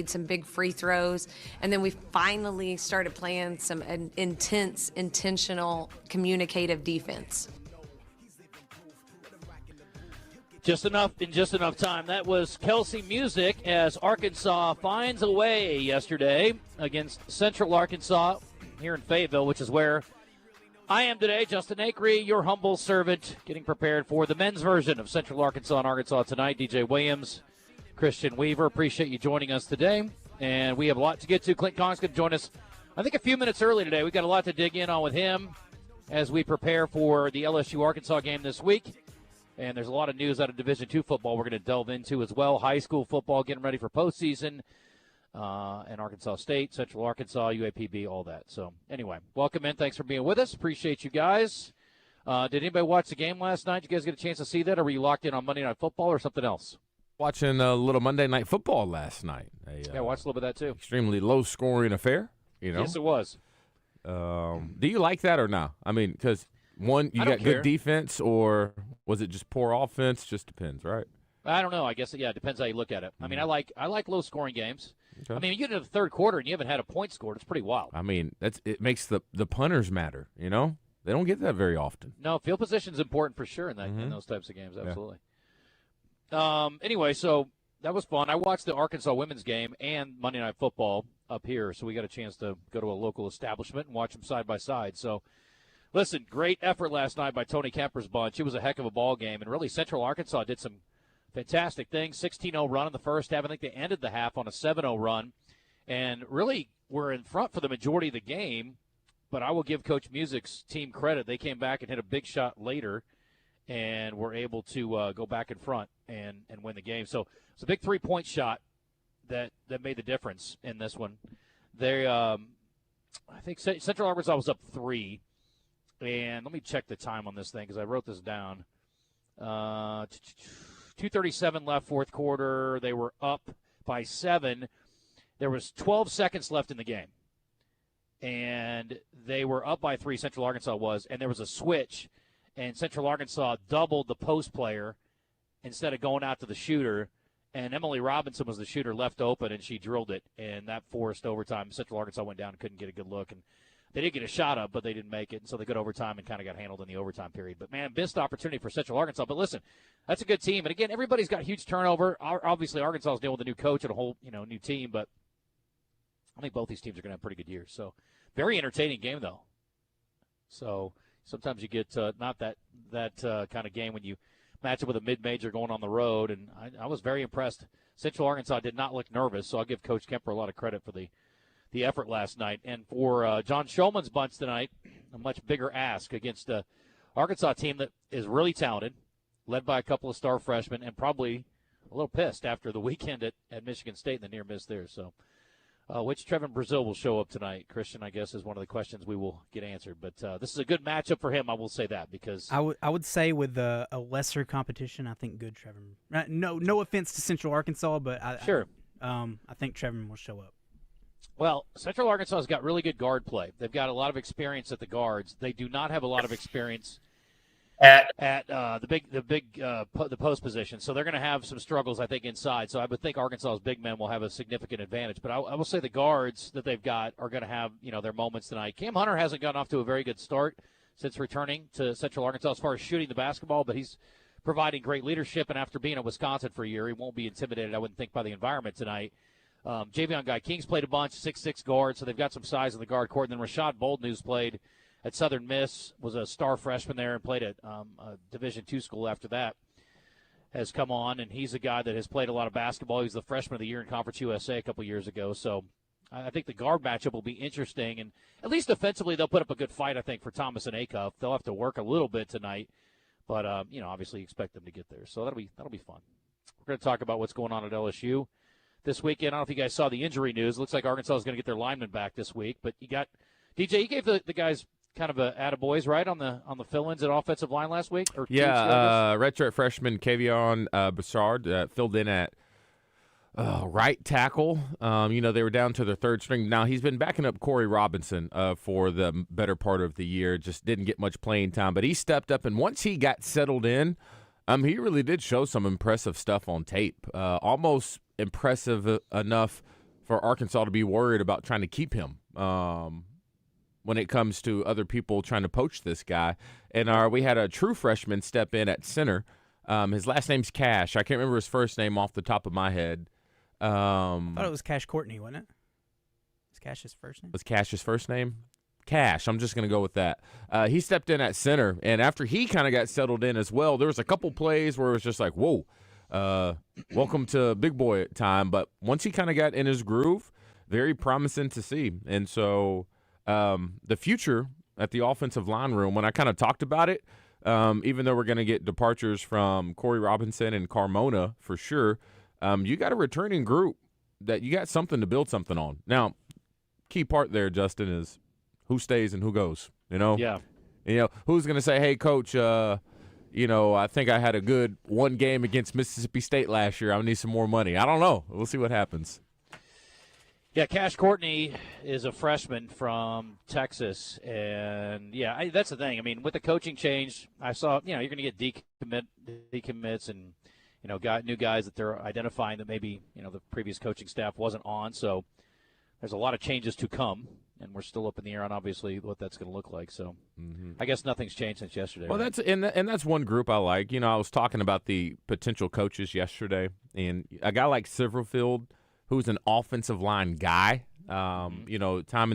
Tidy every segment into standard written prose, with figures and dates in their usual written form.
made some big free throws, and then we finally started playing some intense, intentional, communicative defense. Just enough time. That was Kelsey Music as Arkansas finds a way yesterday against Central Arkansas here in Fayetteville, which is where I am today. Justin Acri, your humble servant, getting prepared for the men's version of Central Arkansas and Arkansas tonight. DJ Williams, Christian Weaver, appreciate you joining us today. And we have a lot to get to. Clint Conk's going to join us, I think, a few minutes early today. We've got a lot to dig in on with him as we prepare for the LSU-Arkansas game this week. And there's a lot of news out of Division II football we're going to delve into as well. High school football getting ready for postseason. And Arkansas State, Central Arkansas, UAPB, all that. So, anyway, welcome in. Thanks for being with us. Appreciate you guys. Did anybody watch the game last night? Did you guys get a chance to see that, or were you locked in on Monday Night Football or something else? Watching a little Monday Night Football last night. Yeah, watched a little bit of that, too. Extremely low-scoring affair, you know. Yes, it was. Do you like that or not? I mean, because – one, you got good defense, or was it just poor offense? Just depends, right? I don't know. I guess, yeah, it depends how you look at it. I mean, I like low-scoring games. Okay. I mean, you get into the third quarter and you haven't had a point scored. It's pretty wild. I mean, it makes the punters matter, you know? They don't get that very often. No, field position is important for sure in those types of games, absolutely. Yeah. Anyway, so that was fun. I watched the Arkansas women's game and Monday Night Football up here, so we got a chance to go to a local establishment and watch them side by side. So, listen, great effort last night by Tony Kemper's bunch. It was a heck of a ball game, and really Central Arkansas did some fantastic things. 16-0 run in the first half. I think they ended the half on a 7-0 run, and really were in front for the majority of the game. But I will give Coach Music's team credit. They came back and hit a big shot later and were able to go back in front and win the game. So it's a big three-point shot that made the difference in this one. They, I think Central Arkansas was up 3. And let me check the time on this thing because I wrote this down. 2:37 left, fourth quarter. They were up by 7. There was 12 seconds left in the game. And they were up by 3, Central Arkansas was, and there was a switch. And Central Arkansas doubled the post player instead of going out to the shooter. And Emily Robinson was the shooter left open, and she drilled it. And that forced overtime. Central Arkansas went down and couldn't get a good look. And they did get a shot up, but they didn't make it, and so they got overtime and kind of got handled in the overtime period. But, man, missed opportunity for Central Arkansas. But, listen, that's a good team. And, again, everybody's got huge turnover. Obviously, Arkansas is dealing with a new coach and a whole, new team. But I think both these teams are going to have pretty good years. So, very entertaining game, though. So, sometimes you get not that kind of game when you match up with a mid-major going on the road. And I was very impressed. Central Arkansas did not look nervous, so I'll give Coach Kemper a lot of credit for the effort last night. And for John Shulman's bunch tonight, a much bigger ask against a Arkansas team that is really talented, led by a couple of star freshmen, and probably a little pissed after the weekend at Michigan State and the near miss there. So which Trevin Brazil will show up tonight, Christian, I guess, is one of the questions we will get answered. But this is a good matchup for him, I will say that, because I would say with a lesser competition, I think good Trevin. No offense to Central Arkansas, but I think Trevin will show up. Well, Central Arkansas has got really good guard play. They've got a lot of experience at the guards. They do not have a lot of experience at the post position. So they're going to have some struggles, I think, inside. So I would think Arkansas's big men will have a significant advantage. But I will say the guards that they've got are going to have, their moments tonight. Cam Hunter hasn't gotten off to a very good start since returning to Central Arkansas as far as shooting the basketball, but he's providing great leadership. And after being at Wisconsin for a year, he won't be intimidated, I wouldn't think, by the environment tonight. Javion Guy King's played a bunch, 6'6" guard, so they've got some size in the guard court. And then Rashad Bolden, who's played at Southern Miss, was a star freshman there and played at a Division II school after that, has come on. And he's a guy that has played a lot of basketball. He was the freshman of the year in Conference USA a couple years ago. So I think the guard matchup will be interesting. And at least offensively, they'll put up a good fight, I think, for Thomas and Acuff. They'll have to work a little bit tonight. But, obviously expect them to get there. So that'll be fun. We're going to talk about what's going on at LSU this weekend. I don't know if you guys saw the injury news. It looks like Arkansas is going to get their lineman back this week. But you got DJ. You gave the guys kind of a attaboys, right, on the fill-ins at offensive line last week? Or redshirt freshman Kavion Bouchard filled in at right tackle. They were down to their third string. Now he's been backing up Corey Robinson for the better part of the year. Just didn't get much playing time, but he stepped up, and once he got settled in, he really did show some impressive stuff on tape. Almost impressive enough for Arkansas to be worried about trying to keep him when it comes to other people trying to poach this guy. And we had a true freshman step in at center. His last name's Cash. I can't remember his first name off the top of my head. I thought it was Cash Courtney, wasn't it? Was Cash's first name? Was Cash's first name? Cash. I'm just going to go with that. He stepped in at center, and after he kind of got settled in as well, there was a couple plays where it was just like, whoa, welcome to big boy time. But once he kind of got in his groove, very promising to see. And so the future at the offensive line room, when I kind of talked about it, even though we're going to get departures from Corey Robinson and Carmona for sure, you got a returning group that you got something to build something on. Now, key part there, Justin, is who stays and who goes, Yeah. Who's going to say, hey, coach, I think I had a good one game against Mississippi State last year. I need some more money. I don't know. We'll see what happens. Yeah, Cash Courtney is a freshman from Texas. And, that's the thing. I mean, with the coaching change, I saw, you're going to get decommits and, new guys that they're identifying that maybe, the previous coaching staff wasn't on. So there's a lot of changes to come. And we're still up in the air on obviously what that's going to look like. So I guess nothing's changed since yesterday. Well, right? that's one group I like. I was talking about the potential coaches yesterday, and a guy like Silverfield, who's an offensive line guy. Time in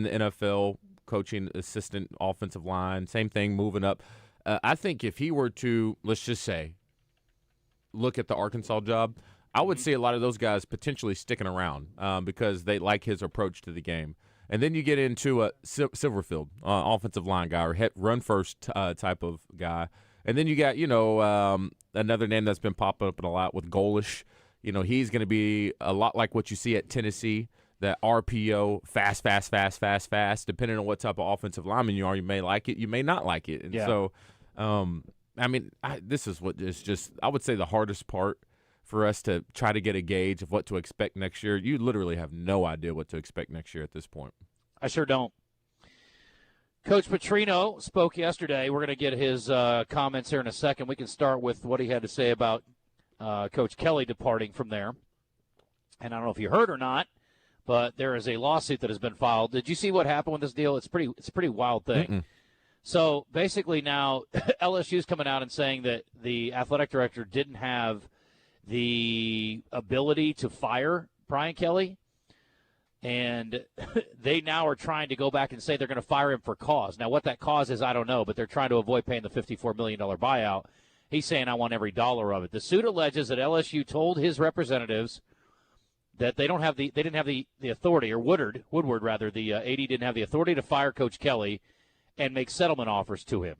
the NFL, coaching assistant offensive line, same thing, moving up. I think if he were to, let's just say, look at the Arkansas job, I would see a lot of those guys potentially sticking around because they like his approach to the game. And then you get into a Silverfield, offensive line guy or run first type of guy. And then you got, another name that's been popping up a lot with Golish. He's going to be a lot like what you see at Tennessee, that RPO, fast, depending on what type of offensive lineman you are. You may like it, you may not like it. And so, this is what is just, I would say, the hardest part for us to try to get a gauge of what to expect next year. You literally have no idea what to expect next year at this point. I sure don't. Coach Petrino spoke yesterday. We're going to get his comments here in a second. We can start with what he had to say about Coach Kelly departing from there. And I don't know if you heard or not, but there is a lawsuit that has been filed. Did you see what happened with this deal? It's a pretty wild thing. Mm-mm. So basically now LSU's coming out and saying that the athletic director didn't have the ability to fire Brian Kelly, and they now are trying to go back and say they're going to fire him for cause. Now, what that cause is, I don't know, but they're trying to avoid paying the $54 million buyout. He's saying, I want every dollar of it. The suit alleges that LSU told his representatives that they didn't have the authority, or Woodward rather, the AD didn't have the authority to fire Coach Kelly and make settlement offers to him.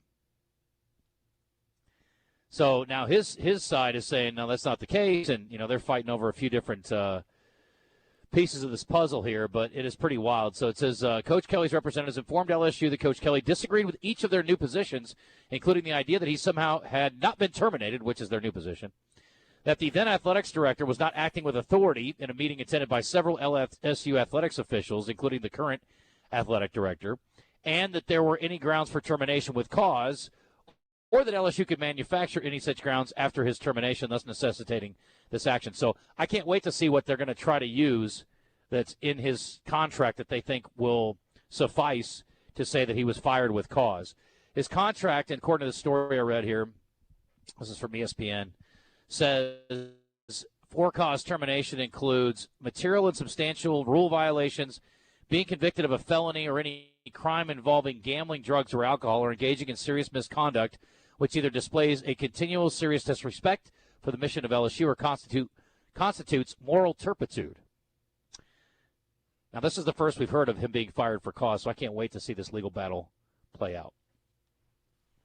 So now his side is saying, no, that's not the case, and they're fighting over a few different pieces of this puzzle here, but it is pretty wild. So it says, Coach Kelly's representatives informed LSU that Coach Kelly disagreed with each of their new positions, including the idea that he somehow had not been terminated, which is their new position, that the then athletics director was not acting with authority in a meeting attended by several LSU athletics officials, including the current athletic director, and that there were any grounds for termination with cause, or that LSU could manufacture any such grounds after his termination, thus necessitating this action. So I can't wait to see what they're going to try to use that's in his contract that they think will suffice to say that he was fired with cause. His contract, and according to the story I read here, this is from ESPN, says for-cause termination includes material and substantial rule violations, being convicted of a felony or any crime involving gambling, drugs, or alcohol, or engaging in serious misconduct, which either displays a continual serious disrespect for the mission of LSU or constitutes moral turpitude. Now, this is the first we've heard of him being fired for cause, so I can't wait to see this legal battle play out.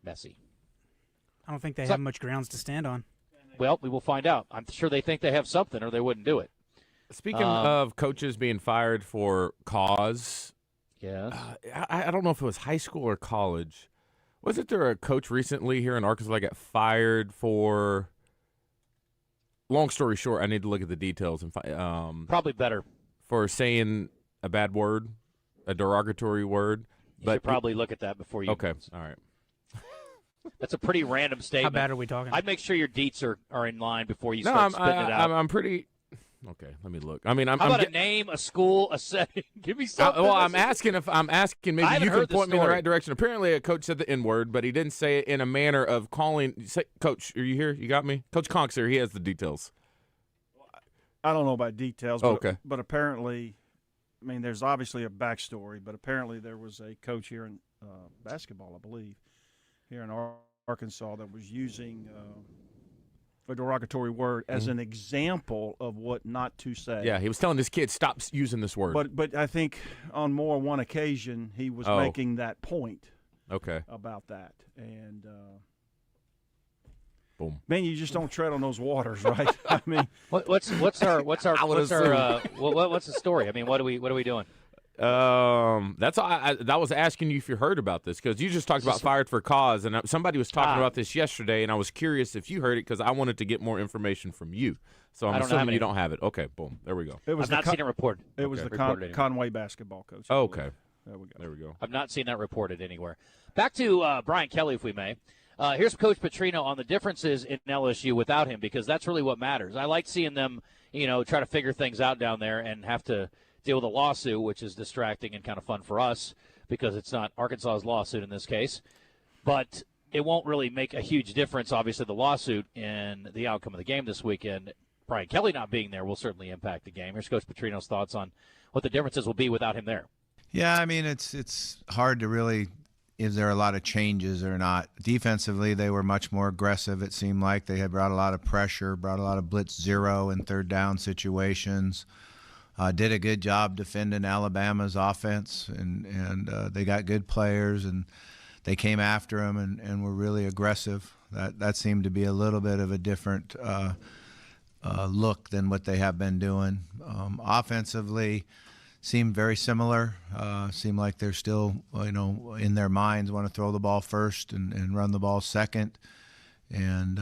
Messy. I don't think they have much grounds to stand on. Well, we will find out. I'm sure they think they have something, or they wouldn't do it. Speaking of coaches being fired for cause, yes. I don't know if it was high school or college. Wasn't there a coach recently here in Arkansas that got fired for? Long story short, I need to look at the details and probably better for saying a bad word, a derogatory word. You should probably look at that before you. Okay, all right. That's a pretty random statement. How bad are we talking? I'd make sure your deets are in line before you start spitting it out. I'm pretty. Okay, let me look. I mean, How about a name, a school, a setting? Give me something. I'm asking maybe you can point me in the right direction. Apparently, a coach said the N-word, but he didn't say it in a manner of calling. Coach, are you here? You got me? Coach Conk's here. He has the details. I don't know about details, but, okay. But apparently, I mean, there's obviously a backstory, but apparently there was a coach here in basketball, I believe, here in Arkansas that was using a derogatory word as an example of what not to say. Yeah, he was telling his kids, stop using this word. But I think on more one occasion he was making that point. Okay. About that, and boom. Man, you just don't tread on those waters, right? I mean, what's the story? I mean, what are we doing? That's all. I was asking you if you heard about this because you just talked about fired for cause, and somebody was talking about this yesterday, and I was curious if you heard it because I wanted to get more information from you. So I'm assuming you don't have it. Okay, boom, there we go. I've not seen it reported. It was the Conway basketball coach. Okay, there we go. I've not seen that reported anywhere. Back to Brian Kelly, if we may. Here's Coach Petrino on the differences in LSU without him because that's really what matters. I like seeing them, try to figure things out down there and have to deal with a lawsuit, which is distracting and kind of fun for us because it's not Arkansas's lawsuit in this case. But it won't really make a huge difference, obviously, the lawsuit in the outcome of the game this weekend. Brian Kelly not being there will certainly impact the game. Here's Coach Petrino's thoughts on what the differences will be without him there. Yeah, I mean, it's hard to really – is there a lot of changes or not. Defensively, they were much more aggressive, it seemed like. They had brought a lot of pressure, brought a lot of blitz zero and third down situations. Did a good job defending Alabama's offense, and they got good players, and they came after them and were really aggressive. That seemed to be a little bit of a different look than what they have been doing. Offensively, seemed very similar. Seemed like they're still, in their minds want to throw the ball first and run the ball second, and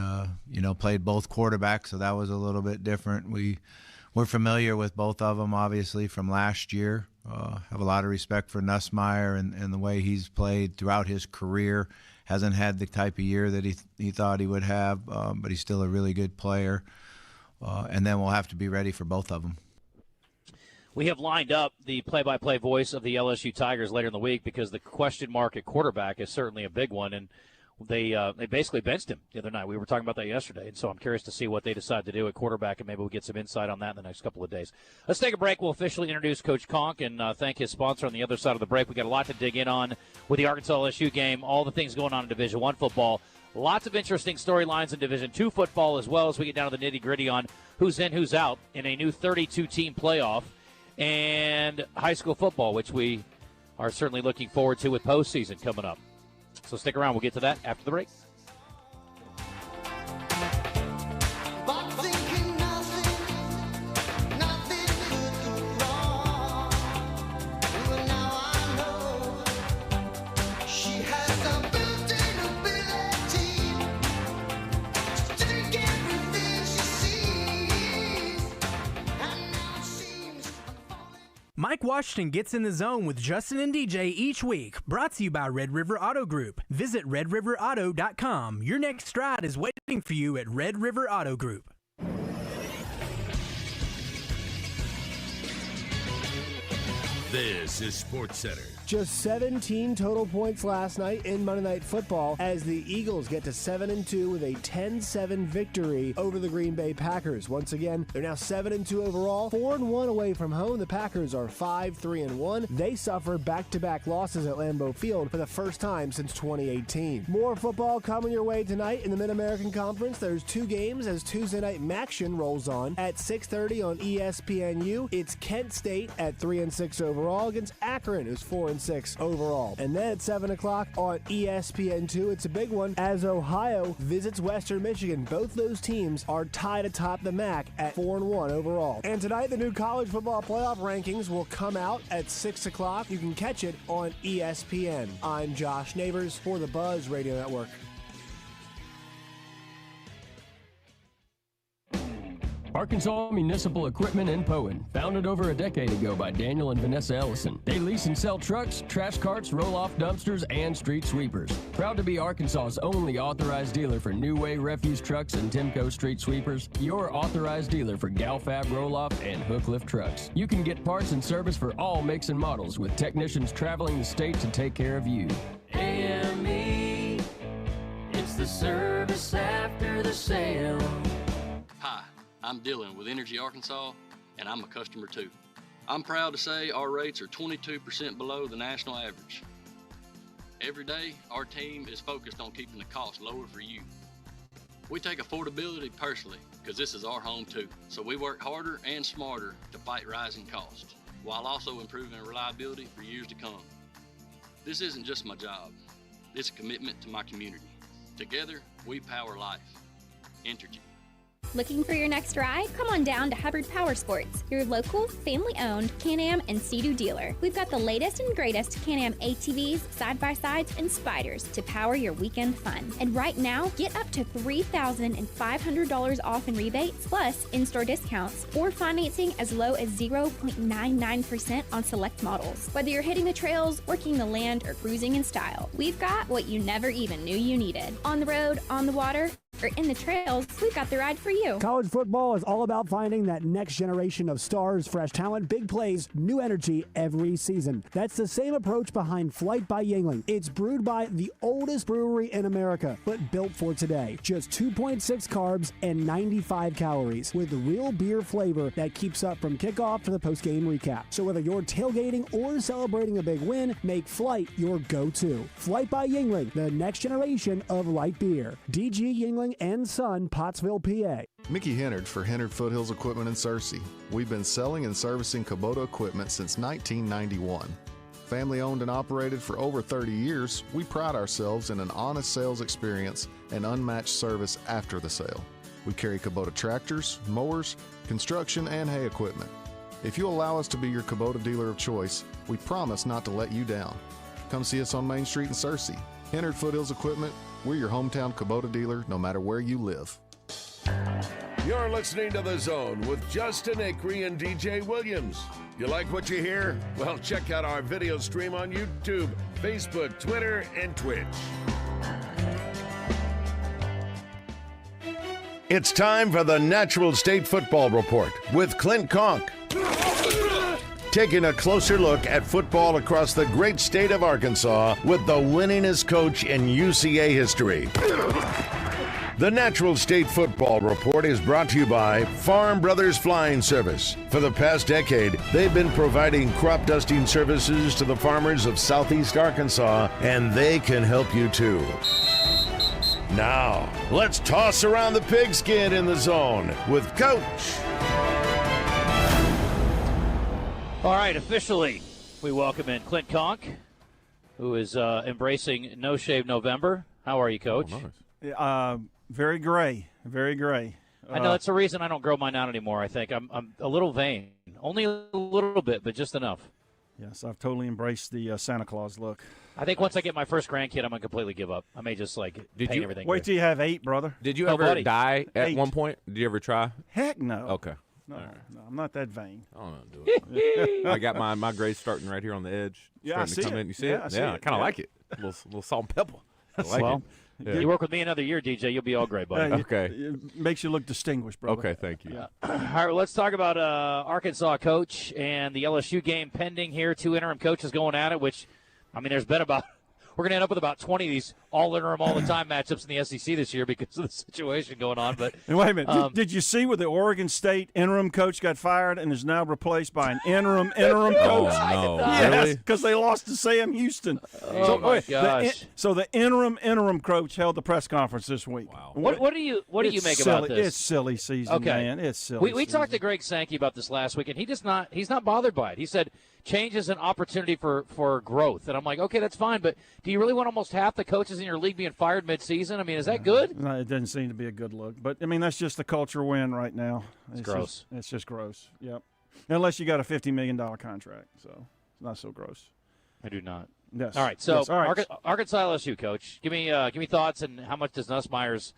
played both quarterbacks, so that was a little bit different. We're familiar with both of them, obviously, from last year. Have a lot of respect for Nussmeier and the way he's played throughout his career. Hasn't had the type of year that he thought he would have, but he's still a really good player. And then we'll have to be ready for both of them. We have lined up the play-by-play voice of the LSU Tigers later in the week because the question mark at quarterback is certainly a big one, and they basically benched him the other night. We were talking about that yesterday, and so I'm curious to see what they decide to do at quarterback, and maybe we'll get some insight on that in the next couple of days. Let's take a break. We'll officially introduce Coach Conk and thank his sponsor on the other side of the break. We got a lot to dig in on with the Arkansas-LSU game, all the things going on in Division I football. Lots of interesting storylines in Division II football as well as we get down to the nitty-gritty on who's in, who's out in a new 32-team playoff. And high school football, which we are certainly looking forward to with postseason coming up. So stick around. We'll get to that after the break. Mike Washington gets in the zone with Justin and DJ each week. Brought to you by Red River Auto Group. Visit redriverauto.com. Your next ride is waiting for you at Red River Auto Group. This is Sports Center. Just 17 total points last night in Monday Night Football as the Eagles get to 7-2 with a 10-7 victory over the Green Bay Packers. Once again, they're now 7-2 overall, 4-1 away from home. The Packers are 5-3-1. They suffered back-to-back losses at Lambeau Field for the first time since 2018. More football coming your way tonight in the Mid-American Conference. There's two games as Tuesday night Maction rolls on at 6:30 on ESPNU. It's Kent State at 3-6 overall against Akron, who's 4-6 overall. And then at 7 o'clock on ESPN2, it's a big one as Ohio visits Western Michigan. Both those teams are tied atop the MAC at 4-1 overall. And tonight, the new college football playoff rankings will come out at 6 o'clock. You can catch it on ESPN. I'm Josh Neighbors for the Buzz Radio Network. Arkansas Municipal Equipment in Poen, founded over a decade ago by Daniel and Vanessa Ellison. They lease and sell trucks, trash carts, roll-off dumpsters, and street sweepers. Proud to be Arkansas's only authorized dealer for New Way refuse trucks and Timco street sweepers, your authorized dealer for Galfab roll-off and hook lift trucks. You can get parts and service for all makes and models with technicians traveling the state to take care of you. AME, it's the service after the sale. Hi, I'm Dylan with Energy Arkansas, and I'm a customer too. I'm proud to say our rates are 22% below the national average. Every day, our team is focused on keeping the cost lower for you. We take affordability personally because this is our home too, so we work harder and smarter to fight rising costs while also improving reliability for years to come. This isn't just my job, it's a commitment to my community. Together, we power life. Entergy. Looking for your next ride? Come on down to Hubbard Power Sports, your local, family-owned Can-Am and Sea-Doo dealer. We've got the latest and greatest Can-Am ATVs, side-by-sides, and spiders to power your weekend fun. And right now, get up to $3,500 off in rebates, plus in-store discounts, or financing as low as 0.99% on select models. Whether you're hitting the trails, working the land, or cruising in style, we've got what you never even knew you needed. On the road, on the water, or in the trails, we've got the ride for you. College football is all about finding that next generation of stars, fresh talent, big plays, new energy every season. That's the same approach behind Flight by Yuengling. It's brewed by the oldest brewery in America, but built for today. Just 2.6 carbs and 95 calories with real beer flavor that keeps up from kickoff to the post-game recap. So whether you're tailgating or celebrating a big win, make Flight your go-to. Flight by Yuengling, the next generation of light beer. DG Yuengling and Son, Pottsville, PA. Mickey Hennard for Hennard Foothills Equipment in Searcy. We've been selling and servicing Kubota equipment since 1991. Family owned and operated for over 30 years, we pride ourselves in an honest sales experience and unmatched service after the sale. We carry Kubota tractors, mowers, construction, and hay equipment. If you allow us to be your Kubota dealer of choice, we promise not to let you down. Come see us on Main Street in Searcy. Hennard Foothills Equipment, we're your hometown Kubota dealer no matter where you live. You're listening to The Zone with Justin Acri and DJ Williams. You like what you hear? Well, check out our video stream on YouTube, Facebook, Twitter, and Twitch. It's time for the Natural State Football Report with Clint Conk. Taking a closer look at football across the great state of Arkansas with the winningest coach in UCA history. The Natural State Football Report is brought to you by Farm Brothers Flying Service. For the past decade, they've been providing crop dusting services to the farmers of southeast Arkansas, and they can help you too. Now, let's toss around the pigskin in the zone with Coach. All right, officially, we welcome in Clint Conk, who is embracing No Shave November. How are you, Coach? Oh, nice. Very gray, very gray. I know that's the reason I don't grow mine out anymore. I think I'm a little vain, only a little bit, but just enough. Yes, I've totally embraced the Santa Claus look. I think once I get my first grandkid, I'm gonna completely give up. I may just paint everything. Wait till you have 8, brother. Did you ever dye at 8. one point? Did you ever try? Heck no. Okay. No, I'm not that vain. I don't know. Do it. I got my gray starting right here on the edge. Yeah, I see it. You see Yeah, it? I see I it. kind of Yeah. like it. A little salt and pepper. I like Well, it. Yeah. You work with me another year, DJ. You'll be all gray, buddy. Okay. It makes you look distinguished, brother. Okay, thank you. Yeah. All right, well, let's talk about Arkansas coach and the LSU game pending here. 2 interim coaches going at it, which, I mean, we're going to end up with about 20 of these all interim, all the time matchups in the SEC this year because of the situation going on. But and wait a minute, did you see where the Oregon State interim coach got fired and is now replaced by an interim coach? Oh, no. Yes, because they lost to Sam Houston. My gosh. So the interim coach held the press conference this week. Wow. What do you make about this? It's silly season, man. It's silly. We talked to Greg Sankey about this last week, and he's not bothered by it. He said change is an opportunity for growth, and I'm like, okay, that's fine, but do you really want almost half the coaches in your league being fired mid-season? I mean, is that good? No, it doesn't seem to be a good look. But I mean, that's just the culture we're in right now. It's gross. It's just gross. Yep. Unless you got a $50 million contract, so it's not so gross. I do not. Yes. All right. So Yes. All right. Arkansas LSU coach, give me thoughts and how much does Nussmeier's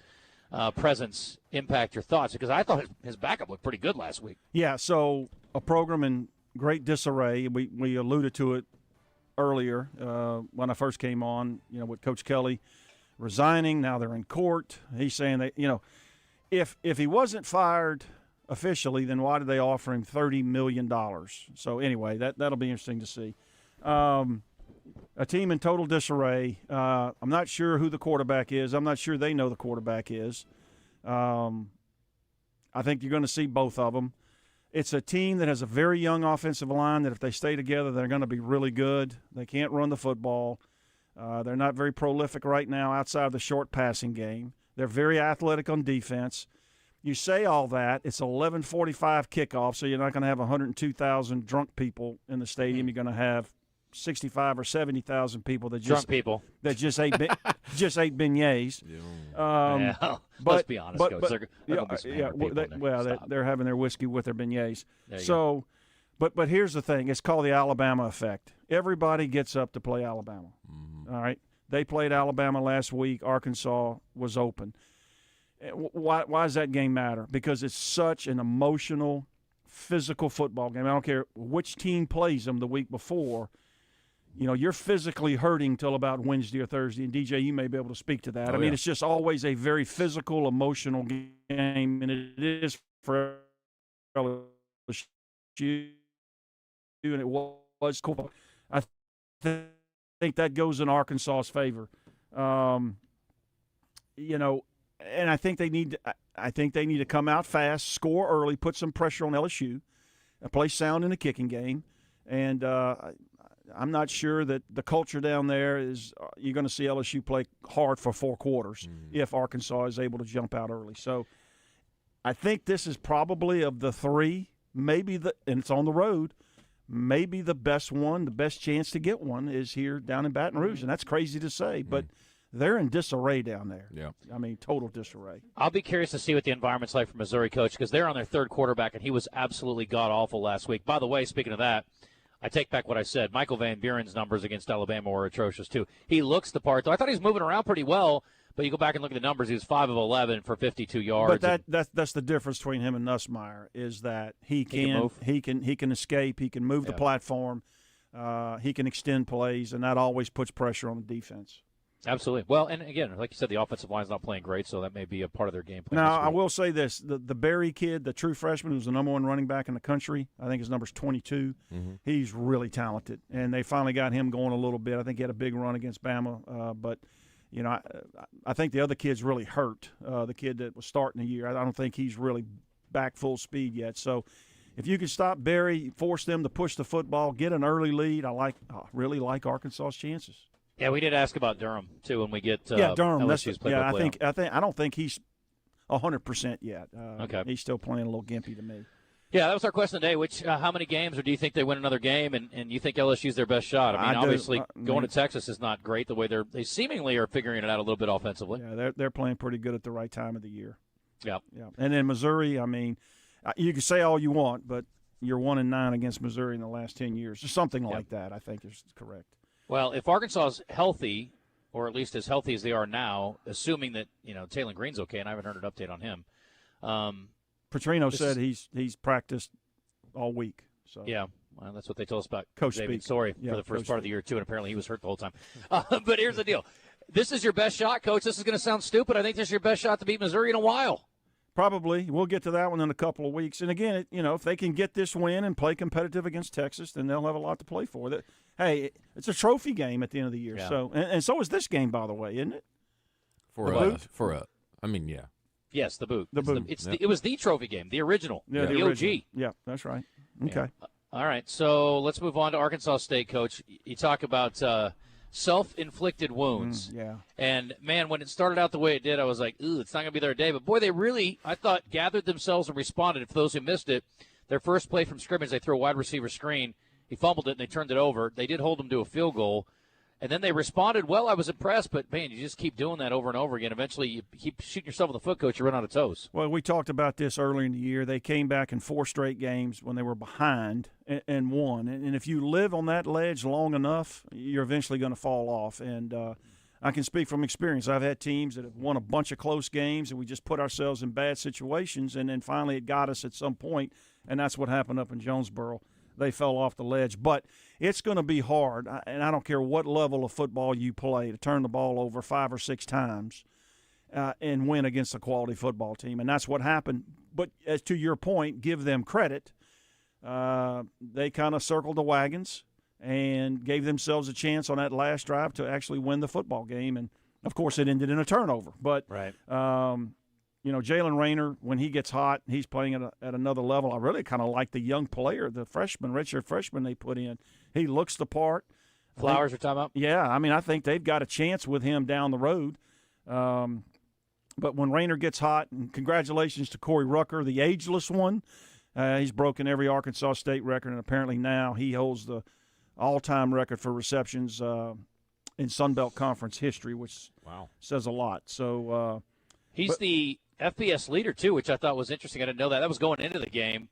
presence impact your thoughts? Because I thought his backup looked pretty good last week. Yeah, so a program in great disarray. We alluded to it earlier when I first came on, with Coach Kelly resigning. Now they're in court. He's saying that, if he wasn't fired officially, then why did they offer him $30 million? So anyway, that'll be interesting to see. A team in total disarray. I'm not sure who the quarterback is. I'm not sure they know the quarterback is. I think you're going to see both of them. It's a team that has a very young offensive line that if they stay together, they're going to be really good. They can't run the football. They're not very prolific right now outside of the short passing game. They're very athletic on defense. You say all that, it's 11:45 kickoff, so you're not going to have 102,000 drunk people in the stadium. You're going to have 65 or 70,000 people that just ate beignets. Let's be honest, Coach. They're having their whiskey with their beignets. So, but here's the thing: it's called the Alabama effect. Everybody gets up to play Alabama. Mm-hmm. All right, they played Alabama last week. Arkansas was open. Why does that game matter? Because it's such an emotional, physical football game. I don't care which team plays them the week before. You're physically hurting till about Wednesday or Thursday. And, DJ, you may be able to speak to that. It's just always a very physical, emotional game, and it is for LSU, and it was cool. I think that goes in Arkansas's favor. And I think they need to come out fast, score early, put some pressure on LSU, play sound in the kicking game, and I'm not sure that the culture down there is you're going to see LSU play hard for 4 quarters if Arkansas is able to jump out early. So I think this is probably of the 3, and it's on the road, maybe the best one, the best chance to get one is here down in Baton Rouge, and that's crazy to say, but they're in disarray down there. Yeah. Total disarray. I'll be curious to see what the environment's like for Missouri, Coach, because they're on their 3rd quarterback, and he was absolutely god-awful last week. By the way, speaking of that, I take back what I said. Michael Van Buren's numbers against Alabama were atrocious, too. He looks the part, though. I thought he was moving around pretty well, but you go back and look at the numbers. He was 5 of 11 for 52 yards. But that's the difference between him and Nussmeier is that he can escape, he can move the platform, he can extend plays, and that always puts pressure on the defense. Absolutely. Well, and again, like you said, the offensive line's not playing great, so that may be a part of their game plan. Now, I will say this. The Berry kid, the true freshman who's the number 1 running back in the country, I think his number's 22. Mm-hmm. He's really talented, and they finally got him going a little bit. I think he had a big run against Bama, but I think the other kid's really hurt, the kid that was starting the year. I don't think he's really back full speed yet. So if you can stop Berry, force them to push the football, get an early lead, I really like Arkansas's chances. Yeah, we did ask about Durham too when we get Durham. LSU's I don't think he's 100% yet. Okay, he's still playing a little gimpy to me. Yeah, that was our question today. How many games, or do you think they win another game? And you think LSU's their best shot? Obviously, going to Texas is not great the way they seemingly are figuring it out a little bit offensively. Yeah, they're playing pretty good at the right time of the year. Yeah. And then Missouri, you can say all you want, but you're 1-9 against Missouri in the last 10 years, or something like that. I think is correct. Well, if Arkansas is healthy, or at least as healthy as they are now, assuming that Taylon Green's okay, and I haven't heard an update on him. Petrino said he's practiced all week. So yeah, well, that's what they told us about Coach David Sorey for the first part of the year too, and apparently he was hurt the whole time. But here's the deal: this is your best shot, Coach. This is going to sound stupid. I think this is your best shot to beat Missouri in a while. Probably. We'll get to that one in a couple of weeks. And again, if they can get this win and play competitive against Texas, then they'll have a lot to play for. Hey, it's a trophy game at the end of the year. Yeah. So and so is this game, by the way, isn't it? Yeah. Yes, the boot. The boot. It was the trophy game, the original, the OG. Yeah, that's right. Okay. Yeah. All right, so let's move on to Arkansas State, Coach. You talk about self-inflicted wounds. Yeah. And, man, when it started out the way it did, I was like, ooh, it's not going to be their day. But, boy, they really, I thought, gathered themselves and responded. For those who missed it, their first play from scrimmage, they threw a wide receiver screen. He fumbled it, and they turned it over. They did hold him to a field goal. And then they responded well. I was impressed, but, man, you just keep doing that over and over again. Eventually, you keep shooting yourself in the foot, Coach. You run out of toes. Well, we talked about this earlier in the year. They came back in 4 straight games when they were behind and won. And if you live on that ledge long enough, you're eventually going to fall off. And I can speak from experience. I've had teams that have won a bunch of close games, and we just put ourselves in bad situations, and then finally it got us at some point, and that's what happened up in Jonesboro. They fell off the ledge. But it's going to be hard, and I don't care what level of football you play, to turn the ball over 5 or 6 times and win against a quality football team, and that's what happened. But as to your point, give them credit. They kind of circled the wagons and gave themselves a chance on that last drive to actually win the football game. And, of course, it ended in a turnover. But, right. Jalen Rayner, when he gets hot, he's playing at another level. I really kind of like the young player, the freshman, redshirt freshman they put in. He looks the part. Flowers are talking about? Yeah, I mean, I think they've got a chance with him down the road. But when Rayner gets hot, and congratulations to Corey Rucker, the ageless one. He's broken every Arkansas State record, and apparently now he holds the all-time record for receptions in Sun Belt Conference history, which says a lot. So he's the FBS leader, too, which I thought was interesting. I didn't know that. That was going into the game.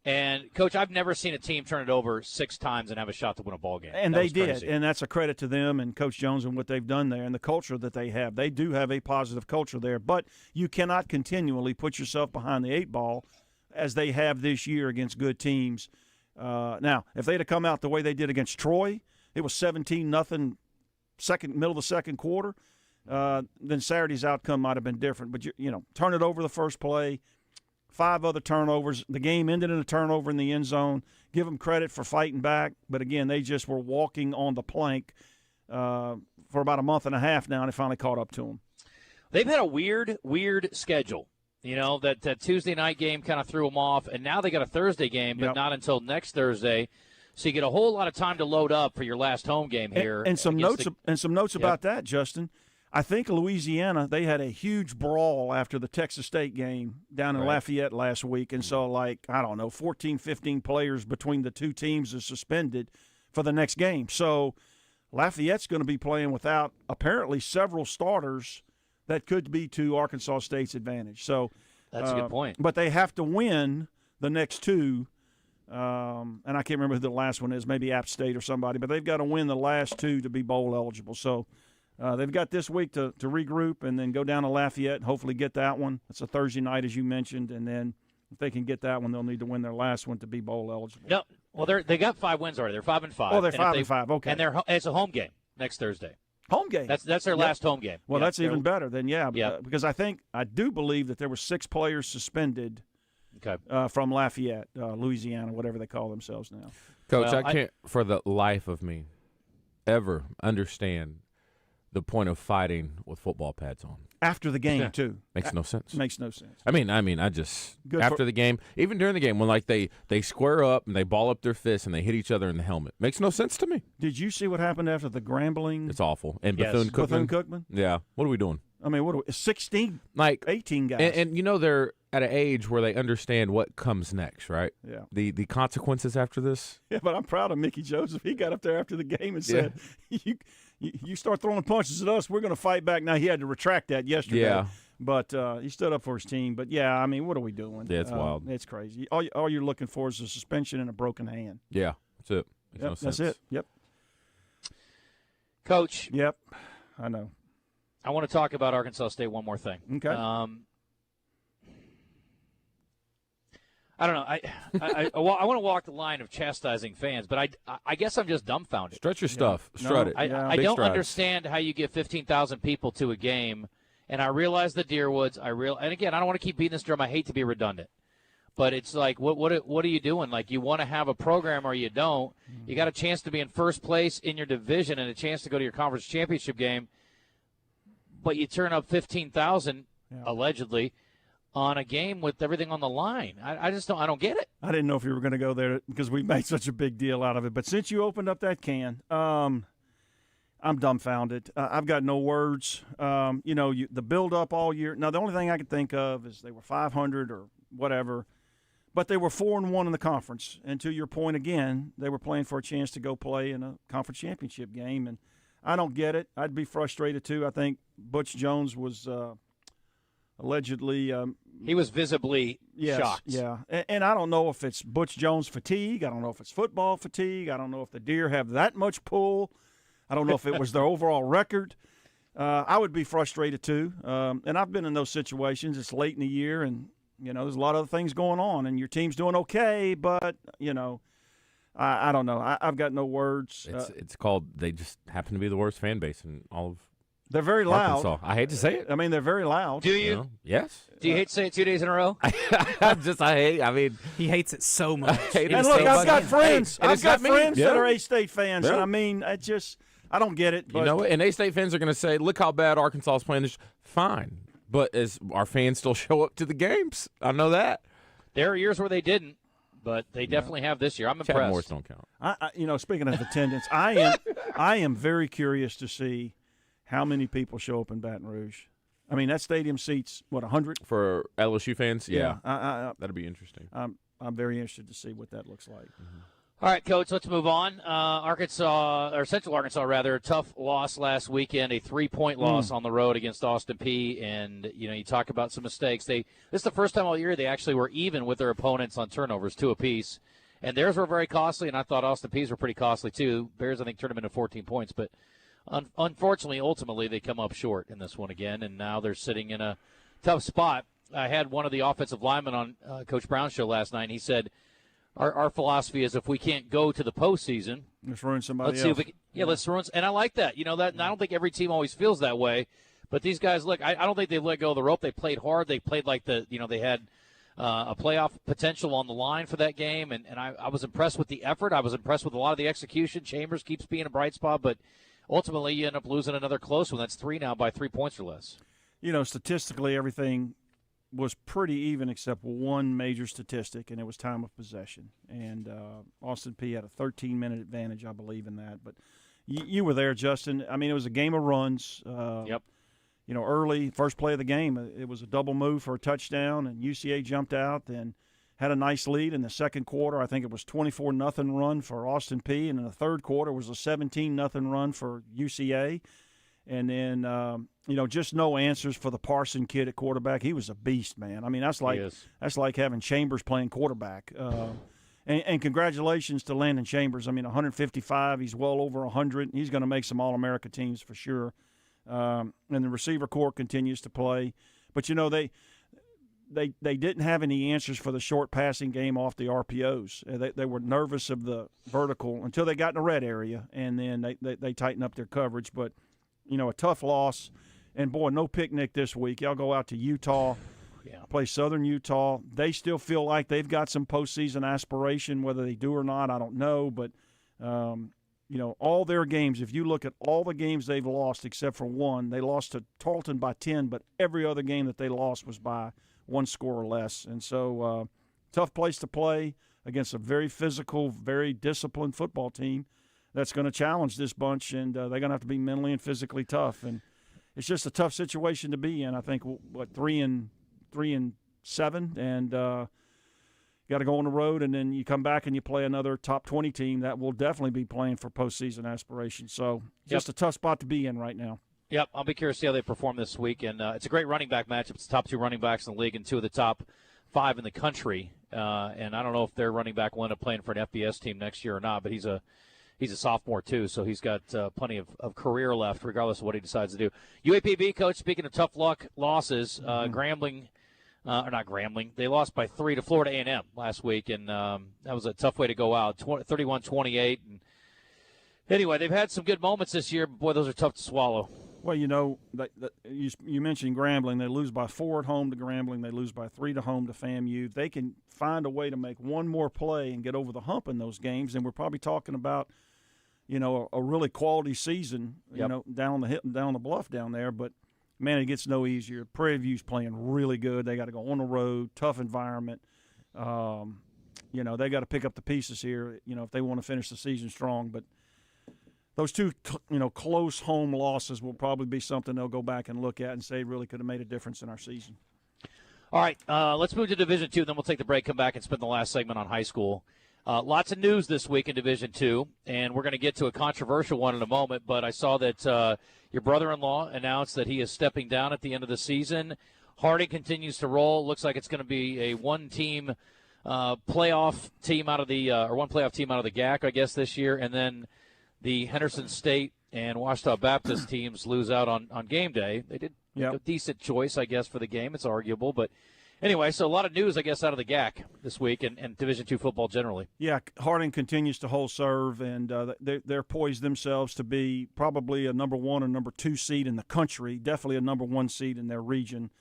And, Coach, I've never seen a team turn it over 6 times and have a shot to win a ball game. And that they was did, crazy. and that's a credit to them and Coach Jones and what they've done there and the culture that they have. They do have a positive culture there, but you cannot continually put yourself behind the 8 ball as they have this year against good teams. Now, if they'd have come out the way they did against Troy, it was 17-0 middle of the second quarter, then Saturday's outcome might have been different. But, turn it over the first play, 5 other turnovers. The game ended in a turnover in the end zone. Give them credit for fighting back. But, again, they just were walking on the plank for about a month and a half now, and it finally caught up to them. They've had a weird schedule. That Tuesday night game kind of threw them off, and now they got a Thursday game, but not until next Thursday. So you get a whole lot of time to load up for your last home game here. And some notes about that, Justin. I think Louisiana, they had a huge brawl after the Texas State game down in Lafayette last week. And so, 14, 15 players between the two teams are suspended for the next game. So Lafayette's going to be playing without apparently several starters that could be to Arkansas State's advantage. So that's a good point. But they have to win the next 2. And I can't remember who the last one is, maybe App State or somebody. But they've got to win the last 2 to be bowl eligible. So they've got this week to regroup and then go down to Lafayette and hopefully get that one. It's a Thursday night, as you mentioned. And then if they can get that one, they'll need to win their last one to be bowl eligible. No, well, they got 5 wins already. They're 5-5. Oh, they're 5-5. Okay. And it's a home game next Thursday. Home game. That's their last home game. Well, that's even better then, because I do believe that there were 6 players suspended from Lafayette, Louisiana, whatever they call themselves now. Coach, I can't, for the life of me, ever understand the point of fighting with football pads on. After the game, too. Makes no sense. Makes no sense. I mean, I just after the game, even during the game, when they square up and they ball up their fists and they hit each other in the helmet, makes no sense to me. Did you see what happened after the Grambling? It's awful. And Yes. Bethune-Cookman. Yeah. What are we doing? I mean, 16, 18 guys. And they're at an age where they understand what comes next, right? Yeah. The consequences after this. Yeah, but I'm proud of Mickey Joseph. He got up there after the game and said, you start throwing punches at us, we're going to fight back. Now, he had to retract that yesterday. Yeah. But he stood up for his team. But, yeah, I mean, what are we doing? Yeah, it's wild. It's crazy. All you're looking for is a suspension and a broken hand. Yeah, that's it. Makes no sense. That's it. Yep. Coach. Yep, I know. I want to talk about Arkansas State one more thing. Okay. I don't know. I want to walk the line of chastising fans, but I guess I'm just dumbfounded. Stretch your stuff. Strut it. I don't understand how you get 15,000 people to a game, and I realize the Deerwoods. And again, I don't want to keep beating this drum. I hate to be redundant, but it's like, what are you doing? Like, you want to have a program or you don't. You got a chance to be in first place in your division and a chance to go to your conference championship game, but you turn up 15,000 allegedly on a game with everything on the line. I don't get it. I didn't know if you were going to go there because we made such a big deal out of it. But since you opened up that can, I'm dumbfounded. I've got no words. The build-up all year. Now, the only thing I could think of is they were 500 or whatever, but they were 4-1 in the conference. And to your point again, they were playing for a chance to go play in a conference championship game. And I don't get it. I'd be frustrated too. I think Butch Jones was allegedly he was visibly shocked. Yeah, and I don't know if it's Butch Jones fatigue. I don't know if it's football fatigue. I don't know if the Deer have that much pull. I don't know if it was their overall record. I would be frustrated too. And I've been in those situations. It's late in the year, and there's a lot of other things going on, and your team's doing okay, but I don't know. I've got no words. It's called. They just happen to be the worst fan base in all of. They're very loud. Arkansas. I hate to say it. I mean, they're very loud. Do you? Yes. Do you hate to say it 2 days in a row? He hates it so much. And look, I've got friends. I've got friends that are A-State fans, Yeah. and I mean, I don't get it. But You know what? And A-State fans are going to say, look how bad Arkansas is playing this. Fine. But as our fans still show up to the games. I know that. There are years where they didn't, but they definitely have this year. I'm Chad impressed. Morris don't count. Speaking of attendance, I am very curious to see how many people show up in Baton Rouge. I mean, that stadium seats, 100? For LSU fans? Yeah. That'll be interesting. I'm very interested to see what that looks like. Mm-hmm. All right, Coach, let's move on. Central Arkansas, rather, tough loss last weekend, a 3-point loss on the road against Austin Peay. And, you talk about some mistakes. This is the first time all year they actually were even with their opponents on turnovers, 2 apiece. And theirs were very costly, and I thought Austin Peay's were pretty costly, too. Bears, I think, turned them into 14 points. But unfortunately, ultimately, they come up short in this one again, and now they're sitting in a tough spot. I had one of the offensive linemen on Coach Brown's show last night, and he said, Our philosophy is if we can't go to the postseason, let's ruin somebody let's else. See if we, let's ruin. And I like that. That and I don't think every team always feels that way, but these guys, look, I don't think they let go of the rope. They played hard. They played like they had a playoff potential on the line for that game, and I was impressed with the effort. I was impressed with a lot of the execution. Chambers keeps being a bright spot, but ultimately you end up losing another close one. That's 3 now by 3 points or less. Statistically, everything was pretty even except one major statistic, and it was time of possession. And Austin Peay had a 13-minute advantage, I believe, in that. But you were there, Justin. I mean, it was a game of runs. Yep. Early, first play of the game, it was a double move for a touchdown, and UCA jumped out and had a nice lead. In the second quarter, I think it was 24-0 run for Austin Peay, and in the third quarter was a 17-0 run for UCA. And then, just no answers for the Parson kid at quarterback. He was a beast, man. I mean, that's like having Chambers playing quarterback. And congratulations to Landon Chambers. I mean, 155. He's well over 100. He's going to make some All-America teams for sure. And the receiver corps continues to play. But, they didn't have any answers for the short passing game off the RPOs. They were nervous of the vertical until they got in the red area, and then they tightened up their coverage. But, a tough loss. And, boy, no picnic this week. Y'all go out to Utah, play Southern Utah. They still feel like they've got some postseason aspiration. Whether they do or not, I don't know. But, all their games, if you look at all the games they've lost except for one, they lost to Tarleton by 10, but every other game that they lost was by 1 score or less. And so tough place to play against a very physical, very disciplined football team that's going to challenge this bunch, and they're going to have to be mentally and physically tough. And it's just a tough situation to be in. I think 3-7, and got to go on the road, and then you come back and you play another top 20 team that will definitely be playing for postseason aspirations. So just a tough spot to be in right now. Yep, I'll be curious to see how they perform this week. And it's a great running back matchup. It's the top 2 running backs in the league and 2 of the top 5 in the country. And I don't know if their running back will end up playing for an FBS team next year or not, but he's a sophomore too, so he's got plenty of career left, regardless of what he decides to do. UAPB, Coach, speaking of tough luck losses, Grambling, or not Grambling, they lost by 3 to Florida A&M last week, and that was a tough way to go out, 31-28. And anyway, they've had some good moments this year, but boy, those are tough to swallow. Well, you mentioned Grambling. They lose by 4 at home to Grambling. They lose by 3 to home to FAMU. They can find a way to make one more play and get over the hump in those games, and we're probably talking about, a really quality season, down the bluff down there. But, man, it gets no easier. Prairie View's playing really good. They got to go on the road, tough environment. They got to pick up the pieces here, if they want to finish the season strong. But those 2, close home losses will probably be something they'll go back and look at and say really could have made a difference in our season. All right, let's move to Division II, then we'll take the break, come back, and spend the last segment on high school. Lots of news this week in Division II, and we're going to get to a controversial one in a moment, but I saw that your brother-in-law announced that he is stepping down at the end of the season. Harding continues to roll. Looks like it's going to be a one-team playoff team out of the or one playoff team out of the GAC, I guess, this year, and then the Henderson State and Ouachita Baptist teams lose out on game day. They did make a decent choice, I guess, for the game. It's arguable, but anyway, so a lot of news, I guess, out of the GAC this week and Division II football generally. Yeah, Harding continues to hold serve, and they're poised themselves to be probably a number 1 or number 2 seed in the country, definitely a number 1 seed in their region.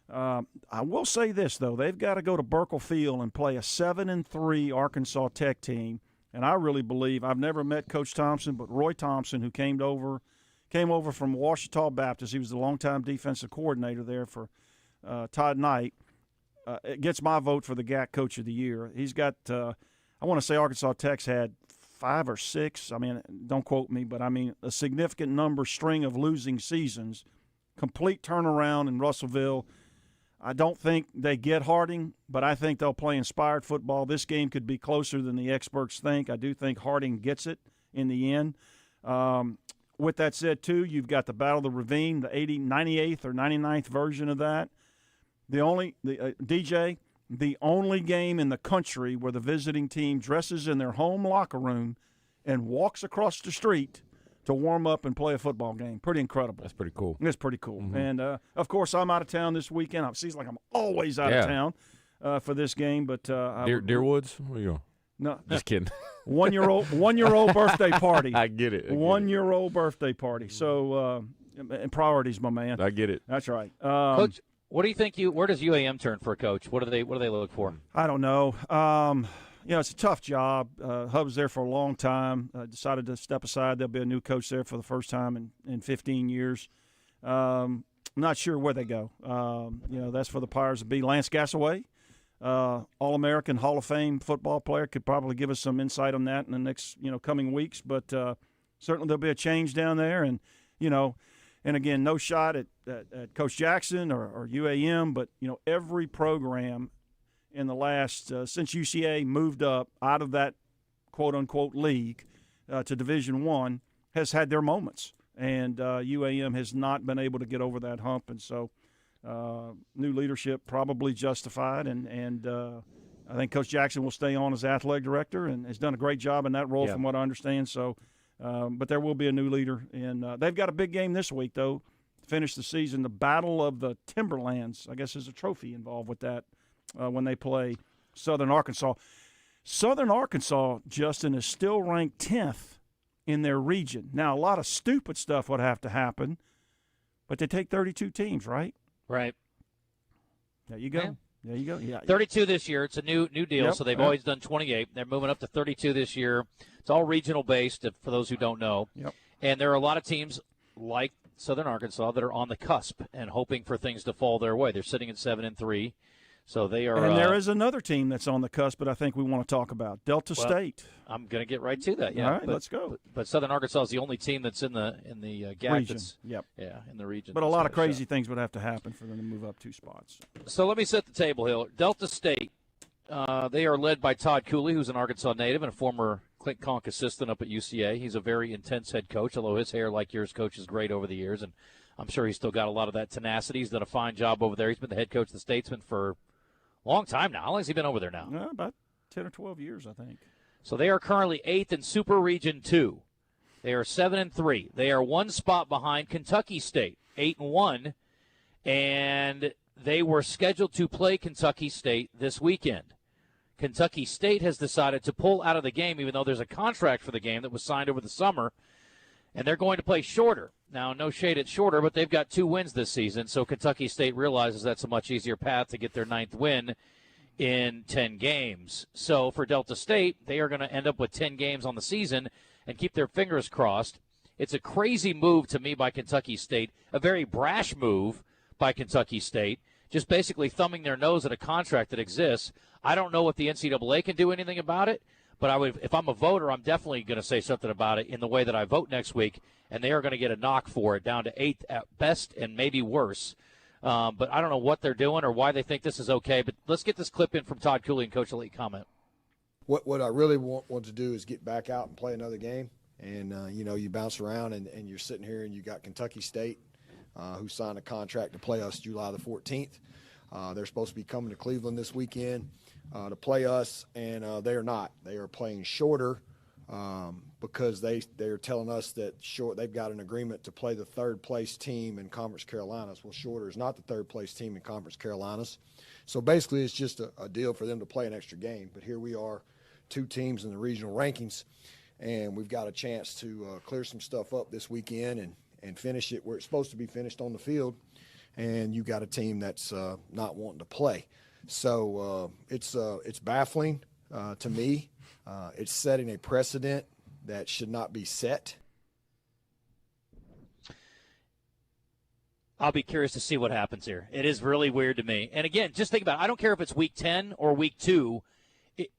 I will say this, though. They've got to go to Burkle Field and play a 7-3 Arkansas Tech team, and I really believe, I've never met Coach Thompson, but Roy Thompson, who came over from Ouachita Baptist, he was the longtime defensive coordinator there for Todd Knight, it gets my vote for the GAC Coach of the Year. He's got, I want to say Arkansas Tech's had 5 or 6. I mean, don't quote me, but I mean a significant string of losing seasons. Complete turnaround in Russellville. I don't think they get Harding, but I think they'll play inspired football. This game could be closer than the experts think. I do think Harding gets it in the end. With that said, too, you've got the Battle of the Ravine, the 98th or 99th version of that. The only game in the country where the visiting team dresses in their home locker room and walks across the street to warm up and play a football game. Pretty incredible. That's pretty cool. It's pretty cool. Mm-hmm. And, of course, I'm out of town this weekend. It seems like I'm always out of town for this game. But Deerwoods? Where you going? No. Just kidding. One-year-old birthday party. I get it. One-year-old birthday party. So, and priorities, my man. I get it. That's right. Coach, what do you think? Where does UAM turn for a coach? What do they look for? I don't know. It's a tough job. Hub's there for a long time. Decided to step aside. There'll be a new coach there for the first time in 15 years. I'm not sure where they go. That's for the Pirates to be. Lance Gassaway, All-American Hall of Fame football player, could probably give us some insight on that in the next coming weeks. But certainly there'll be a change down there, and And again, no shot at Coach Jackson or UAM, but every program in the last since UCA moved up out of that quote unquote league to Division I has had their moments, and UAM has not been able to get over that hump, and so new leadership probably justified, and I think Coach Jackson will stay on as athletic director and has done a great job in that role from what I understand. So. But there will be a new leader, and they've got a big game this week, though, to finish the season. The Battle of the Timberlands, I guess, is a trophy involved with that when they play Southern Arkansas. Southern Arkansas, Justin, is still ranked 10th in their region. Now, a lot of stupid stuff would have to happen, but they take 32 teams, right? Right. There you go. Yeah. There you go. Yeah. 32 this year. It's a new deal, so they've always done 28. They're moving up to 32 this year. It's all regional based, for those who don't know. Yep. And there are a lot of teams like Southern Arkansas that are on the cusp and hoping for things to fall their way. They're sitting at 7-3, so they are. And there is another team that's on the cusp, but I think we want to talk about Delta State. I'm going to get right to that. Yeah. All right, let's go. But Southern Arkansas is the only team that's in the GAC region. That's, yep. Yeah, in the region. But a lot of crazy things would have to happen for them to move up 2 spots. So let me set the table here. Delta State, they are led by Todd Cooley, who's an Arkansas native and a former Clint Conk assistant up at UCA. He's a very intense head coach, although his hair, like yours, Coach, is great over the years, and I'm sure he's still got a lot of that tenacity. He's done a fine job over there. He's been the head coach of the Statesman for a long time now. How long has he been over there now? About 10 or 12 years, I think. So they are currently 8th in Super Region 2. They are 7-3. They are 1 spot behind Kentucky State, 8-1, and they were scheduled to play Kentucky State this weekend. Kentucky State has decided to pull out of the game, even though there's a contract for the game that was signed over the summer, and they're going to play shorter. Now, no shade at shorter, but they've got 2 wins this season, so Kentucky State realizes that's a much easier path to get their 9th win in 10 games. So for Delta State, they are going to end up with 10 games on the season and keep their fingers crossed. It's a crazy move to me by Kentucky State, a very brash move by Kentucky State, just basically thumbing their nose at a contract that exists. I don't know if the NCAA can do anything about it, but if I'm a voter, I'm definitely going to say something about it in the way that I vote next week, and they are going to get a knock for it, down to 8th at best and maybe worse. But I don't know what they're doing or why they think this is okay. But let's get this clip in from Todd Cooley, and Coach will let you comment. What I really want to do is get back out and play another game. And, you bounce around and you're sitting here and you got Kentucky State, who signed a contract to play us July the 14th. They're supposed to be coming to Cleveland this weekend to play us, and they are not. They are playing shorter because they're telling us that they've got an agreement to play the third-place team in Conference Carolinas. Well, Shorter is not the third-place team in Conference Carolinas. So basically it's just a deal for them to play an extra game. But here we are, 2 teams in the regional rankings, and we've got a chance to clear some stuff up this weekend and finish it where it's supposed to be finished on the field. And you got a team that's not wanting to play. So it's baffling to me. It's setting a precedent that should not be set. I'll be curious to see what happens here. It is really weird to me. And again, just think about it. I don't care if it's week 10 or week 2.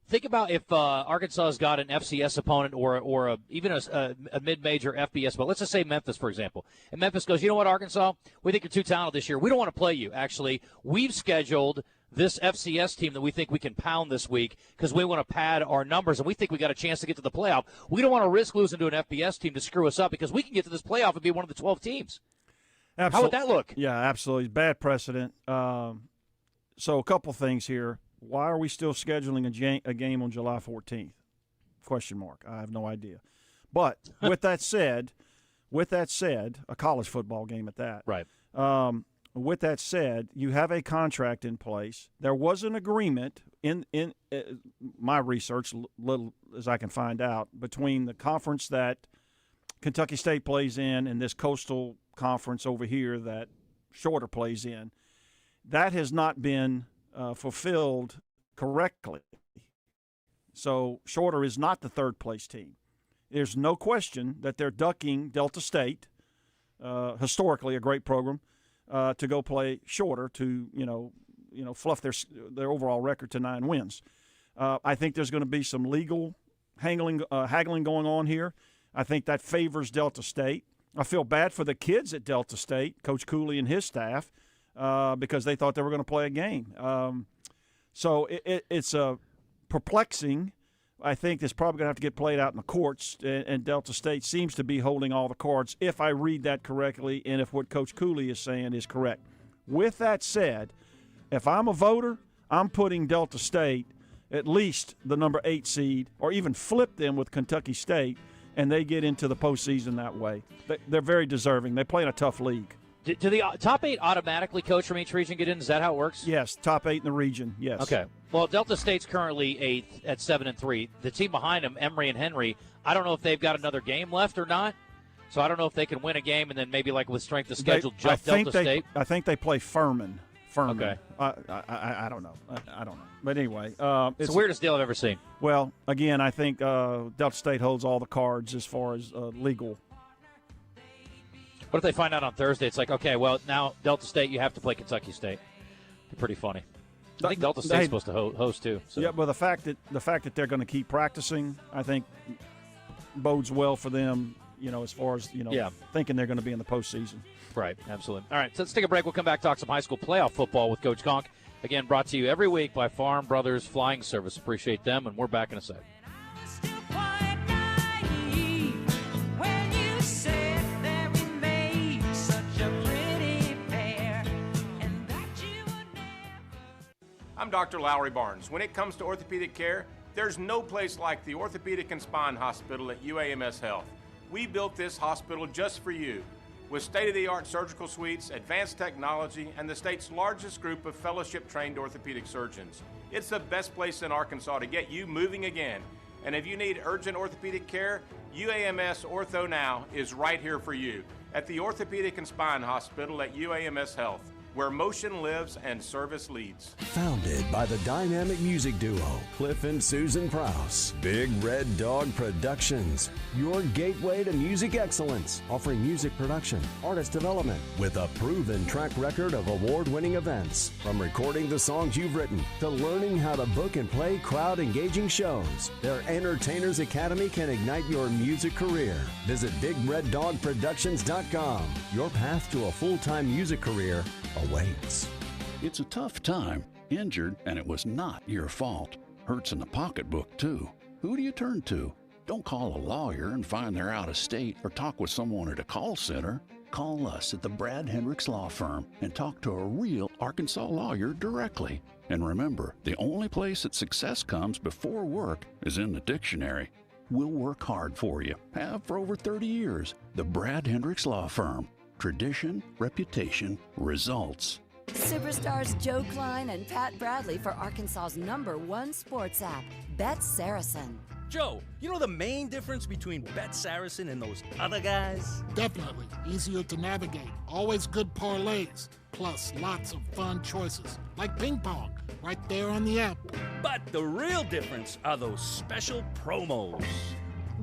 Think about if Arkansas has got an FCS opponent or even a mid-major FBS, but let's just say Memphis, for example. And Memphis goes, you know what, Arkansas? We think you're too talented this year. We don't want to play you, actually. We've scheduled this FCS team that we think we can pound this week because we want to pad our numbers, and we think we got a chance to get to the playoff. We don't want to risk losing to an FBS team to screw us up because we can get to this playoff and be one of the 12 teams. How would that look? Yeah, absolutely. Bad precedent. So a couple things here. Why are we still scheduling a game on July 14th? Question mark. I have no idea. But with that said, a college football game at that. Right. With that said, you have a contract in place. There was an agreement in my research, little as I can find out, between the conference that Kentucky State plays in and this coastal conference over here that Shorter plays in. That has not been fulfilled correctly. So Shorter is not the third-place team. There's no question that they're ducking Delta State, historically a great program, to go play Shorter to fluff their overall record to 9 wins. I think there's going to be some legal haggling going on here. I think that favors Delta State. I feel bad for the kids at Delta State, Coach Cooley and his staff, because they thought they were going to play a game. So it's perplexing. I think it's probably going to have to get played out in the courts, and Delta State seems to be holding all the cards, if I read that correctly and if what Coach Cooley is saying is correct. With that said, if I'm a voter, I'm putting Delta State at least the number 8 seed, or even flip them with Kentucky State, and they get into the postseason that way. They're very deserving. They play in a tough league. Do the top 8 automatically, Coach, from each region get in? Is that how it works? Yes, top 8 in the region, yes. Okay. Well, Delta State's currently 8th at 7-3. The team behind them, Emory and Henry, I don't know if they've got another game left or not. So I don't know if they can win a game and then maybe like with strength of schedule jump Delta State. I think they play Furman. Okay. I don't know. I don't know. But anyway. It's the weirdest deal I've ever seen. Well, again, I think Delta State holds all the cards as far as legal. What if they find out on Thursday? It's like, okay, well, now Delta State, you have to play Kentucky State. It'd be pretty funny. I think Delta State's supposed to host too. So. Yeah, but the fact that they're going to keep practicing, I think, bodes well for them. As far as thinking they're going to be in the postseason. Right, absolutely. All right, so let's take a break. We'll come back, talk some high school playoff football with Coach Conk. Again, brought to you every week by Farm Brothers Flying Service. Appreciate them, and we're back in a sec. I'm Dr. Lowry Barnes. When it comes to orthopedic care, there's no place like the Orthopedic and Spine Hospital at UAMS Health. We built this hospital just for you, with state-of-the-art surgical suites, advanced technology, and the state's largest group of fellowship-trained orthopedic surgeons. It's the best place in Arkansas to get you moving again. And if you need urgent orthopedic care, UAMS Ortho Now is right here for you at the Orthopedic and Spine Hospital at UAMS Health, where motion lives and service leads. Founded by the dynamic music duo Cliff and Susan Prowse, Big Red Dog Productions, your gateway to music excellence, offering music production, artist development, with a proven track record of award-winning events. From recording the songs you've written to learning how to book and play crowd-engaging shows, their Entertainers Academy can ignite your music career. Visit BigRedDogProductions.com. Your path to a full-time music career awaits. It's a tough time. Injured, and it was not your fault. Hurts in the pocketbook, too. Who do you turn to? Don't call a lawyer and find they're out of state or talk with someone at a call center. Call us at the Brad Hendricks Law Firm and talk to a real Arkansas lawyer directly. And remember, the only place that success comes before work is in the dictionary. We'll work hard for you. Have for over 30 years. The Brad Hendricks Law Firm. Tradition, reputation, results. Superstars Joe Klein and Pat Bradley for Arkansas's #1 sports app, Bet Saracen. Joe, you know the main difference between Bet Saracen and those other guys? Definitely. Easier to navigate. Always good parlays. Plus lots of fun choices. Like ping pong. Right there on the app. But the real difference are those special promos.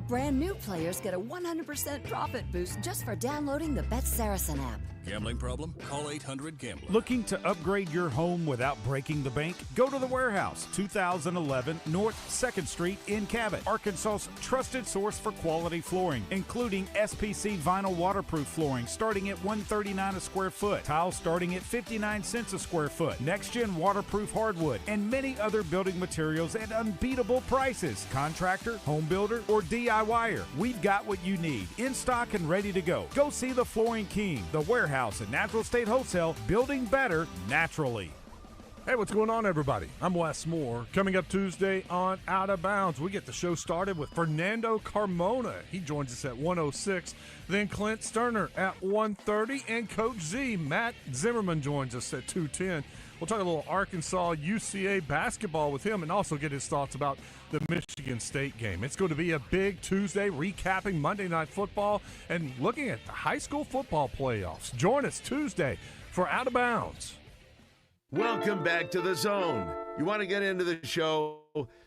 Brand new players get a 100% profit boost just for downloading the Bet Saracen app. Gambling problem? Call 800-GAMBLER. Looking to upgrade your home without breaking the bank? Go to The Warehouse, 2011 North 2nd Street in Cabot, Arkansas's trusted source for quality flooring, including SPC vinyl waterproof flooring starting at $139 a square foot, tile starting at 59 cents a square foot, next-gen waterproof hardwood, and many other building materials at unbeatable prices. Contractor, home builder, or DIYer, we've got what you need, in stock and ready to go. Go see the Flooring King, The Warehouse, and Natural State Wholesale, building better naturally. Hey, what's going on, everybody? I'm Wes Moore. Coming up Tuesday on Out of Bounds, we get the show started with Fernando Carmona. He joins us at 1:06. Then Clint Sterner at 1:30. And Coach Z, Matt Zimmerman, joins us at 2:10. We'll talk a little Arkansas UCA basketball with him and also get his thoughts about the Michigan State game. It's going to be a big Tuesday, recapping Monday Night Football and looking at the high school football playoffs. Join us Tuesday for Out of Bounds. Welcome back to The Zone. You want to get into the show?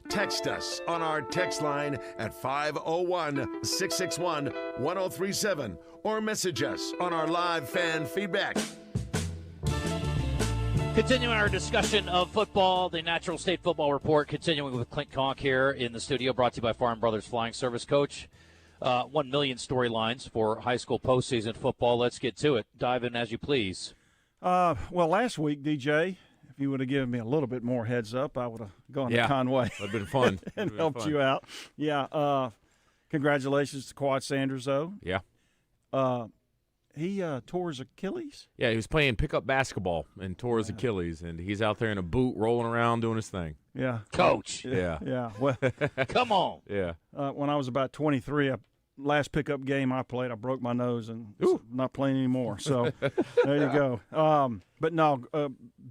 Text us on our text line at 501-661-1037 or message us on our live fan feedback. Continuing our discussion of football, the Natural State Football Report, continuing with Clint Conk here in the studio, brought to you by Farm Brothers Flying Service. Coach, 1 million storylines for high school postseason football. Let's get to it. Dive in as you please. Well, last week, DJ, if you would have given me a little bit more heads up, I would have gone to Conway. That would have been fun. and helped you out. Yeah. Congratulations to Quad Sanders, though. Yeah. He tore his Achilles? Yeah, he was playing pickup basketball and tore his Achilles, and he's out there in a boot rolling around doing his thing. Yeah. Coach. Yeah. Yeah. Well, come on. Yeah. When I was about 23, last pickup game I played, I broke my nose and not playing anymore. So there you go. But no,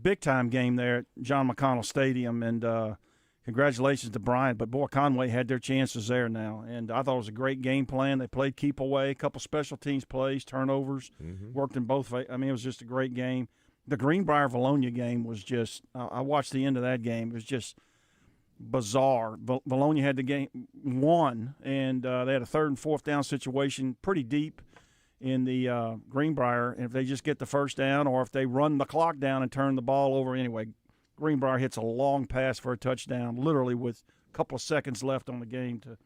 big-time game there at John McConnell Stadium, and congratulations to Bryant. But, boy, Conway had their chances there now, and I thought it was a great game plan. They played keep away, a couple special teams plays, turnovers, worked in both. I mean, it was just a great game. The Greenbrier-Valonia game was just I watched the end of that game. It was just bizarre. Valonia had the game won, and they had a third and fourth down situation pretty deep in the Greenbrier. And if they just get the first down or if they run the clock down and turn the ball over anyway, Greenbrier hits a long pass for a touchdown, literally with a couple of seconds left on the game to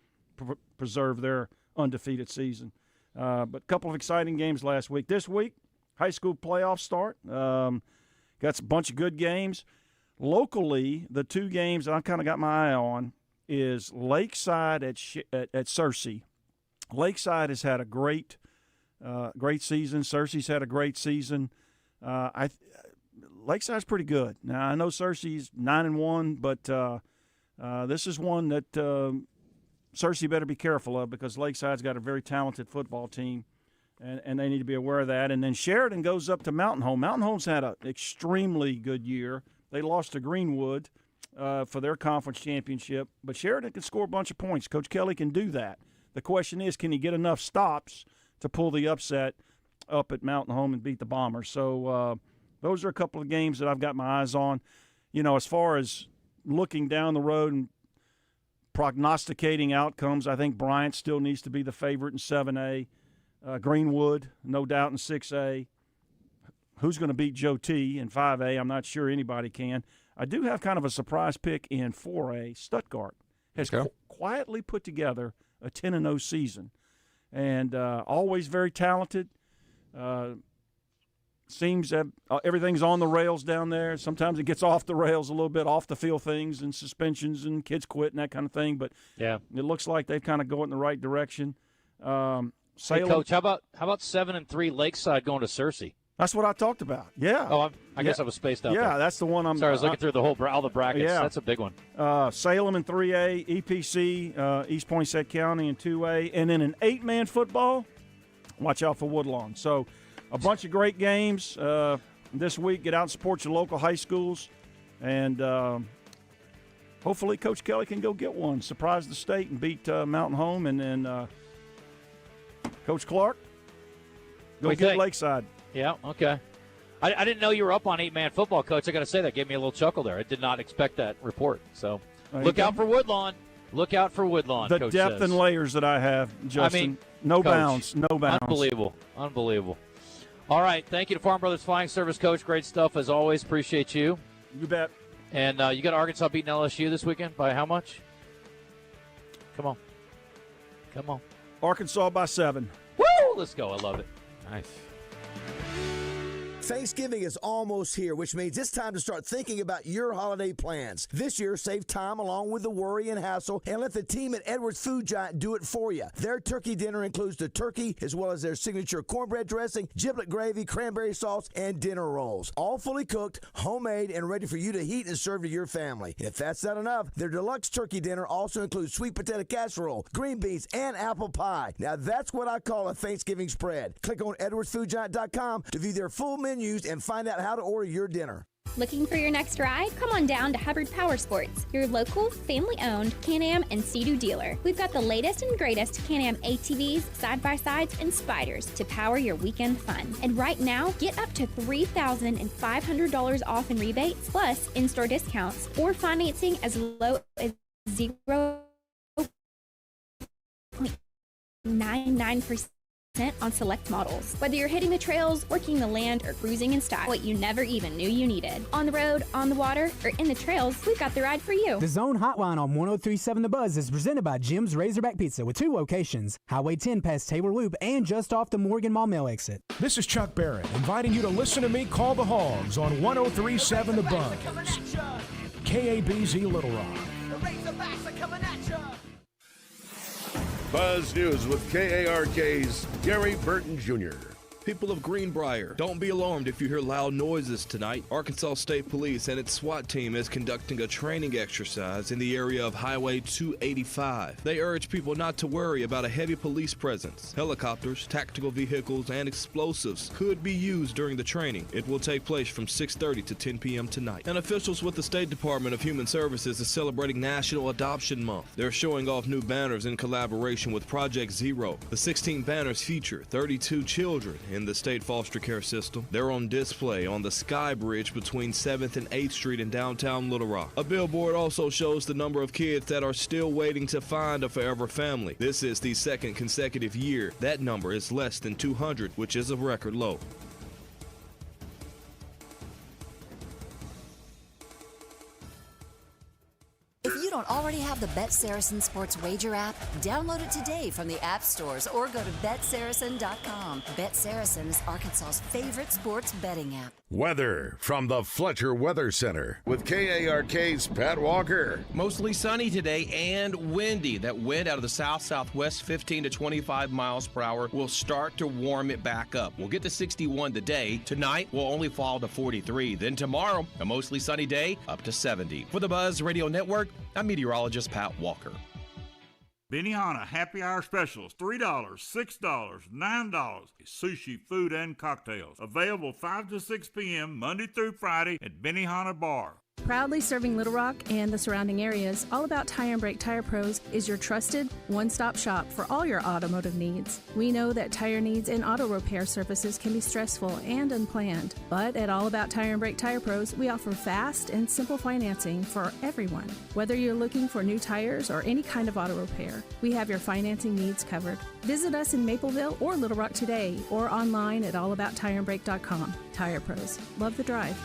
preserve their undefeated season. But a couple of exciting games last week. This week, high school playoffs start. Got a bunch of good games. Locally, the two games that I kind of got my eye on is Lakeside at Searcy. Lakeside has had a great season. Searcy's had a great season. Lakeside's pretty good. Now, I know Searcy's 9-1, but this is one that Searcy better be careful of because Lakeside's got a very talented football team, and they need to be aware of that. And then Sheridan goes up to Mountain Home. Mountain Home's had an extremely good year. They lost to Greenwood for their conference championship, but Sheridan can score a bunch of points. Coach Kelly can do that. The question is, can he get enough stops to pull the upset up at Mountain Home and beat the Bombers? So those are a couple of games that I've got my eyes on. You know, as far as looking down the road and prognosticating outcomes, I think Bryant still needs to be the favorite in 7A. Greenwood, no doubt, in 6A. Who's going to beat Joe T in 5A? I'm not sure anybody can. I do have kind of a surprise pick in 4A. Stuttgart has quietly put together a 10-0 season, and always very talented. Seems that everything's on the rails down there. Sometimes it gets off the rails a little bit, off the field things and suspensions and kids quit and that kind of thing. But yeah, it looks like they've kind of going in the right direction. Hey, Coach, how about 7-3 Lakeside going to Searcy? That's what I talked about. Yeah. Oh, I guess I was spaced out. Yeah, there. that's the one I'm. Sorry, I was looking through all the brackets. Yeah. That's a big one. Salem in 3A, EPC, East Poinsett County in 2A, and then in 8-man football, watch out for Woodlawn. So a bunch of great games this week. Get out and support your local high schools, and hopefully Coach Kelly can go get one. Surprise the state and beat Mountain Home, and then Coach Clark, go get Lakeside. Yeah, okay. I didn't know you were up on 8-man football, Coach. I got to say, that gave me a little chuckle there. I did not expect that report. So look out for Woodlawn. Look out for Woodlawn, The Coach depth says. and layers that I have, Justin. I mean, no Coach, bounds. No bounds. Unbelievable. All right, thank you to Farm Brothers Flying Service, Coach. Great stuff as always. Appreciate you. You bet. And you got Arkansas beating LSU this weekend by how much? Come on. Arkansas by 7. Woo! Let's go. I love it. Nice. Thanksgiving is almost here, which means it's time to start thinking about your holiday plans. This year, save time along with the worry and hassle and let the team at Edwards Food Giant do it for you. Their turkey dinner includes the turkey as well as their signature cornbread dressing, giblet gravy, cranberry sauce, and dinner rolls. All fully cooked, homemade, and ready for you to heat and serve to your family. If that's not enough, their deluxe turkey dinner also includes sweet potato casserole, green beans, and apple pie. Now that's what I call a Thanksgiving spread. Click on edwardsfoodgiant.com to view their full menus and find out how to order your dinner. Looking for your next ride? Come on down to Hubbard Power Sports, your local, family-owned Can-Am and Sea-Doo dealer. We've got the latest and greatest Can-Am ATVs, side-by-sides, and spiders to power your weekend fun. And right now, get up to $3,500 off in rebates, plus in-store discounts, or financing as low as 0.99% on select models. Whether you're hitting the trails, working the land, or cruising in style, what you never even knew you needed. On the road, on the water, or in the trails, we've got the ride for you. The Zone Hotline on 103.7 The Buzz is presented by Jim's Razorback Pizza with 2 locations, Highway 10 past Taylor Loop and just off the Morgan Mall Mill exit. This is Chuck Barrett inviting you to listen to me call the Hogs on 103.7 The Buzz. KABZ Little Rock. Buzz News with KARK's Gary Burton Jr. People of Greenbrier, don't be alarmed if you hear loud noises tonight. Arkansas State Police and its SWAT team is conducting a training exercise in the area of Highway 285. They urge people not to worry about a heavy police presence. Helicopters, tactical vehicles, and explosives could be used during the training. It will take place from 6:30 to 10 p.m. tonight. And officials with the State Department of Human Services is celebrating National Adoption Month. They're showing off new banners in collaboration with Project Zero. The 16 banners feature 32 children in the state foster care system. They're on display on the Sky Bridge between 7th and 8th Street in downtown Little Rock. A billboard also shows the number of kids that are still waiting to find a forever family. This is the second consecutive year that number is less than 200, which is a record low. If you don't already have the Bet Saracen Sports Wager app, download it today from the app stores or go to BetSaracen.com. Bet Saracen is Arkansas's favorite sports betting app. Weather from the Fletcher Weather Center with KARK's Pat Walker. Mostly sunny today and windy. That wind out of the south-southwest, 15 to 25 miles per hour, will start to warm it back up. We'll get to 61 today. Tonight, we'll only fall to 43. Then tomorrow, a mostly sunny day, up to 70. For the Buzz Radio Network, I'm meteorologist Pat Walker. Benihana Happy Hour Specials, $3, $6, $9. Sushi, food, and cocktails. Available 5 to 6 p.m. Monday through Friday at Benihana Bar. Proudly serving Little Rock and the surrounding areas, All About Tire and Brake Tire Pros is your trusted one-stop shop for all your automotive needs. We know that tire needs and auto repair services can be stressful and unplanned, but at All About Tire and Brake Tire Pros, we offer fast and simple financing for everyone. Whether you're looking for new tires or any kind of auto repair, we have your financing needs covered. Visit us in Mapleville or Little Rock today or online at allabouttireandbrake.com. Tire Pros. Love the drive.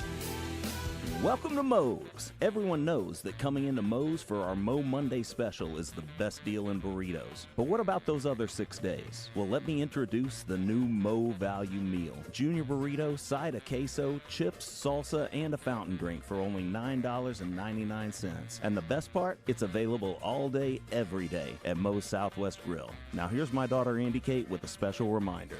Welcome to Moe's. Everyone knows that coming into Moe's for our Mo Monday special is the best deal in burritos. But what about those other 6 days? Well, let me introduce the new Mo Value Meal. Junior burrito, side of queso, chips, salsa, and a fountain drink for only $9.99. And the best part? It's available all day, every day at Moe's Southwest Grill. Now here's my daughter Andy Kate with a special reminder.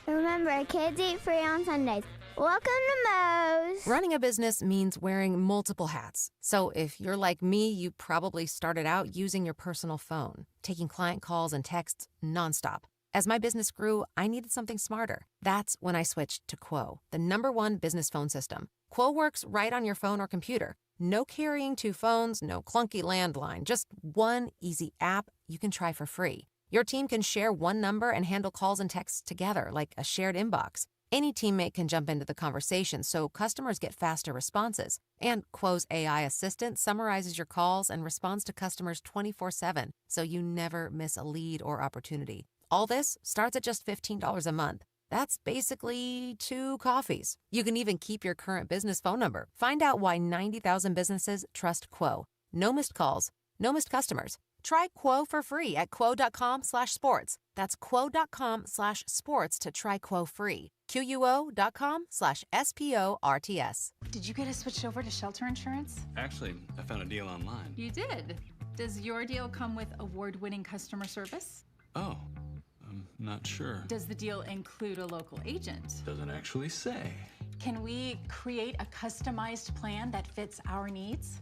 Remember, kids eat free on Sundays. Welcome to Moe's. Running a business means wearing multiple hats. So if you're like me, you probably started out using your personal phone, taking client calls and texts nonstop. As my business grew, I needed something smarter. That's when I switched to Quo, the #1 business phone system. Quo works right on your phone or computer. No carrying 2 phones, no clunky landline, just one easy app you can try for free. Your team can share one number and handle calls and texts together like a shared inbox. Any teammate can jump into the conversation, so customers get faster responses. And Quo's AI assistant summarizes your calls and responds to customers 24/7, so you never miss a lead or opportunity. All this starts at just $15 a month. That's basically 2 coffees. You can even keep your current business phone number. Find out why 90,000 businesses trust Quo. No missed calls, no missed customers. Try Quo for free at quo.com/sports. That's quo.com/sports to try Quo free. QUO.com/SPORTS. Did you get us switched over to shelter insurance? Actually, I found a deal online. You did? Does your deal come with award-winning customer service? Oh, I'm not sure. Does the deal include a local agent? Doesn't actually say. Can we create a customized plan that fits our needs?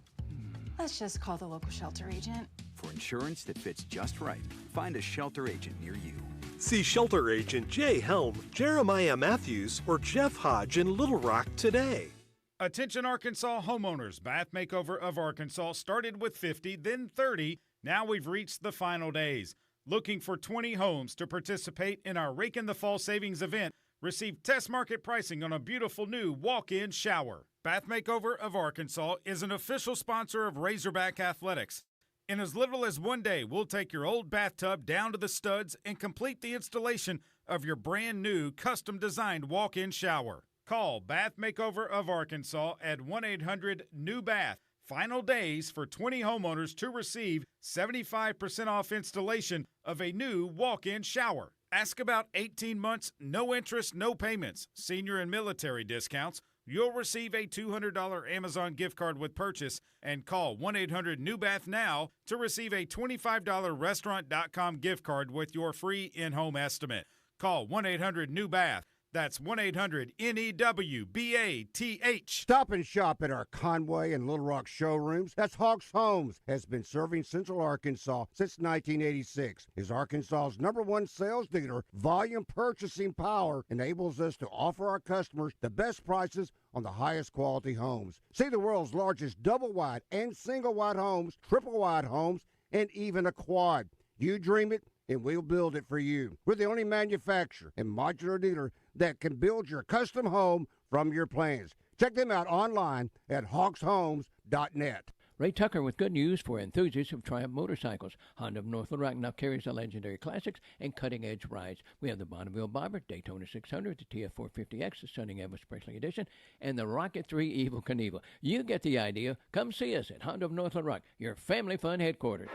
Let's just call the local shelter agent. For insurance that fits just right, find a shelter agent near you. See Shelter Agent Jay Helm, Jeremiah Matthews, or Jeff Hodge in Little Rock today. Attention Arkansas homeowners. Bath Makeover of Arkansas started with 50, then 30. Now we've reached the final days. Looking for 20 homes to participate in our Rake in the Fall Savings event. Receive test market pricing on a beautiful new walk-in shower. Bath Makeover of Arkansas is an official sponsor of Razorback Athletics. In as little as 1 day, we'll take your old bathtub down to the studs and complete the installation of your brand new custom-designed walk-in shower. Call Bath Makeover of Arkansas at 1-800-NEW-BATH. Final days for 20 homeowners to receive 75% off installation of a new walk-in shower. Ask about 18 months, no interest, no payments, senior and military discounts. You'll receive a $200 Amazon gift card with purchase, and call 1-800-NEW-BATH now to receive a $25 Restaurant.com gift card with your free in-home estimate. Call 1-800-NEW-BATH. That's 1-800-NEWBATH. Stop and shop at our Conway and Little Rock showrooms. That's Hawks Homes, has been serving Central Arkansas since 1986. Is Arkansas's #1 sales dealer. Volume purchasing power enables us to offer our customers the best prices on the highest quality homes. See the world's largest double-wide and single-wide homes, triple-wide homes, and even a quad. You dream it, and we'll build it for you. We're the only manufacturer and modular dealer that can build your custom home from your plans. Check them out online at hawkshomes.net. Ray Tucker with good news for enthusiasts of Triumph motorcycles. Honda of North Little Rock now carries the legendary classics and cutting-edge rides. We have the Bonneville Bobber, Daytona 600, the TF450X, the Stunning Elvis Presley Edition, and the Rocket 3 Evel Knievel. You get the idea. Come see us at Honda of North Little Rock, your family fun headquarters.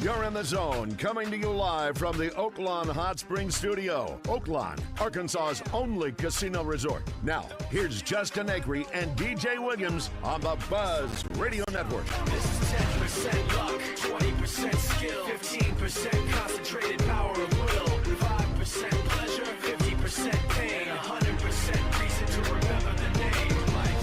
You're in the zone, coming to you live from the Oaklawn Hot Springs Studio. Oaklawn, Arkansas's only casino resort. Now, here's Justin Acri and DJ Williams on the Buzz Radio Network. This is 10% luck, 20% skill, 15% concentrated power of will, 5% pleasure, 50% pain, 100% reason to remember the name. Like,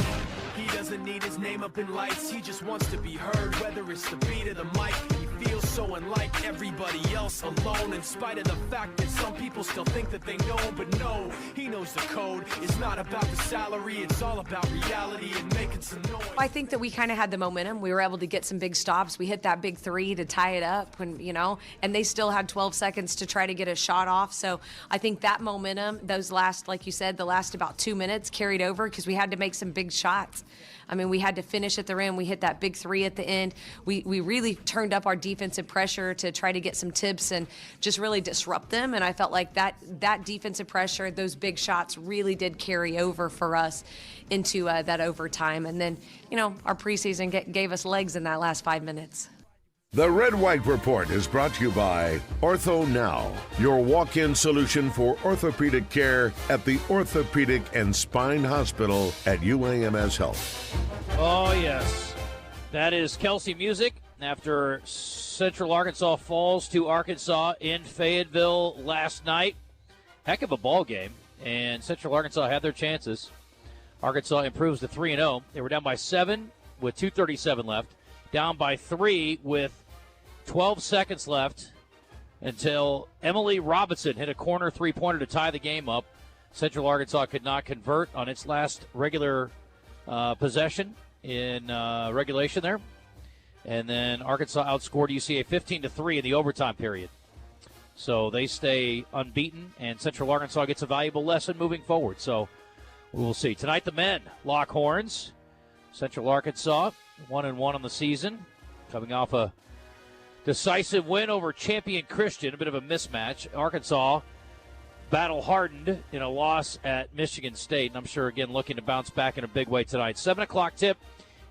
he doesn't need his name up in lights, he just wants to be heard, whether it's the beat of the mic. Feels so unlike everybody else, alone, in spite of the fact that some people still think that they know, but no, he knows the code. It's not about the salary, it's all about reality and making some noise. I think that we kind of had the momentum. We were able to get some big stops. We hit that big 3 to tie it up, and they still had 12 seconds to try to get a shot off. So I think that momentum, those last, like you said, the last about 2 minutes carried over because we had to make some big shots. I mean, we had to finish at the rim. We hit that big 3 at the end. We really turned up our defensive pressure to try to get some tips and just really disrupt them. And I felt like that defensive pressure, those big shots really did carry over for us into that overtime. And then, our preseason gave us legs in that last 5 minutes. The Red White Report is brought to you by Ortho Now, your walk-in solution for orthopedic care at the Orthopedic and Spine Hospital at UAMS Health. Oh, yes. That is Kelsey music after Central Arkansas falls to Arkansas in Fayetteville last night. Heck of a ball game, and Central Arkansas had their chances. Arkansas improves to 3-0. They were down by 7 with 2:37 left, down by 3 with 12 seconds left until Emily Robinson hit a corner three-pointer to tie the game up. Central Arkansas could not convert on its last regular possession in regulation there. And then Arkansas outscored UCA 15-3 in the overtime period. So they stay unbeaten, and Central Arkansas gets a valuable lesson moving forward. So we will see. Tonight, the men lock horns. Central Arkansas 1-1 on the season, coming off a decisive win over champion Christian, a bit of a mismatch. Arkansas battle-hardened in a loss at Michigan State, and I'm sure, again, looking to bounce back in a big way tonight. 7 o'clock tip,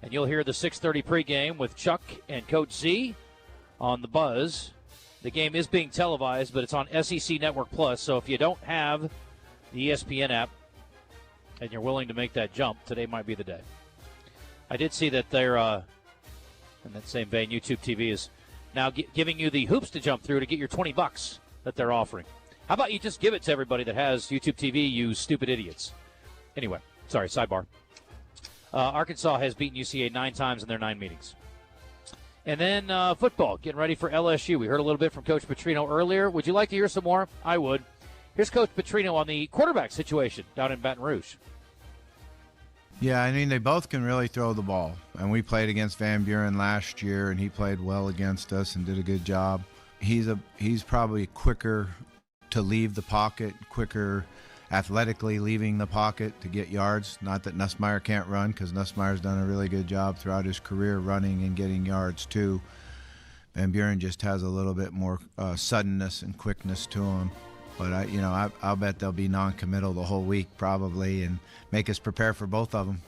and you'll hear the 6:30 pregame with Chuck and Coach Z on the Buzz. The game is being televised, but it's on SEC Network Plus, so if you don't have the ESPN app and you're willing to make that jump, today might be the day. I did see that they're, in that same vein, YouTube TV is now giving you the hoops to jump through to get your $20 that they're offering. How about you just give it to everybody that has YouTube TV, you stupid idiots? Anyway, sorry, sidebar. Arkansas has beaten UCA 9 times in their 9 meetings. And then football, getting ready for LSU. We heard a little bit from Coach Petrino earlier. Would you like to hear some more? I would. Here's Coach Petrino on the quarterback situation down in Baton Rouge. Yeah, I mean, they both can really throw the ball. And we played against Van Buren last year, and he played well against us and did a good job. He's probably quicker to leave the pocket, quicker athletically leaving the pocket to get yards. Not that Nussmeier can't run, because Nussmeier's done a really good job throughout his career running and getting yards too. Van Buren just has a little bit more suddenness and quickness to him. But I'll bet they'll be non-committal the whole week probably and make us prepare for both of them.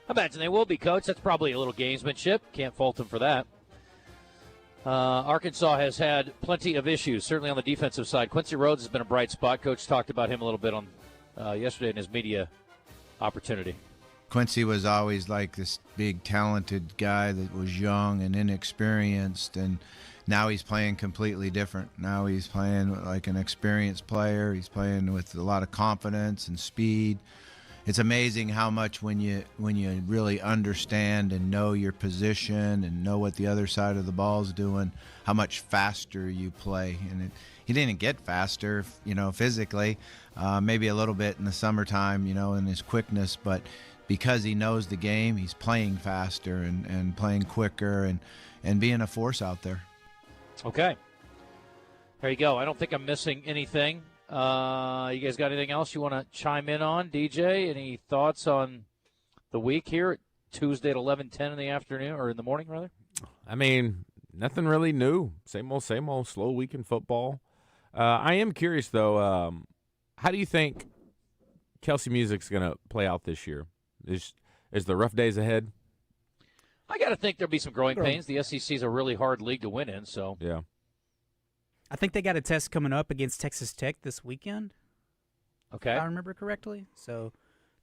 I imagine they will be, Coach. That's probably a little gamesmanship. Can't fault them for that. Arkansas has had plenty of issues, certainly on the defensive side. Quincy Rhodes has been a bright spot. Coach talked about him a little bit on yesterday in his media opportunity. Quincy was always like this big, talented guy that was young and inexperienced, and now he's playing completely different. Now he's playing like an experienced player. He's playing with a lot of confidence and speed. It's amazing how much when you really understand and know your position and know what the other side of the ball is doing, how much faster you play. And he didn't get faster, physically, maybe a little bit in the summertime, in his quickness, but because he knows the game, he's playing faster and playing quicker and being a force out there. Okay. There you go. I don't think I'm missing anything. You guys got anything else you want to chime in on? DJ, any thoughts on the week here? Tuesday at 11:10 in the afternoon, or in the morning, rather? I mean, nothing really new. Same old, slow week in football. I am curious, though, how do you think Kelsey Music's going to play out this year? Is the rough days ahead? I got to think there'll be some growing pains. The SEC is a really hard league to win in, so. Yeah. I think they got a test coming up against Texas Tech this weekend. Okay. If I remember correctly. So,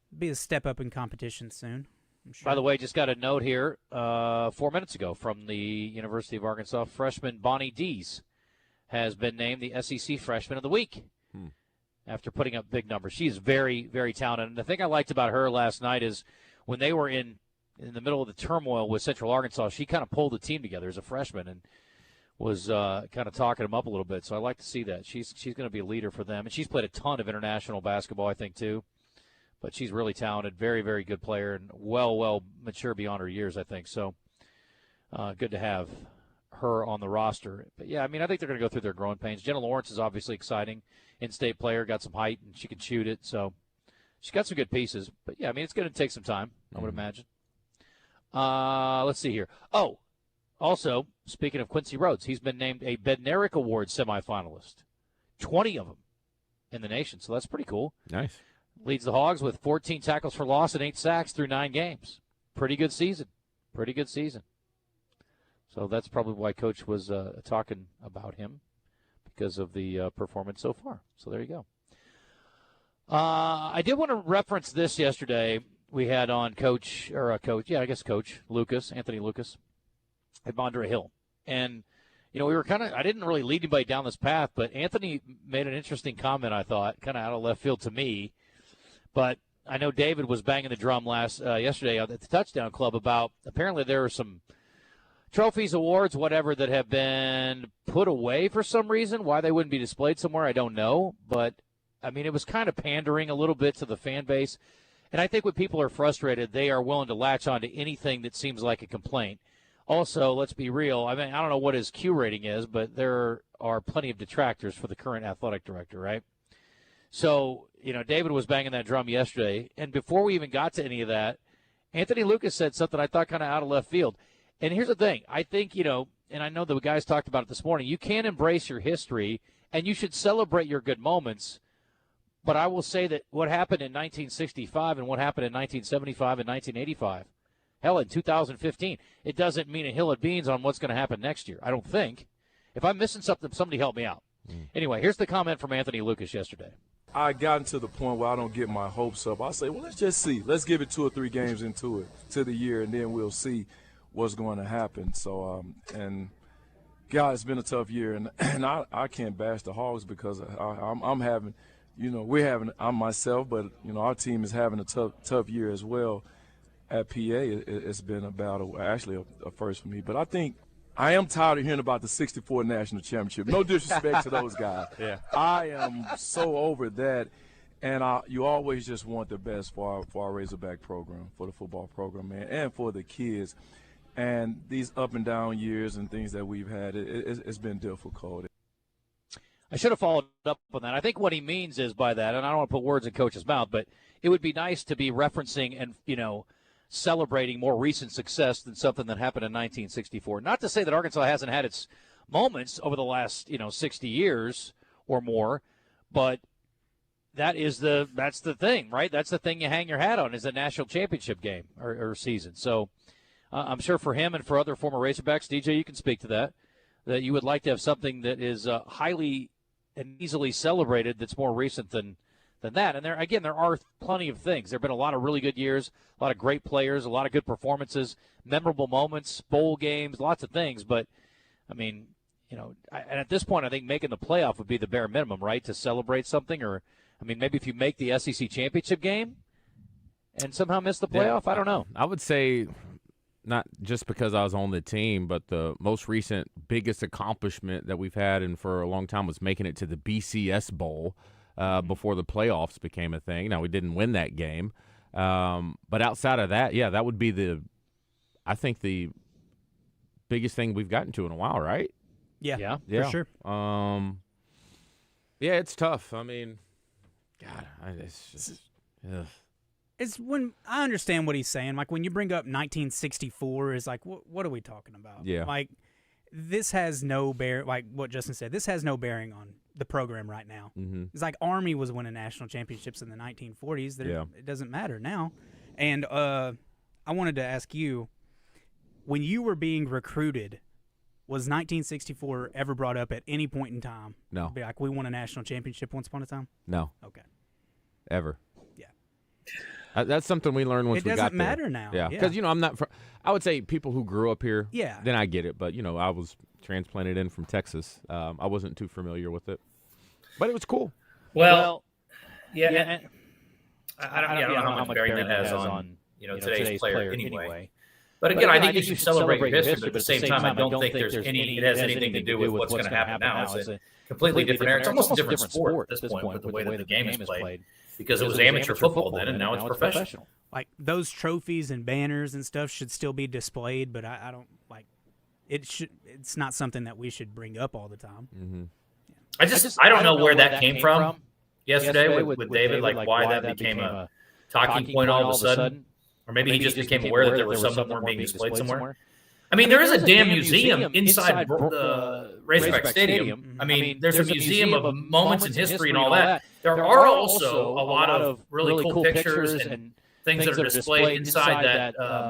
it'll be a step up in competition soon, I'm sure. By the way, just got a note here 4 minutes ago from the University of Arkansas. Freshman Bonnie Dees has been named the SEC Freshman of the Week after putting up big numbers. She's very, very talented. And the thing I liked about her last night is when they were in the middle of the turmoil with Central Arkansas, she kind of pulled the team together as a freshman and was kind of talking them up a little bit. So I like to see that. She's going to be a leader for them. And she's played a ton of international basketball, I think, too. But she's really talented, very, very good player, and well mature beyond her years, I think. So good to have her on the roster. But, yeah, I mean, I think they're going to go through their growing pains. Jenna Lawrence is obviously exciting. In-state player, got some height, and she can shoot it. So she's got some good pieces. But, yeah, I mean, it's going to take some time, I would imagine. Let's see here. Oh, also, speaking of Quincy Rhodes, he's been named a Bednarik Award semifinalist. 20 of them in the nation, so that's pretty cool. Nice. Leads the Hogs with 14 tackles for loss and 8 sacks through 9 games. Pretty good season. So that's probably why Coach was talking about him, because of the performance so far. So there you go. I did want to reference this yesterday. We had on Coach Lucas, Anthony Lucas, at Mondre Hill. And, we were I didn't really lead anybody down this path, but Anthony made an interesting comment, I thought, kind of out of left field to me. But I know David was banging the drum yesterday at the Touchdown Club about apparently there are some trophies, awards, whatever, that have been put away for some reason. Why they wouldn't be displayed somewhere, I don't know. But, it was kind of pandering a little bit to the fan base. And I think when people are frustrated, they are willing to latch on to anything that seems like a complaint. Also, let's be real. I don't know what his Q rating is, but there are plenty of detractors for the current athletic director, right? So, David was banging that drum yesterday. And before we even got to any of that, Anthony Lucas said something I thought kind of out of left field. And here's the thing. I think, and I know the guys talked about it this morning, you can embrace your history, and you should celebrate your good moments. But I will say that what happened in 1965 and what happened in 1975 and 1985, hell, in 2015, it doesn't mean a hill of beans on what's going to happen next year, I don't think. If I'm missing something, somebody help me out. Anyway, here's the comment from Anthony Lucas yesterday. I gotten to the point where I don't get my hopes up. I say, well, let's just see. Let's give it 2 or 3 games into the year, and then we'll see what's going to happen. So, and God, it's been a tough year, and I can't bash the Hogs because I'm having – I'm myself, but, our team is having a tough year as well. At PA, it's been a first for me. But I think I am tired of hearing about the 64 national championship. No disrespect to those guys. Yeah. I am so over that. And you always just want the best for our Razorback program, for the football program, man, and for the kids. And these up and down years and things that we've had, it's been difficult. I should have followed up on that. I think what he means is by that, and I don't want to put words in Coach's mouth, but it would be nice to be referencing and, celebrating more recent success than something that happened in 1964. Not to say that Arkansas hasn't had its moments over the last, 60 years or more, but that's the thing, right? That's the thing you hang your hat on is the national championship game or season. So I'm sure for him and for other former Razorbacks, DJ, you can speak to that you would like to have something that is highly and easily celebrated that's more recent than that. And there are plenty of things. There have been a lot of really good years, a lot of great players, a lot of good performances, memorable moments, bowl games, lots of things. But, and at this point, I think making the playoff would be the bare minimum, right, to celebrate something. Or, maybe if you make the SEC championship game and somehow miss the playoff, I don't know. I would say not just because I was on the team, but the most recent biggest accomplishment that we've had and for a long time was making it to the BCS Bowl. Before the playoffs became a thing. Now, we didn't win that game. But outside of that, that would be I think the biggest thing we've gotten to in a while, right? Yeah. For sure. It's tough. God, it's just ugh. It's when I understand what he's saying. Like, when you bring up 1964, is like, what are we talking about? Yeah. Like, this has no like what Justin said, this has no bearing on the program right now. Mm-hmm. It's like Army was winning national championships in the 1940s. It doesn't matter now. And I wanted to ask you, when you were being recruited, was 1964 ever brought up at any point in time? No. Be like, we won a national championship once upon a time? No. Okay. Ever. Yeah. That's something we learned once we got there. It doesn't matter now. Yeah. Because, I'm not I would say people who grew up here, yeah, then I get it. But, I was transplanted in from Texas. I wasn't too familiar with it. But it was cool. Well, yeah. I don't know how much bearing that has on today's player anyway. But again, I think you should celebrate your history, but at the same time, I don't think it has anything to do with what's going to happen now. It's a completely different era. It's almost a different sport at this point with the way that the game is played, because it was amateur football then, and now it's professional. Like, those trophies and banners and stuff should still be displayed, but I don't like it. It's not something that we should bring up all the time. Mm-hmm. I don't know where that came from yesterday with David, like why that became a talking point all of a sudden. Or maybe he just became aware that there was something more being displayed somewhere. There is a damn museum inside the Razorback Stadium. There's a museum of moments in history and all that. There are also a lot of really cool pictures and things that are displayed inside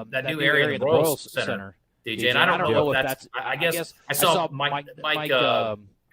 that new area of the Royals Center. DJ, and I don't know if that's. I guess I saw Mike.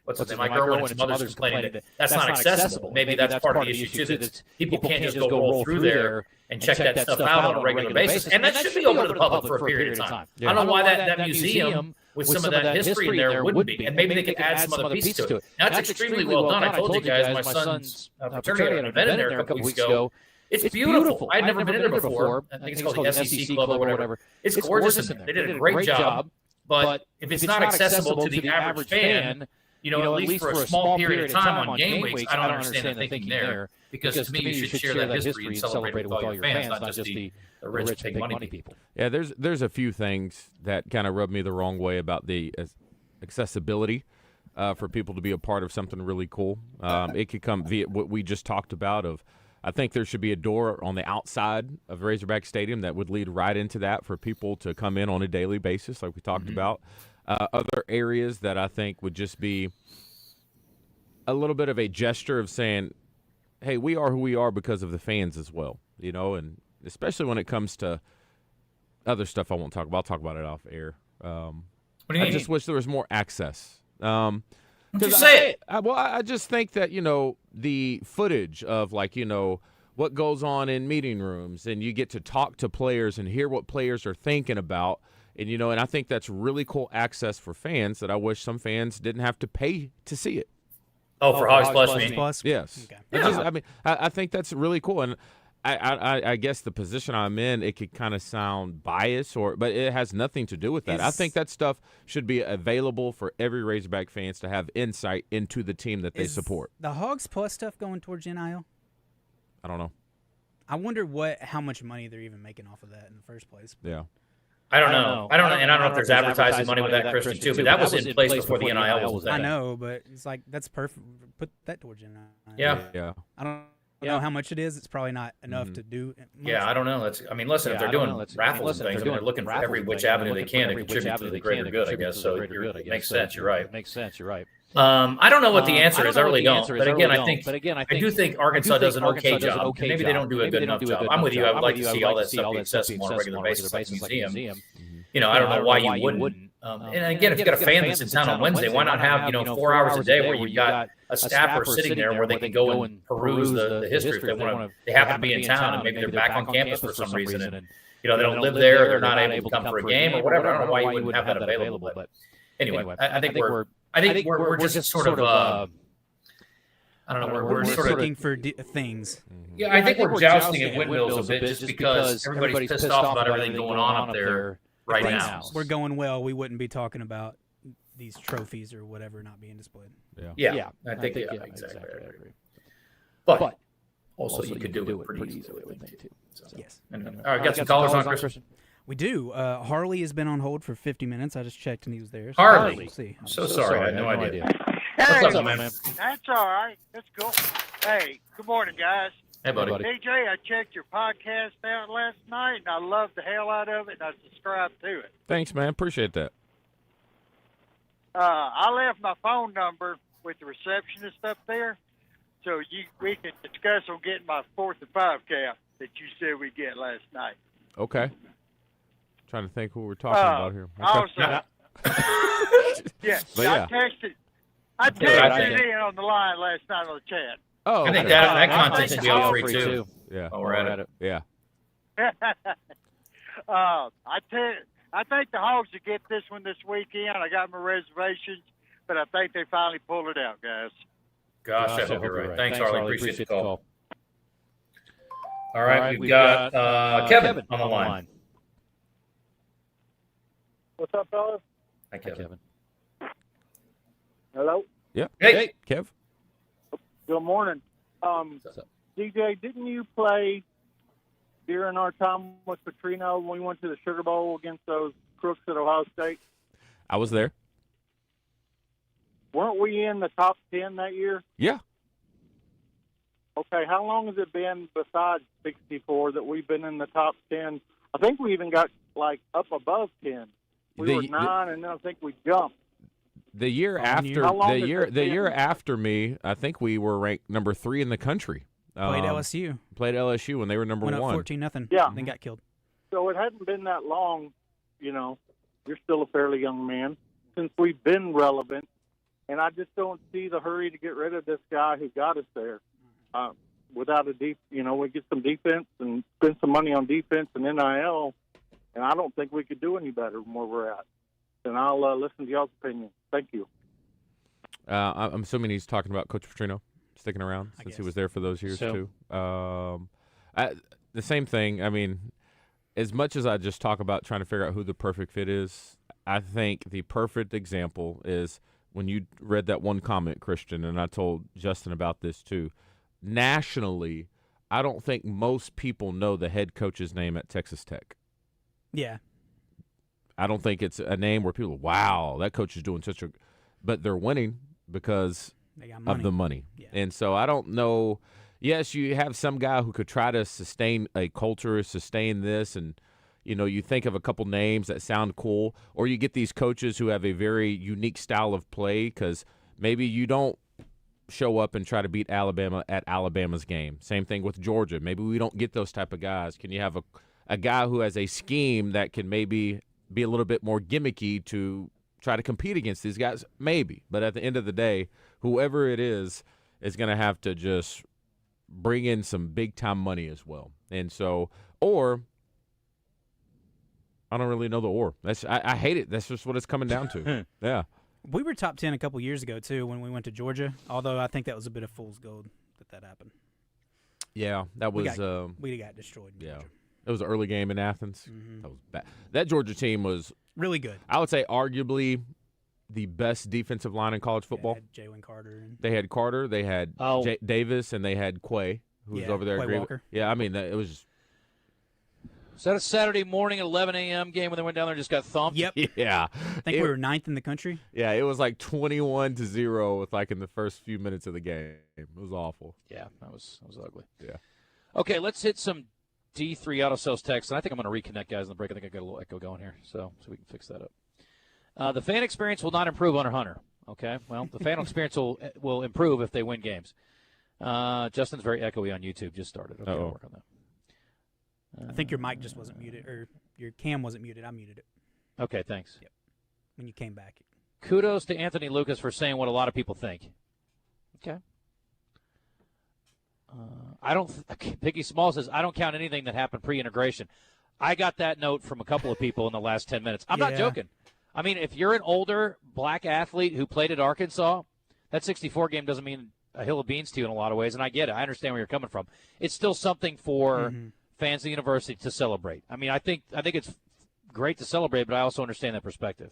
What's his name? Mike Irwin and some others complaining that that's not accessible. Maybe that's part of the issue too. That people can't just go roll through there and check that stuff out on a regular basis, and that should be open to the public for a period of time. I don't know why that museum with some of that history in there wouldn't be, and maybe they could add some other pieces to it. That's extremely well done. I told you guys my son's fraternity had an event in there a couple weeks ago. It's beautiful. I'd never been in there before. I think it's called the SEC Club or whatever. It's gorgeous in there. They did a great job. But if it's not accessible to the average fan, at least for a small period of time on game weeks, I don't understand the thinking there. Because to me, you should share that history and celebrate it with all your fans, not just the rich big money people. Yeah, there's a few things that kind of rub me the wrong way about the accessibility for people to be a part of something really cool. It could come via what we just talked about of. I think there should be a door on the outside of Razorback Stadium that would lead right into that for people to come in on a daily basis, like we talked about. Other areas that I think would just be a little bit of a gesture of saying, hey, we are who we are because of the fans as well, and especially when it comes to other stuff I won't talk about. I'll talk about it off air. I just wish there was more access. Just say it. I just think that, the footage of, what goes on in meeting rooms, and you get to talk to players and hear what players are thinking about. And, and I think that's really cool access for fans that I wish some fans didn't have to pay to see it. Oh, for Hogs Plus? Yes. Okay. Yeah. I think that's really cool. And I guess the position I'm in, it could kind of sound biased, but it has nothing to do with that. I think that stuff should be available for every Razorback fans to have insight into the team that they support. The Hogs Plus stuff going towards NIL? I don't know. I wonder how much money they're even making off of that in the first place. Yeah. I don't know. And I don't know if there's advertising money with that, Christian, too. But that was in place before the NIL was there. I know, but it's like that's perfect. Put that towards NIL. Yeah. I don't know how much it is. It's probably not enough to do. Yeah, I don't know. Listen, if they're doing raffles and things, they're looking for every which avenue they can to contribute to the greater good, I guess. So it makes sense. You're right. I don't know what the answer is. I really don't. But again, I do think Arkansas does an okay job. Maybe they don't do a good enough job. I'm with you. I would like to see all that stuff be accessible on a regular basis, like the museum. I don't know why you wouldn't. And again, if you've got a fan that's in town on Wednesday, why not have 4 hours a day where you've got a staffer sitting there where they can go and peruse the history if they happen to be in town and maybe they're back on campus for some reason and they don't live there, they're not able to come for a game or whatever. I don't know why you wouldn't have that available. But anyway, I think we're just sort of I don't know. We're sort of looking for things. Yeah, I think we're jousting at windmills a bit just because everybody's pissed off about everything going on up there right now. We're going well. We wouldn't be talking about these trophies or whatever not being displayed. Yeah. I think exactly. I agree. But also you could do it pretty easily, I think, too. So. Yes. All right, got some callers on, Christian? We do. Harley has been on hold for 50 minutes. I just checked and he was there. Harley. We'll see. I'm so sorry. I had no idea. Hey, what's up, man? That's all right. That's cool. Hey, good morning, guys. Hey, buddy. DJ, I checked your podcast out last night, and I loved the hell out of it, and I subscribed to it. Thanks, man. Appreciate that. I left my phone number with the receptionist up there, so we can discuss on getting my 4th and 5 cap that you said we get last night. Okay. Trying to think who we're talking about here. Okay. Yes, yeah. I texted in on the line last night on the chat. Oh, I think that content should be all free too. Yeah. Oh, we're at it. Yeah. I think the Hogs will get this one this weekend. I got my reservations, but I think they finally pulled it out, guys. Gosh, I hope you're right. Thanks, Harley. Appreciate the call. All right, we've got Kevin on the line. What's up, fellas? Hi, Kevin. Hello? Yeah. Hey, Kev. Good morning. DJ, didn't you play during our time with Petrino when we went to the Sugar Bowl against those crooks at Ohio State? I was there. Weren't we in the top 10 that year? Yeah. Okay, how long has it been besides 64 that we've been in the top 10? I think we even got, up above 10. We were 9, and then I think we jumped. The year after me, I think we were ranked number 3 in the country. Played LSU. Played LSU when they were number 1. Went up 14-0. Yeah. Then got killed. So it hadn't been that long, You're still a fairly young man. Since we've been relevant, and I just don't see the hurry to get rid of this guy who got us there. Without a deep, we get some defense and spend some money on defense and NIL, and I don't think we could do any better than where we're at. And I'll listen to y'all's opinion. Thank you. I'm assuming he's talking about Coach Petrino sticking around since he was there for those years too. The same thing. I mean, as much as I just talk about trying to figure out who the perfect fit is, I think the perfect example is when you read that one comment, Christian, and I told Justin about this too. Nationally, I don't think most people know the head coach's name at Texas Tech. Yeah. I don't think it's a name where people, wow, that coach is doing such a – but they're winning because of the money. Yeah. And so I don't know – yes, you have some guy who could try to sustain a culture, sustain this, and, you think of a couple names that sound cool, or you get these coaches who have a very unique style of play because maybe you don't show up and try to beat Alabama at Alabama's game. Same thing with Georgia. Maybe we don't get those type of guys. Can you have a guy who has a scheme that can maybe be a little bit more gimmicky to try to compete against these guys? Maybe. But at the end of the day, whoever it is going to have to just bring in some big-time money as well. And so, or I don't really know the or. I hate it. That's just what it's coming down to. Yeah. We were top 10 a couple years ago, too, when we went to Georgia, although I think that was a bit of fool's gold that happened. Yeah, that was we got destroyed in Georgia. It was an early game in Athens. That was bad. That Georgia team was really good. I would say arguably the best defensive line in college football. They had Jalen Carter. They had Carter. They had Davis, and they had Quay, who was over there. Quay Walker. Yeah, I mean, it was just. Is that a Saturday morning at 11 a.m. game when they went down there and just got thumped? Yep. Yeah. I think we were 9th in the country. Yeah, it was like 21-0 with in the first few minutes of the game. It was awful. Yeah, that was ugly. Yeah. Okay, let's hit some D3 auto sales text, and I think I'm going to reconnect guys in the break. I think I got a little echo going here, so we can fix that up. The fan experience will not improve under Hunter. Okay, well, the fan experience will improve if they win games. Justin's very echoey on YouTube. Just started. Okay, I'll work on that. I think your mic just wasn't muted, or your cam wasn't muted. I muted it. Okay, thanks. Yep. When you came back. Kudos to Anthony Lucas for saying what a lot of people think. Okay. Piggy Small says, I don't count anything that happened pre-integration. I got that note from a couple of people in the last 10 minutes. I'm not joking. I mean, if you're an older black athlete who played at Arkansas, that 64 game doesn't mean a hill of beans to you in a lot of ways, and I get it. I understand where you're coming from. It's still something for fans of the university to celebrate. I mean, I think it's great to celebrate, but I also understand that perspective.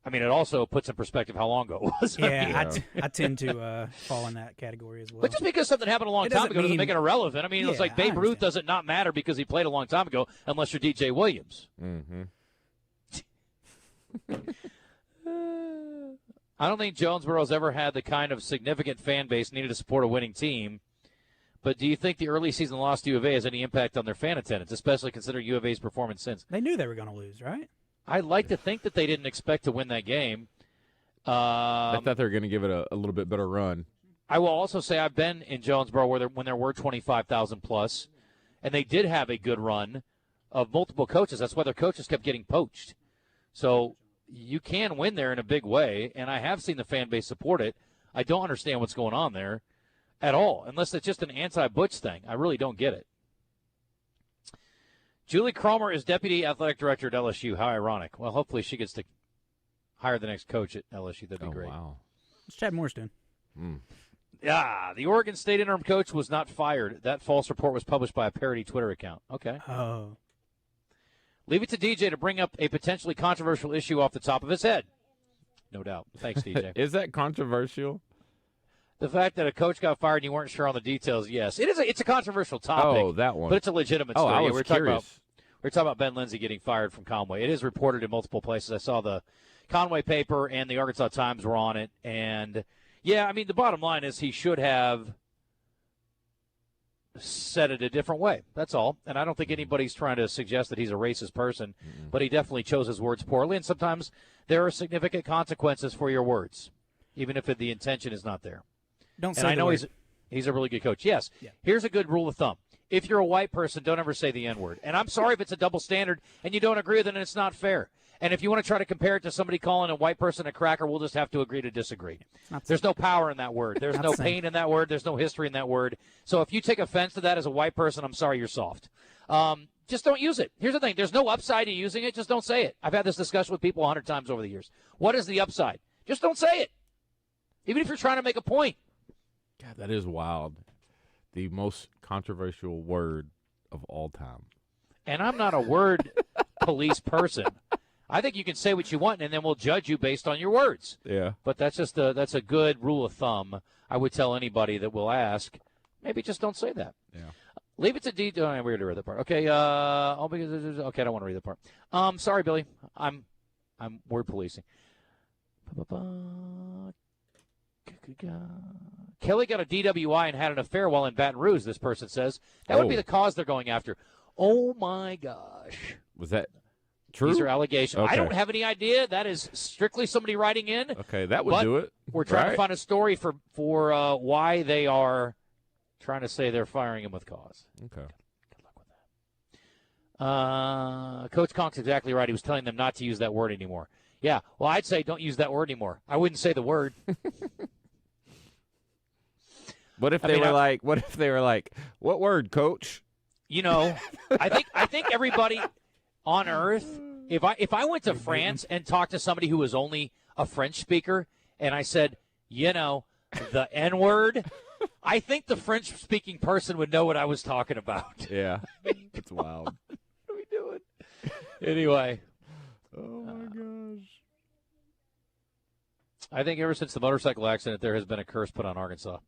I mean, it also puts in perspective how long ago it was. Yeah, I tend to fall in that category as well. But just because something happened a long time ago doesn't make it irrelevant. I mean, it's like Babe Ruth doesn't not matter because he played a long time ago unless you're DJ Williams. Mm-hmm. I don't think Jonesboro's ever had the kind of significant fan base needed to support a winning team. But do you think the early season loss to U of A has any impact on their fan attendance, especially considering U of A's performance since? They knew they were going to lose, right? I'd like to think that they didn't expect to win that game. I thought they were going to give it a little bit better run. I will also say I've been in Jonesboro when there were 25,000 plus, and they did have a good run of multiple coaches. That's why their coaches kept getting poached. So you can win there in a big way, and I have seen the fan base support it. I don't understand what's going on there at all, unless it's just an anti-Butch thing. I really don't get it. Julie Cromer is Deputy Athletic Director at LSU. How ironic. Well, hopefully she gets to hire the next coach at LSU. That'd be great. Wow. What's Chad Morris doing? Yeah, the Oregon State interim coach was not fired. That false report was published by a parody Twitter account. Okay. Oh. Leave it to DJ to bring up a potentially controversial issue off the top of his head. No doubt. Thanks, DJ. Is that controversial? The fact that a coach got fired and you weren't sure on the details, yes. It's a controversial topic. Oh, that one. But it's a legitimate story. I was curious. We're talking about Ben Lindsay getting fired from Conway. It is reported in multiple places. I saw the Conway paper and the Arkansas Times were on it. And, yeah, I mean, the bottom line is he should have said it a different way. That's all. And I don't think anybody's trying to suggest that he's a racist person, but he definitely chose his words poorly. And sometimes there are significant consequences for your words, even if the intention is not there. Don't say and I know word. he's a really good coach. Yes. Yeah. Here's a good rule of thumb. if you're a white person, don't ever say the N-word. And I'm sorry if it's a double standard and you don't agree with it and it's not fair. And if you want to try to compare it to somebody calling a white person a cracker, we'll just have to agree to disagree. There's no power in that word. There's no pain in that word. There's no history in that word. So if you take offense to that as a white person, I'm sorry, you're soft. Just don't use it. Here's the thing. There's no upside to using it. Just don't say it. I've had this discussion with people 100 times over the years. What is the upside? Just don't say it. Even if you're trying to make a point. God, that is wild. The most controversial word of all time. And I'm not a word police person. I think you can say what you want, and then we'll judge you based on your words. Yeah. But that's just that's a good rule of thumb. I would tell anybody that will ask, maybe just don't say that. Yeah. Leave it to D. Oh, we're going to read that part. Okay. Okay, I don't want to read that part. Sorry, Billy. I'm word policing. Kelly got a DWI and had an affair while in Baton Rouge, this person says. That would be the cause they're going after. Oh, my gosh. Was that true? These are allegations. Okay. I don't have any idea. That is strictly somebody writing in. Okay, that would do it. We're trying to find a story for why they are trying to say they're firing him with cause. Okay. Good luck with that. Coach Conk's exactly right. He was telling them not to use that word anymore. Yeah, well, I'd say don't use that word anymore. I wouldn't say the word. What if they were like, what word, Coach? You know, I think everybody on earth, if I went to France and talked to somebody who was only a French speaker and I said, you know, the N-word, I think the French-speaking person would know what I was talking about. Yeah, it's wild. What are we doing? Anyway. Oh, my gosh. I think ever since the motorcycle accident, there has been a curse put on Arkansas.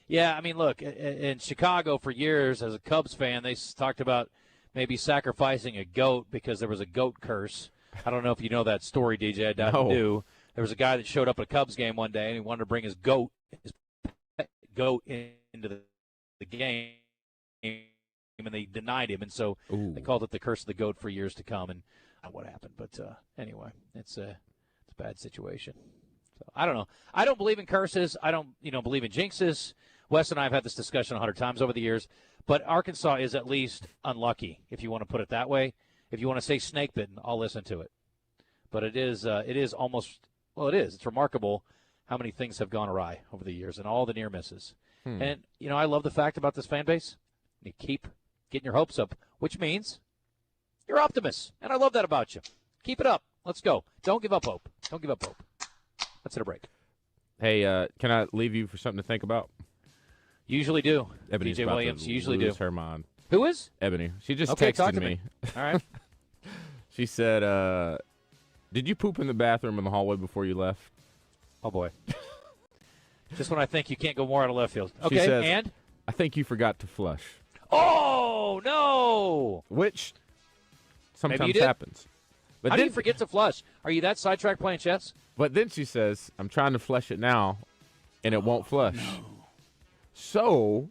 Yeah, I mean, look, in Chicago for years, as a Cubs fan, they talked about maybe sacrificing a goat because there was a goat curse. I don't know if you know that story, DJ. I doubt you do. There was a guy that showed up at a Cubs game one day, and he wanted to bring his pet goat into the game, and they denied him. And so they called it the curse of the goat for years to come. And what happened? But anyway, it's a bad situation. So I don't know. I don't believe in curses. I don't believe in jinxes. Wes and I have had this discussion 100 times over the years. But Arkansas is at least unlucky, if you want to put it that way. If you want to say snake bitten, I'll listen to it. But it is almost, well, it is. It's remarkable how many things have gone awry over the years and all the near misses. And, I love the fact about this fan base. You keep getting your hopes up, which means you're optimists. And I love that about you. Keep it up. Let's go. Don't give up hope. Don't give up hope. Let's hit a break. Hey, can I leave you for something to think about? Usually do. Ebony's DJ Williams, usually lose do. her mind. Who is? Ebony. She just talk texted to me. All right. She said, did you poop in the bathroom in the hallway before you left? Oh, boy. Just when I think you can't go more out of left field. Okay, she says, and? I think you forgot to flush. Oh, no. Which sometimes Maybe you did. happens. But How do you forget to flush? Are you that sidetracked playing chess? But then she says, I'm trying to flush it now, and it won't flush. No. So,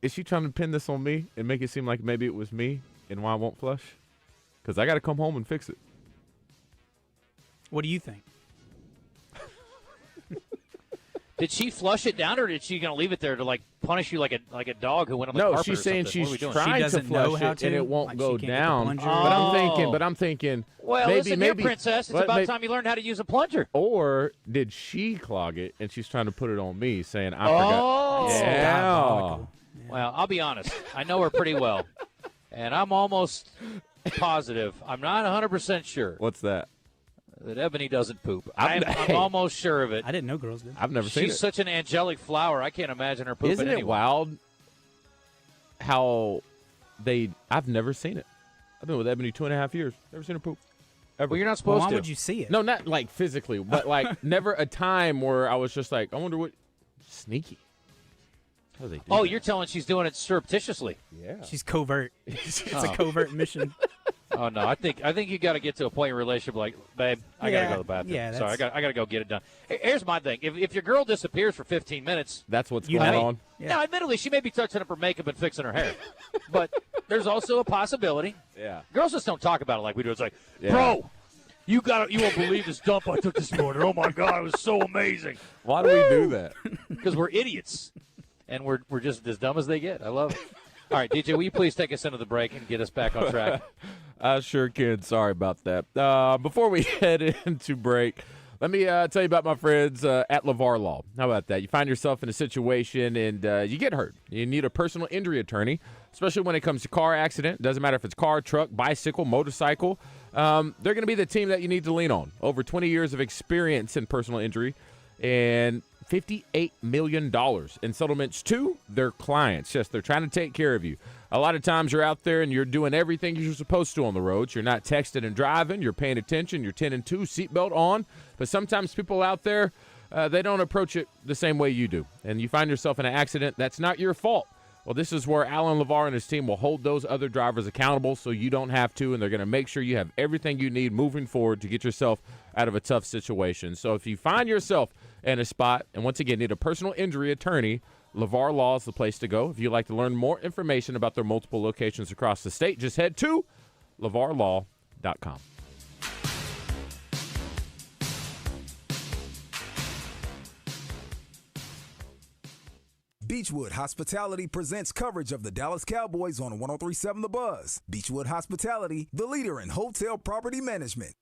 is she trying to pin this on me and make it seem like maybe it was me and why I won't flush? Because I got to come home and fix it. What do you think? Did she flush it down, or did she going to leave it there to punish you like a dog who went on the carpet? No, she's saying she's trying to flush it and it won't go down. But I'm thinking. Well, listen here, princess. It's about time you learned how to use a plunger. Or did she clog it and she's trying to put it on me, saying I forgot? Yeah. Well, I'll be honest. I know her pretty well, and I'm almost positive. I'm not 100% sure. What's that? That Ebony doesn't poop. I'm almost sure of it. I didn't know girls did. I've never seen it. She's such an angelic flower. I can't imagine her pooping. Isn't it wild how I've never seen it. I've been with Ebony 2.5 years. Never seen her poop. Ever. Well, you're not supposed to. Why would you see it? No, not like physically, but never a time where I was just like, I wonder what. Sneaky. How do they do that? You're telling she's doing it surreptitiously. Yeah. She's covert. It's a covert mission. Oh no, I think you got to get to a point in your relationship like, babe, I got to go to the bathroom. Yeah, sorry, I got to go get it done. Here's my thing: if your girl disappears for 15 minutes, that's what's going on. Yeah. Now, admittedly, she may be touching up her makeup and fixing her hair, but there's also a possibility. Yeah, girls just don't talk about it like we do. It's like, bro, you won't believe this dump I took this morning. Oh my god, it was so amazing. Why do we do that? Because we're idiots, and we're just as dumb as they get. I love it. All right, DJ, will you please take us into the break and get us back on track? I sure can. Sorry about that. Before we head into break, let me tell you about my friends at LeVar Law. How about that? You find yourself in a situation and you get hurt. You need a personal injury attorney, especially when it comes to car accident. Doesn't matter if it's car, truck, bicycle, motorcycle. They're going to be the team that you need to lean on. Over 20 years of experience in personal injury and $58 million in settlements to their clients. Yes, they're trying to take care of you. A lot of times you're out there and you're doing everything you're supposed to on the roads. You're not texting and driving. You're paying attention. You're 10 and 2, seatbelt on. But sometimes people out there, they don't approach it the same way you do. And you find yourself in an accident that's not your fault. Well, this is where Alan LeVar and his team will hold those other drivers accountable so you don't have to, and they're going to make sure you have everything you need moving forward to get yourself out of a tough situation. So if you find yourself in a spot, and once again need a personal injury attorney, LeVar Law is the place to go. If you'd like to learn more information about their multiple locations across the state, just head to LeVarLaw.com. Beechwood Hospitality presents coverage of the Dallas Cowboys on 103.7 The Buzz. Beechwood Hospitality, the leader in hotel property management.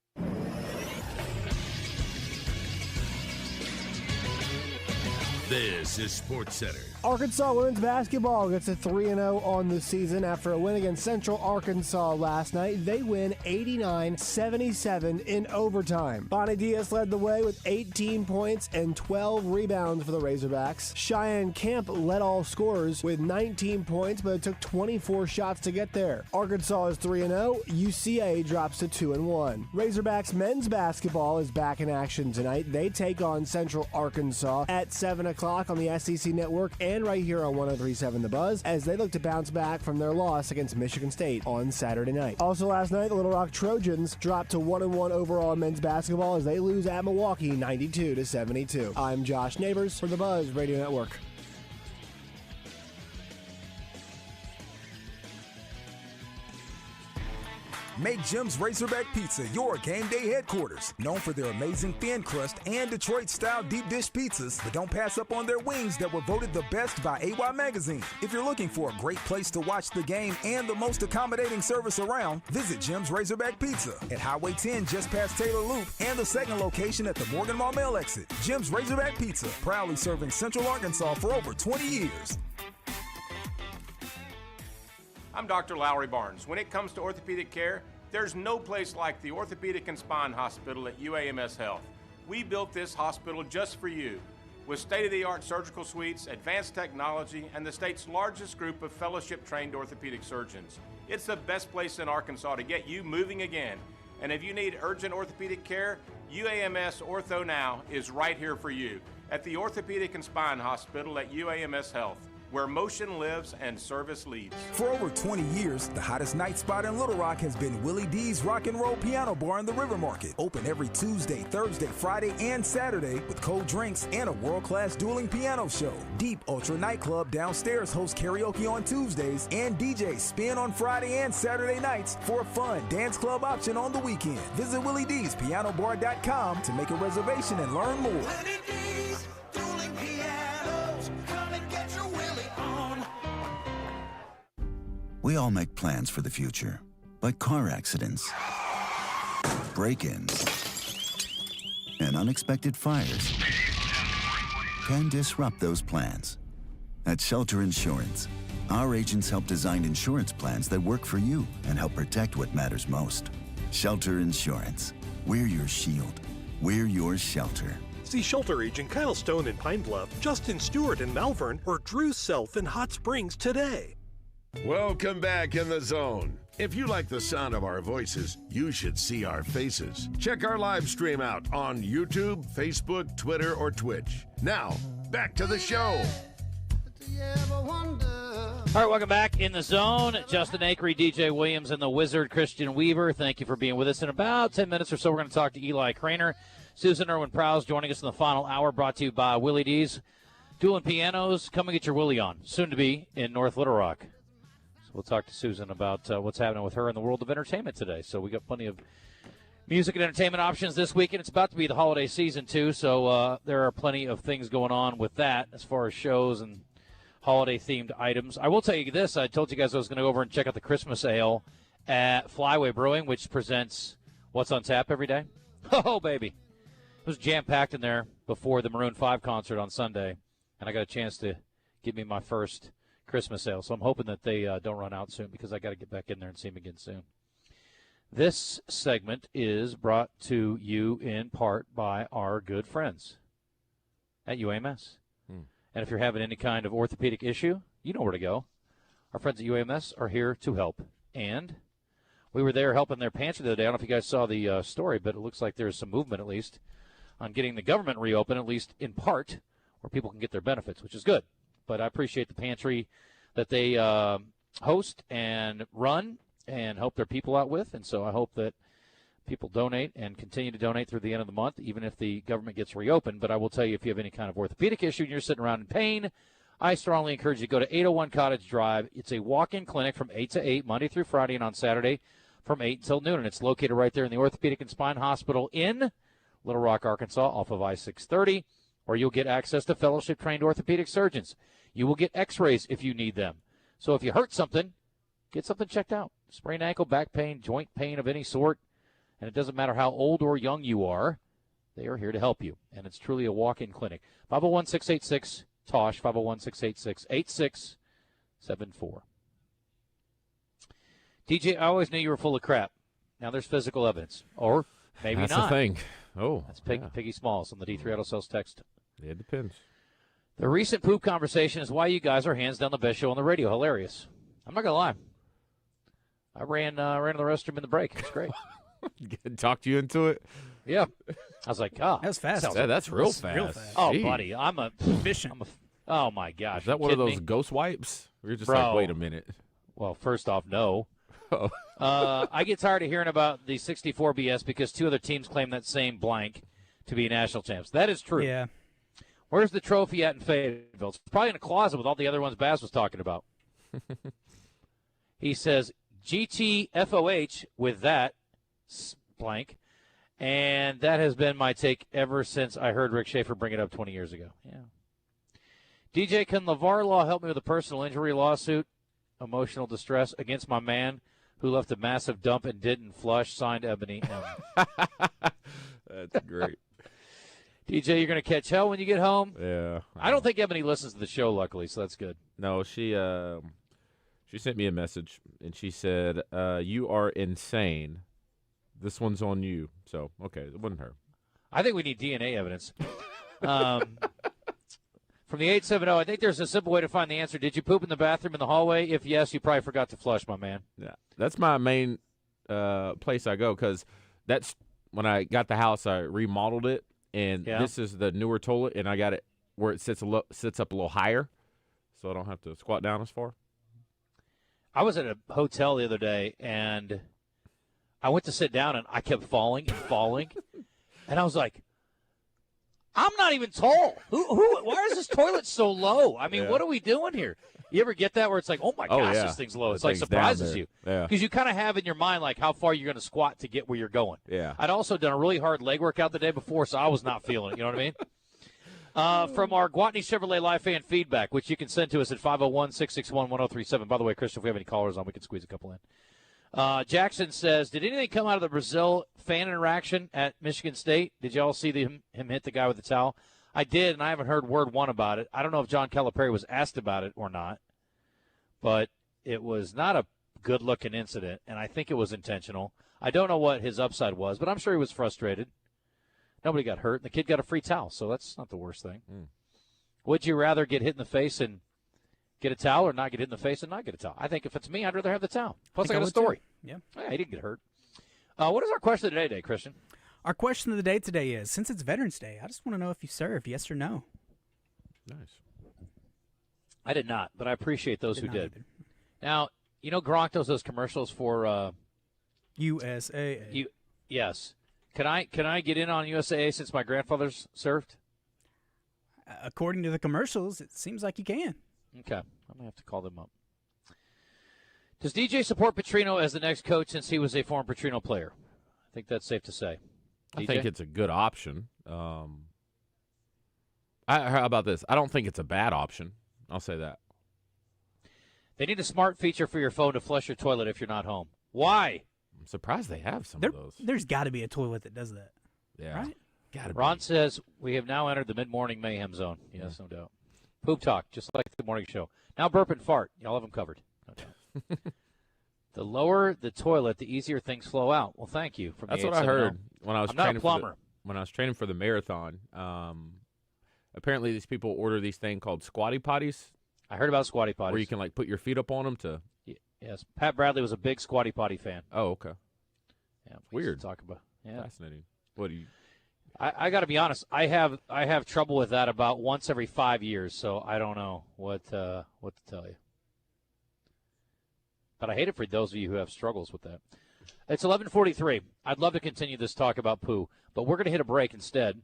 This is Sports Center. Arkansas women's basketball gets a 3-0 on the season after a win against Central Arkansas last night. They win 89-77 in overtime. Bonnie Diaz led the way with 18 points and 12 rebounds for the Razorbacks. Cheyenne Camp led all scorers with 19 points, but it took 24 shots to get there. Arkansas is 3-0. UCA drops to 2-1. Razorbacks men's basketball is back in action tonight. They take on Central Arkansas at 7 o'clock on the SEC Network and right here on 103.7 The Buzz as they look to bounce back from their loss against Michigan State on Saturday night. Also last night, the Little Rock Trojans dropped to 1-1 overall in men's basketball as they lose at Milwaukee 92-72. I'm Josh Neighbors for The Buzz Radio Network. Make Jim's Razorback Pizza your game day headquarters. Known for their amazing thin crust and Detroit-style deep dish pizzas, but don't pass up on their wings that were voted the best by AY Magazine. If you're looking for a great place to watch the game and the most accommodating service around, visit Jim's Razorback Pizza at Highway 10 just past Taylor Loop and the second location at the Morgan Maumelle exit. Jim's Razorback Pizza, proudly serving Central Arkansas for over 20 years. I'm Dr. Lowry Barnes. When it comes to orthopedic care, there's no place like the Orthopedic and Spine Hospital at UAMS Health. We built this hospital just for you. With state-of-the-art surgical suites, advanced technology, and the state's largest group of fellowship-trained orthopedic surgeons. It's the best place in Arkansas to get you moving again. And if you need urgent orthopedic care, UAMS Ortho Now is right here for you at the Orthopedic and Spine Hospital at UAMS Health, where motion lives and service leads. For over 20 years, the hottest night spot in Little Rock has been Willie D's Rock and Roll Piano Bar in the River Market. Open every Tuesday, Thursday, Friday, and Saturday with cold drinks and a world-class dueling piano show. Deep Ultra Nightclub downstairs hosts karaoke on Tuesdays, and DJs spin on Friday and Saturday nights for a fun dance club option on the weekend. Visit WillieD'sPianoBar.com to make a reservation and learn more. Willie D's dueling pianos. Come and get your Willie on. We all make plans for the future, but car accidents, break-ins, and unexpected fires can disrupt those plans. At Shelter Insurance, our agents help design insurance plans that work for you and help protect what matters most. Shelter Insurance. We're your shield. We're your shelter. See Shelter Agent Kyle Stone in Pine Bluff, Justin Stewart in Malvern, or Drew Self in Hot Springs today. Welcome back in the zone. If you like the sound of our voices, you should see our faces. Check our live stream out on YouTube, Facebook, Twitter, or Twitch. Now, back to the show. All right, welcome back in the zone. Justin Acri, DJ Williams, and the Wizard Christian Weaver. Thank you for being with us. In about 10 minutes or so, we're going to talk to Eli Craner. Susan Irwin-Prowse joining us in the final hour, brought to you by Willie D's. Dueling Pianos, come and get your Willie on. Soon to be in North Little Rock. So we'll talk to Susan about what's happening with her in the world of entertainment today. So we got plenty of music and entertainment options this weekend. It's about to be the holiday season, too, so there are plenty of things going on with that as far as shows and holiday-themed items. I will tell you this. I told you guys I was going to go over and check out the Christmas ale at Flyway Brewing, which presents What's on Tap every day. Oh, baby. It was jam-packed in there before the Maroon 5 concert on Sunday, and I got a chance to give me my first Christmas ale. So I'm hoping that they don't run out soon because I got to get back in there and see them again soon. This segment is brought to you in part by our good friends at UAMS. And if you're having any kind of orthopedic issue, you know where to go. Our friends at UAMS are here to help. And we were there helping their pantry the other day. I don't know if you guys saw the story, but it looks like there's some movement, at least, on getting the government reopened, at least in part, where people can get their benefits, which is good. But I appreciate the pantry that they host and run and help their people out with. And so I hope that people donate and continue to donate through the end of the month, even if the government gets reopened. But I will tell you, if you have any kind of orthopedic issue and you're sitting around in pain, I strongly encourage you to go to 801 Cottage Drive. It's a walk-in clinic from 8 to 8, Monday through Friday, and on Saturday from 8 until noon. And it's located right there in the Orthopedic and Spine Hospital in Little Rock, Arkansas, off of I-630, where you'll get access to fellowship-trained orthopedic surgeons. You will get x-rays if you need them. So if you hurt something, get something checked out. Sprained ankle, back pain, joint pain of any sort. And it doesn't matter how old or young you are, they are here to help you. And it's truly a walk-in clinic. 501-686-TOSH, 501-686-8674. DJ, I always knew you were full of crap. Now there's physical evidence. Or maybe That's not. the thing. Oh, that's Piggy Smalls on the D3 Auto Sales text. It depends. The recent poop conversation is why you guys are hands down the best show on the radio. Hilarious. I'm not going to lie. I ran to the restroom in the break. It's great. Talked you into it? Yeah. I was like, oh. That was fast. That's real fast. Oh, Gee. buddy. I'm efficient. Oh, my gosh. Is that one of those ghost wipes? We're just like, wait a minute. Well, first off, no. I get tired of hearing about the 64 BS because two other teams claim that same blank to be national champs. That is true. Yeah. Where's the trophy at in Fayetteville? It's probably in a closet with all the other ones Bass was talking about. He says, GTFOH with that blank, and that has been my take ever since I heard Rick Schaefer bring it up 20 years ago. Yeah. DJ, can LeVar Law help me with a personal injury lawsuit, emotional distress against my man who left a massive dump and didn't flush? Signed, Ebony M. That's great. DJ, you're going to catch hell when you get home. Yeah. I don't think Ebony listens to the show, luckily, so that's good. No, she sent me a message, and she said, you are insane. This one's on you. So, okay, it wasn't her. I think we need DNA evidence. From the 870, I think there's a simple way to find the answer. Did you poop in the bathroom in the hallway? If yes, you probably forgot to flush, my man. Yeah, that's my main place I go because that's when I got the house, I remodeled it, and this is the newer toilet, and I got it where it sits up a little higher, so I don't have to squat down as far. I was at a hotel the other day, and I went to sit down, and I kept falling and falling, and I was like, I'm not even tall. Why is this toilet so low? I mean, what are we doing here? You ever get that where it's like, oh, my gosh, this thing's low. It's like surprises you. Because you kind of have in your mind, like, how far you're going to squat to get where you're going. Yeah. I'd also done a really hard leg workout the day before, so I was not feeling it. You know what I mean? From our Guatney Chevrolet live fan feedback, which you can send to us at 501-661-1037. By the way, Christian, if we have any callers on, we can squeeze a couple in. Jackson says, did anything come out of the Brazil fan interaction at Michigan State? Did you all see him hit the guy with the towel? I did, and I haven't heard word one about it. I don't know if John Calipari was asked about it or not, but it was not a good-looking incident, and I think it was intentional. I don't know what his upside was, but I'm sure he was frustrated. Nobody got hurt, and the kid got a free towel, so that's not the worst thing. Would you rather get hit in the face and get a towel or not get hit in the face and not get a towel? I think if it's me, I'd rather have the towel. Plus, I got a story. Too. Yeah. He didn't get hurt. What is our question of the day, Christian? Our question of the day today is, since it's Veterans Day, I just want to know if you served, yes or no. Nice. I did not, but I appreciate those who did. Now, you know Gronk does those commercials for USAA. Yes. Can I get in on USAA since my grandfather's served? According to the commercials, it seems like you can. Okay. I'm going to have to call them up. Does DJ support Petrino as the next coach since he was a former Petrino player? I think that's safe to say. DJ? I think it's a good option. How about this? I don't think it's a bad option. I'll say that. They need a smart feature for your phone to flush your toilet if you're not home. Why? I'm surprised they have some of those. There's got to be a toilet that does that. Yeah. Right? Gotta Ron be. says we have now entered the mid-morning mayhem zone. Yes, no doubt. Poop talk, just like the morning show. Now burp and fart. Y'all have them covered. No doubt. The lower the toilet, the easier things flow out. Well, thank you. From That's the what I 870. heard when I was I'm not training a plumber. when I was training for the marathon. Apparently, these people order these thing called squatty potties. I heard about squatty potties. Where you can like put your feet up on them to. Yes, Pat Bradley was a big squatty potty fan. Oh, okay. Yeah, weird. Talk about Fascinating. What do you? I got to be honest. I have trouble with that about once every 5 years, so I don't know what to tell you. But I hate it for those of you who have struggles with that. It's 11:43. I'd love to continue this talk about poo, but we're going to hit a break instead.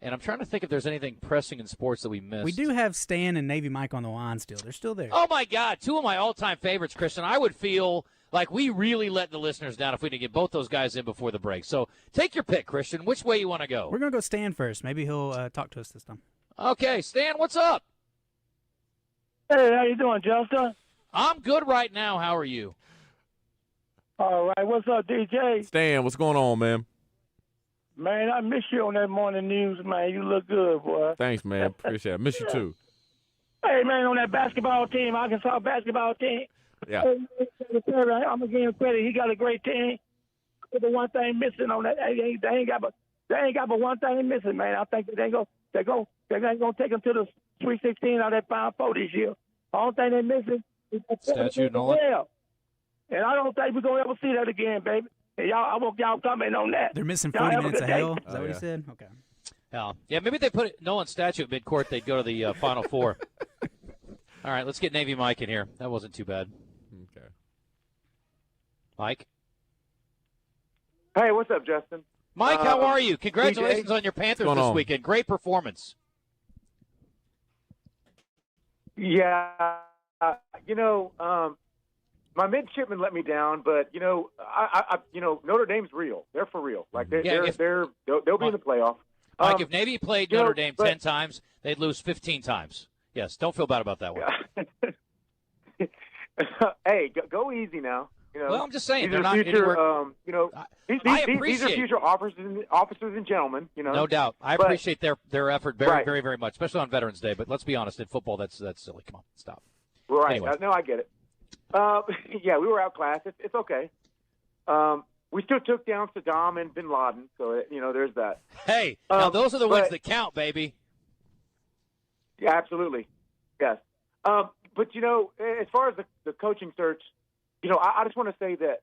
And I'm trying to think if there's anything pressing in sports that we missed. We do have Stan and Navy Mike on the line still. They're still there. Oh, my God. Two of my all-time favorites, Christian. I would feel like we really let the listeners down if we didn't get both those guys in before the break. So take your pick, Christian. Which way you want to go? We're going to go Stan first. Maybe he'll talk to us this time. Okay, Stan, what's up? Hey, how you doing, Justin? I'm good right now. How are you? All right. What's up, DJ? Stan, what's going on, man? Man, I miss you on that morning news, man. You look good, boy. Thanks, man. Appreciate it. I miss you too. Hey, man, on that basketball team, Arkansas basketball team. Yeah. I'm going to give him credit. He got a great team. But the one thing missing on that, they ain't got but one thing missing, man. I think they're going to take them to the Sweet 16 out of that Final Four this year. The only thing they're missing is Statue Nolan. And I don't think we're going to ever see that again, baby. And I want y'all comment on that. They're missing Y'all 40 have a minutes good of day. hell. Is that what he said? Okay. Yeah, maybe they put Nolan's statue at midcourt. They'd go to the Final Four. All right, let's get Navy Mike in here. That wasn't too bad. Okay. Mike? Hey, what's up, Justin? Mike, how are you? Congratulations DJ? on your Panthers What's going this on? weekend. Great performance. Yeah, my midshipmen let me down, but I Notre Dame's real. They're for real. Like they'll be in the playoff. Mike, if Navy played Notre Dame 10 times, they'd lose 15 times. Yes, don't feel bad about that one. Hey, go easy now. Well, I'm just saying, these they're are not future. anywhere. These are future officers and gentlemen. No doubt. I appreciate their effort very, very, very much, especially on Veterans Day. But let's be honest, in football, that's silly. Come on, stop. Right. Anyway. No, I get it. Yeah, we were outclassed. It's okay. We still took down Saddam and Bin Laden, so there's that. Hey, now those are the wins that count, baby. Yeah, absolutely. Yes. But as far as the coaching search, I just want to say that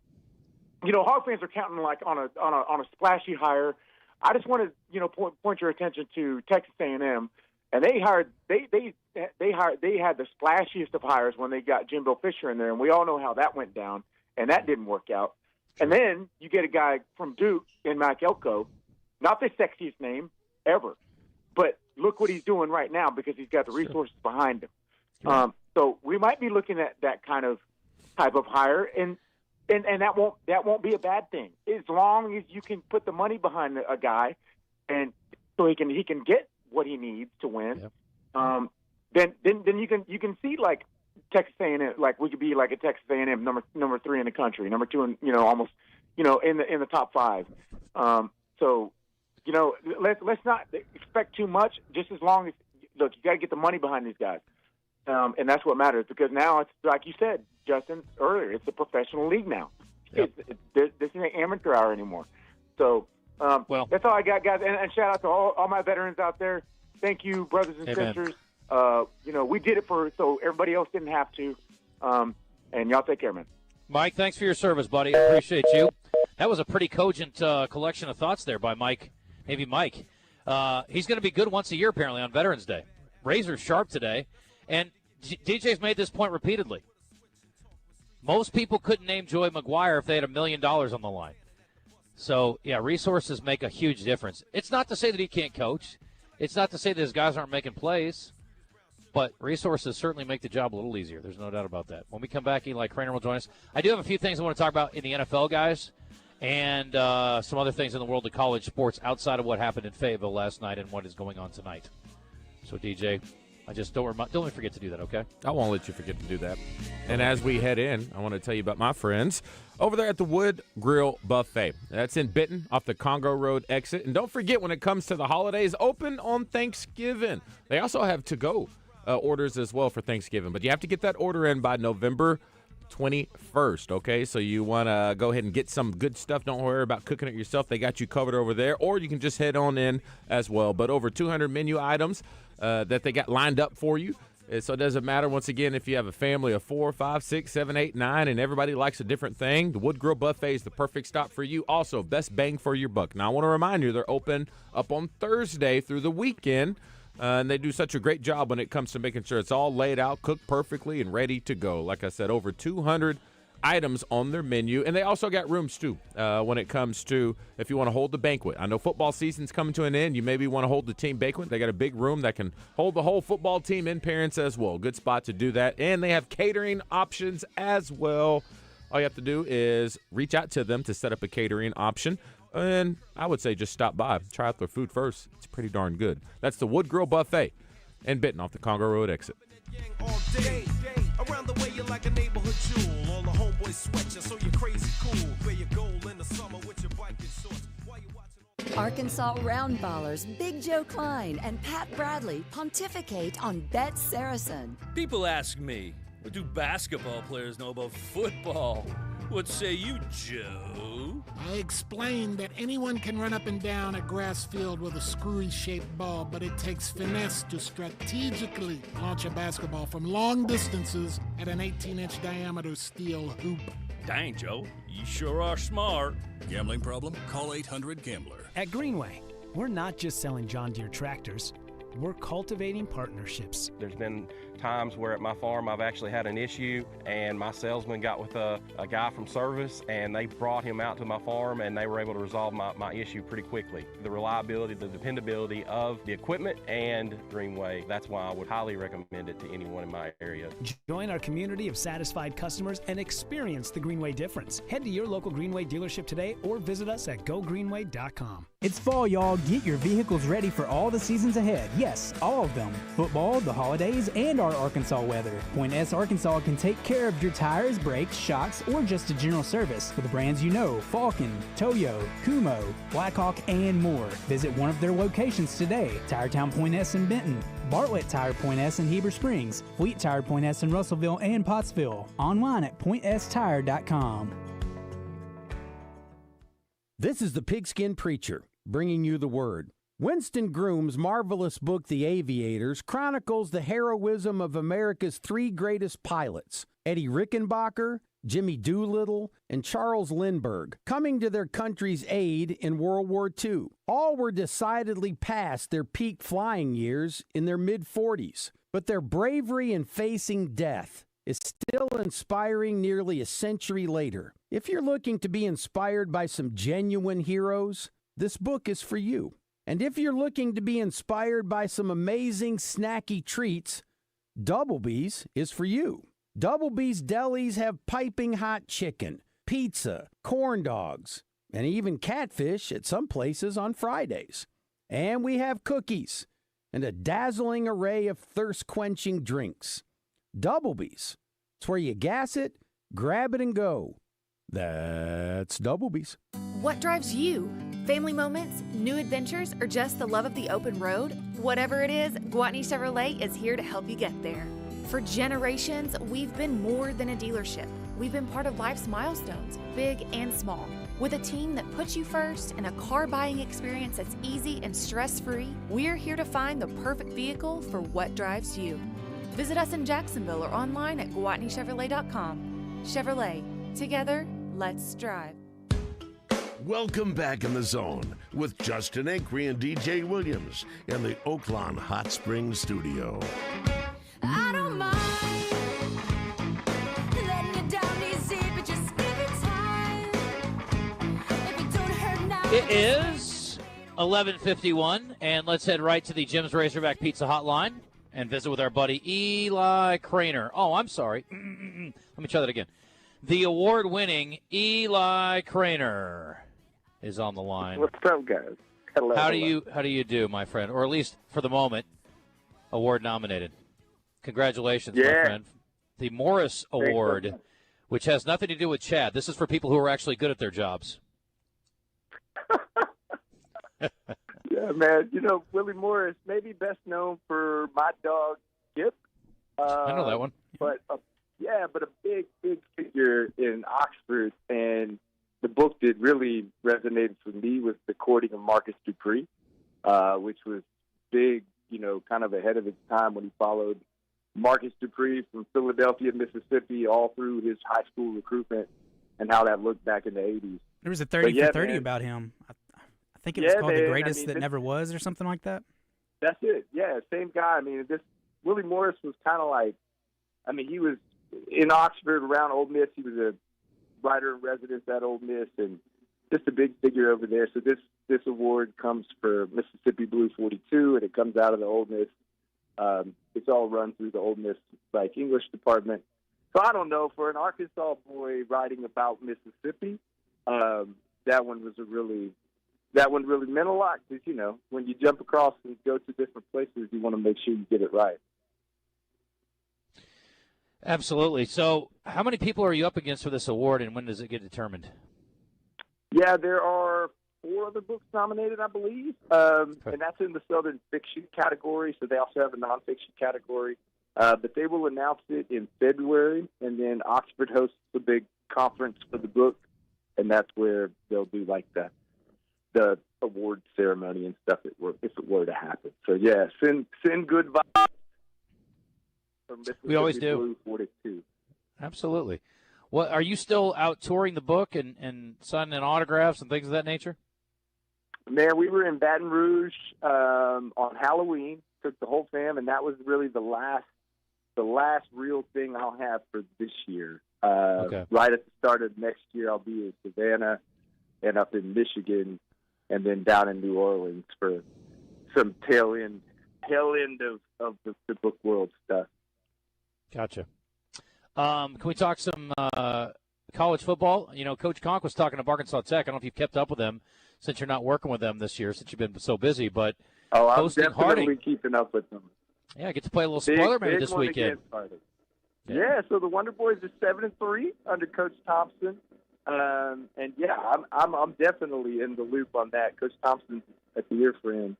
Hog fans are counting like on a splashy hire. I just want to point your attention to Texas A&M, and they had the splashiest of hires when they got Jimbo Fisher in there, and we all know how that went down, and that didn't work out. And then you get a guy from Duke in Mike Elko, not the sexiest name ever, but look what he's doing right now because he's got the resources behind him. So we might be looking at that type of hire, and that won't be a bad thing as long as you can put the money behind a guy, and so he can get what he needs to win. Yep. Then you can see like Texas A&M, like we could be like a Texas A&M number 3 in the country, number 2 in almost in the top 5. So let's not expect too much. Just as long as you got to get the money behind these guys. And that's what matters because now it's like you said, Justin, earlier, it's a professional league now. Yep. This isn't amateur hour anymore. So that's all I got, guys. And shout out to all my veterans out there. Thank you, brothers and sisters. We did it so everybody else didn't have to. And y'all take care, man. Mike, thanks for your service, buddy. I appreciate you. That was a pretty cogent collection of thoughts there by Mike, Navy Mike. He's going to be good once a year, apparently, on Veterans Day. Razor sharp today. And DJ's made this point repeatedly. Most people couldn't name Joey Maguire if they had $1 million on the line. So, yeah, resources make a huge difference. It's not to say that he can't coach. It's not to say that his guys aren't making plays. But resources certainly make the job a little easier. There's no doubt about that. When we come back, Eli Craner will join us. I do have a few things I want to talk about in the NFL, guys, and some other things in the world of college sports outside of what happened in Fayetteville last night and what is going on tonight. So, DJ, I just don't let me forget to do that, okay? I won't let you forget to do that. And as we head in, I want to tell you about my friends over there at the Wood Grill Buffet. That's in Benton off the Congo Road exit. And don't forget, when it comes to the holidays, open on Thanksgiving. They also have to-go orders as well for Thanksgiving. But you have to get that order in by November 21st, okay? So you want to go ahead and get some good stuff. Don't worry about cooking it yourself. They got you covered over there. Or you can just head on in as well. But over 200 menu items that they got lined up for you. So it doesn't matter, once again, if you have a family of 4, 5, 6, 7, 8, 9, and everybody likes a different thing, the Wood Grill Buffet is the perfect stop for you. Also, best bang for your buck. Now, I want to remind you, they're open up on Thursday through the weekend, and they do such a great job when it comes to making sure it's all laid out, cooked perfectly, and ready to go. Like I said, over 200 items on their menu, and they also got rooms too when it comes to if you want to hold the banquet. I know football season's coming to an end. You maybe want to hold the team banquet. They got a big room that can hold the whole football team and parents as well. Good spot to do that, and they have catering options as well. All you have to do is reach out to them to set up a catering option, and I would say just stop by, try out their food first. It's pretty darn good. That's the Wood Grill Buffet in Benton off the Congo Road exit. All day, around the way you're like a neighborhood jewel. All the homeboys sweat you, so you're crazy cool. Wear your gold in the summer with your biking shorts. Arkansas Roundballers Big Joe Klein and Pat Bradley pontificate on Bet Saracen. People ask me, what do basketball players know about football? What say you, Joe? I explained that anyone can run up and down a grass field with a screwy-shaped ball, but it takes finesse to strategically launch a basketball from long distances at an 18-inch diameter steel hoop. Dang, Joe, you sure are smart. Gambling problem? Call 800-GAMBLER. At Greenway, we're not just selling John Deere tractors. We're cultivating partnerships. There's been times where at my farm I've actually had an issue and my salesman got with a guy from service and they brought him out to my farm and they were able to resolve my issue pretty quickly. The reliability, the dependability of the equipment and Greenway, that's why I would highly recommend it to anyone in my area. Join our community of satisfied customers and experience the Greenway difference. Head to your local Greenway dealership today or visit us at gogreenway.com. It's fall, y'all. Get your vehicles ready for all the seasons ahead. Yes, all of them. Football, the holidays, and our Arkansas weather. Point S Arkansas can take care of your tires, brakes, shocks, or just a general service for the brands you know: Falcon, Toyo, Kumo, Blackhawk, and more. Visit one of their locations today: Tiretown Point S in Benton, Bartlett Tire Point S in Heber Springs, Fleet Tire Point S in Russellville and Pottsville. Online at pointstire.com. This is the Pigskin Preacher, bringing you the word. Winston Groom's marvelous book, The Aviators, chronicles the heroism of America's three greatest pilots, Eddie Rickenbacker, Jimmy Doolittle, and Charles Lindbergh, coming to their country's aid in World War II. All were decidedly past their peak flying years in their mid-40s, but their bravery in facing death is still inspiring nearly a century later. If you're looking to be inspired by some genuine heroes, this book is for you. And if you're looking to be inspired by some amazing snacky treats, Doublebee's is for you. Doublebee's delis have piping hot chicken, pizza, corn dogs, and even catfish at some places on Fridays. And we have cookies and a dazzling array of thirst-quenching drinks. Doublebee's. It's where you gas it, grab it, and go. That's Doublebee's. What drives you? Family moments, new adventures, or just the love of the open road? Whatever it is, Gwatney Chevrolet is here to help you get there. For generations, we've been more than a dealership. We've been part of life's milestones, big and small. With a team that puts you first and a car buying experience that's easy and stress-free, we're here to find the perfect vehicle for what drives you. Visit us in Jacksonville or online at GwatneyChevrolet.com. Chevrolet. Together, let's drive. Welcome back in the zone with Justin Acri and DJ Williams in the Oaklawn Hot Springs studio. I don't mind letting you down easy, but just give it time. If it don't hurt now. It is 11:51, and let's head right to the Jim's Razorback Pizza Hotline and visit with our buddy Eli Craner. Oh, I'm sorry. Let me try that again. The award-winning Eli Craner is on the line. What's up, guys? Hello. How do you do, my friend? Or at least for the moment, award nominated. Congratulations, my friend. The Morris Award, which has nothing to do with Chad. This is for people who are actually good at their jobs. Yeah, man. You know, Willie Morris, maybe best known for My Dog Skip. I know that one. But a big figure in Oxford, and the book that really resonated for me was The Courting of Marcus Dupree, which was big, you know, kind of ahead of its time when he followed Marcus Dupree from Philadelphia, Mississippi, all through his high school recruitment and how that looked back in the 80s. There was a 30 for 30 about him. I think it was called The Greatest That Never Was or something like that. That's it. Yeah, same guy. I mean, Willie Morris was kind of like, I mean, he was in Oxford around Ole Miss. He was a writer in residence at Ole Miss and just a big figure over there. So this award comes for Mississippi Blue 42, and it comes out of the Ole Miss. It's all run through the Ole Miss like English department. So I don't know, for an Arkansas boy writing about Mississippi, that one really meant a lot, because, you know, when you jump across and go to different places, you want to make sure you get it right. Absolutely. So how many people are you up against for this award, and when does it get determined? Yeah, there are 4 other books nominated, I believe, and that's in the Southern Fiction category, so they also have a nonfiction category. But they will announce it in February, and then Oxford hosts a big conference for the book, and that's where they'll do like the award ceremony and stuff if it were to happen. So yeah, send good vibes from Mississippi We always do. Blue 42. Absolutely. Well, are you still out touring the book and signing autographs and things of that nature? Man, we were in Baton Rouge on Halloween. Took the whole fam, and that was really the last real thing I'll have for this year. Okay. Right at the start of next year, I'll be in Savannah and up in Michigan, and then down in New Orleans for some tail end of the book world stuff. Gotcha. Can we talk some college football? You know, Coach Conk was talking to Arkansas Tech. I don't know if you've kept up with them since you're not working with them this year, since you've been so busy. But I'm hosting definitely Harding. keeping up with them. Yeah, I get to play a little spoiler maybe big this one weekend. against Harding. Yeah, so the Wonder Boys are 7-3 under Coach Thompson, and yeah, I'm definitely in the loop on that. Coach Thompson's a dear friend,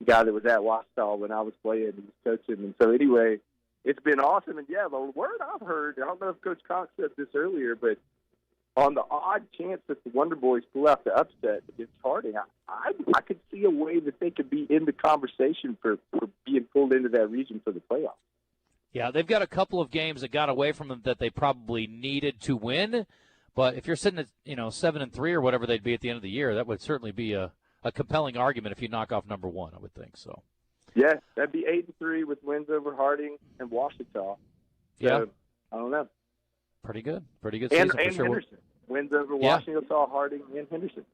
the guy that was at Washtenaw when I was playing and was coaching, and so anyway, it's been awesome. And yeah, the word I've heard, I don't know if Coach Conk said this earlier, but on the odd chance that the Wonder Boys pull out the upset against Harding, I could see a way that they could be in the conversation for being pulled into that region for the playoffs. Yeah, they've got a couple of games that got away from them that they probably needed to win. But if you're sitting at 7-3 or whatever they'd be at the end of the year, that would certainly be a compelling argument if you knock off number 1, I would think so. Yeah, that'd be 8-3 with wins over Harding and Ouachita. So, yeah, I don't know. Pretty good season And for sure. Henderson wins over Ouachita, Harding, and Henderson.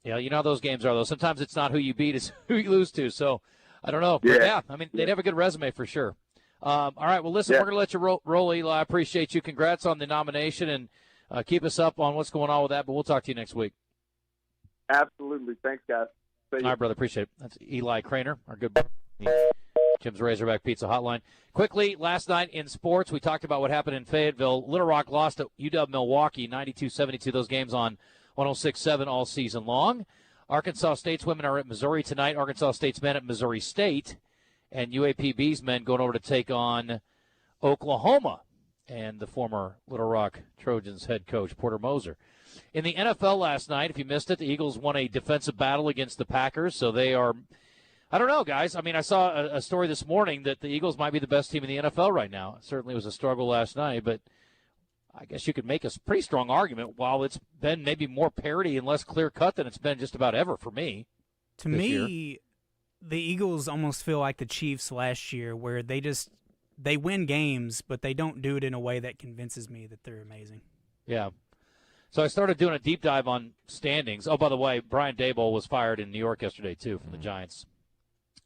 Yeah, you know how those games are though. Sometimes it's not who you beat; it's who you lose to. So I don't know. But Yeah. I mean, they'd have a good resume for sure. All right, well, listen, we're going to let you roll, Eli. I appreciate you. Congrats on the nomination, and keep us up on what's going on with that. But we'll talk to you next week. Absolutely. Thanks, guys. All right, brother. Appreciate it. That's Eli Craner, our good buddy. Jim's Razorback Pizza Hotline. Quickly, last night in sports, we talked about what happened in Fayetteville. Little Rock lost at UW Milwaukee, 92-72. Those games on 106.7 all season long. Arkansas State's women are at Missouri tonight. Arkansas State's men at Missouri State. And UAPB's men going over to take on Oklahoma and the former Little Rock Trojans head coach, Porter Moser. In the NFL last night, if you missed it, the Eagles won a defensive battle against the Packers. So they are, I don't know, guys. I mean, I saw a story this morning that the Eagles might be the best team in the NFL right now. It certainly was a struggle last night, but I guess you could make a pretty strong argument while it's been maybe more parity and less clear-cut than it's been just about ever for me. To me, the Eagles almost feel like the Chiefs last year, where they win games, but they don't do it in a way that convinces me that they're amazing. Yeah. So I started doing a deep dive on standings. Oh, by the way, Brian Daboll was fired in New York yesterday, too, from the Giants,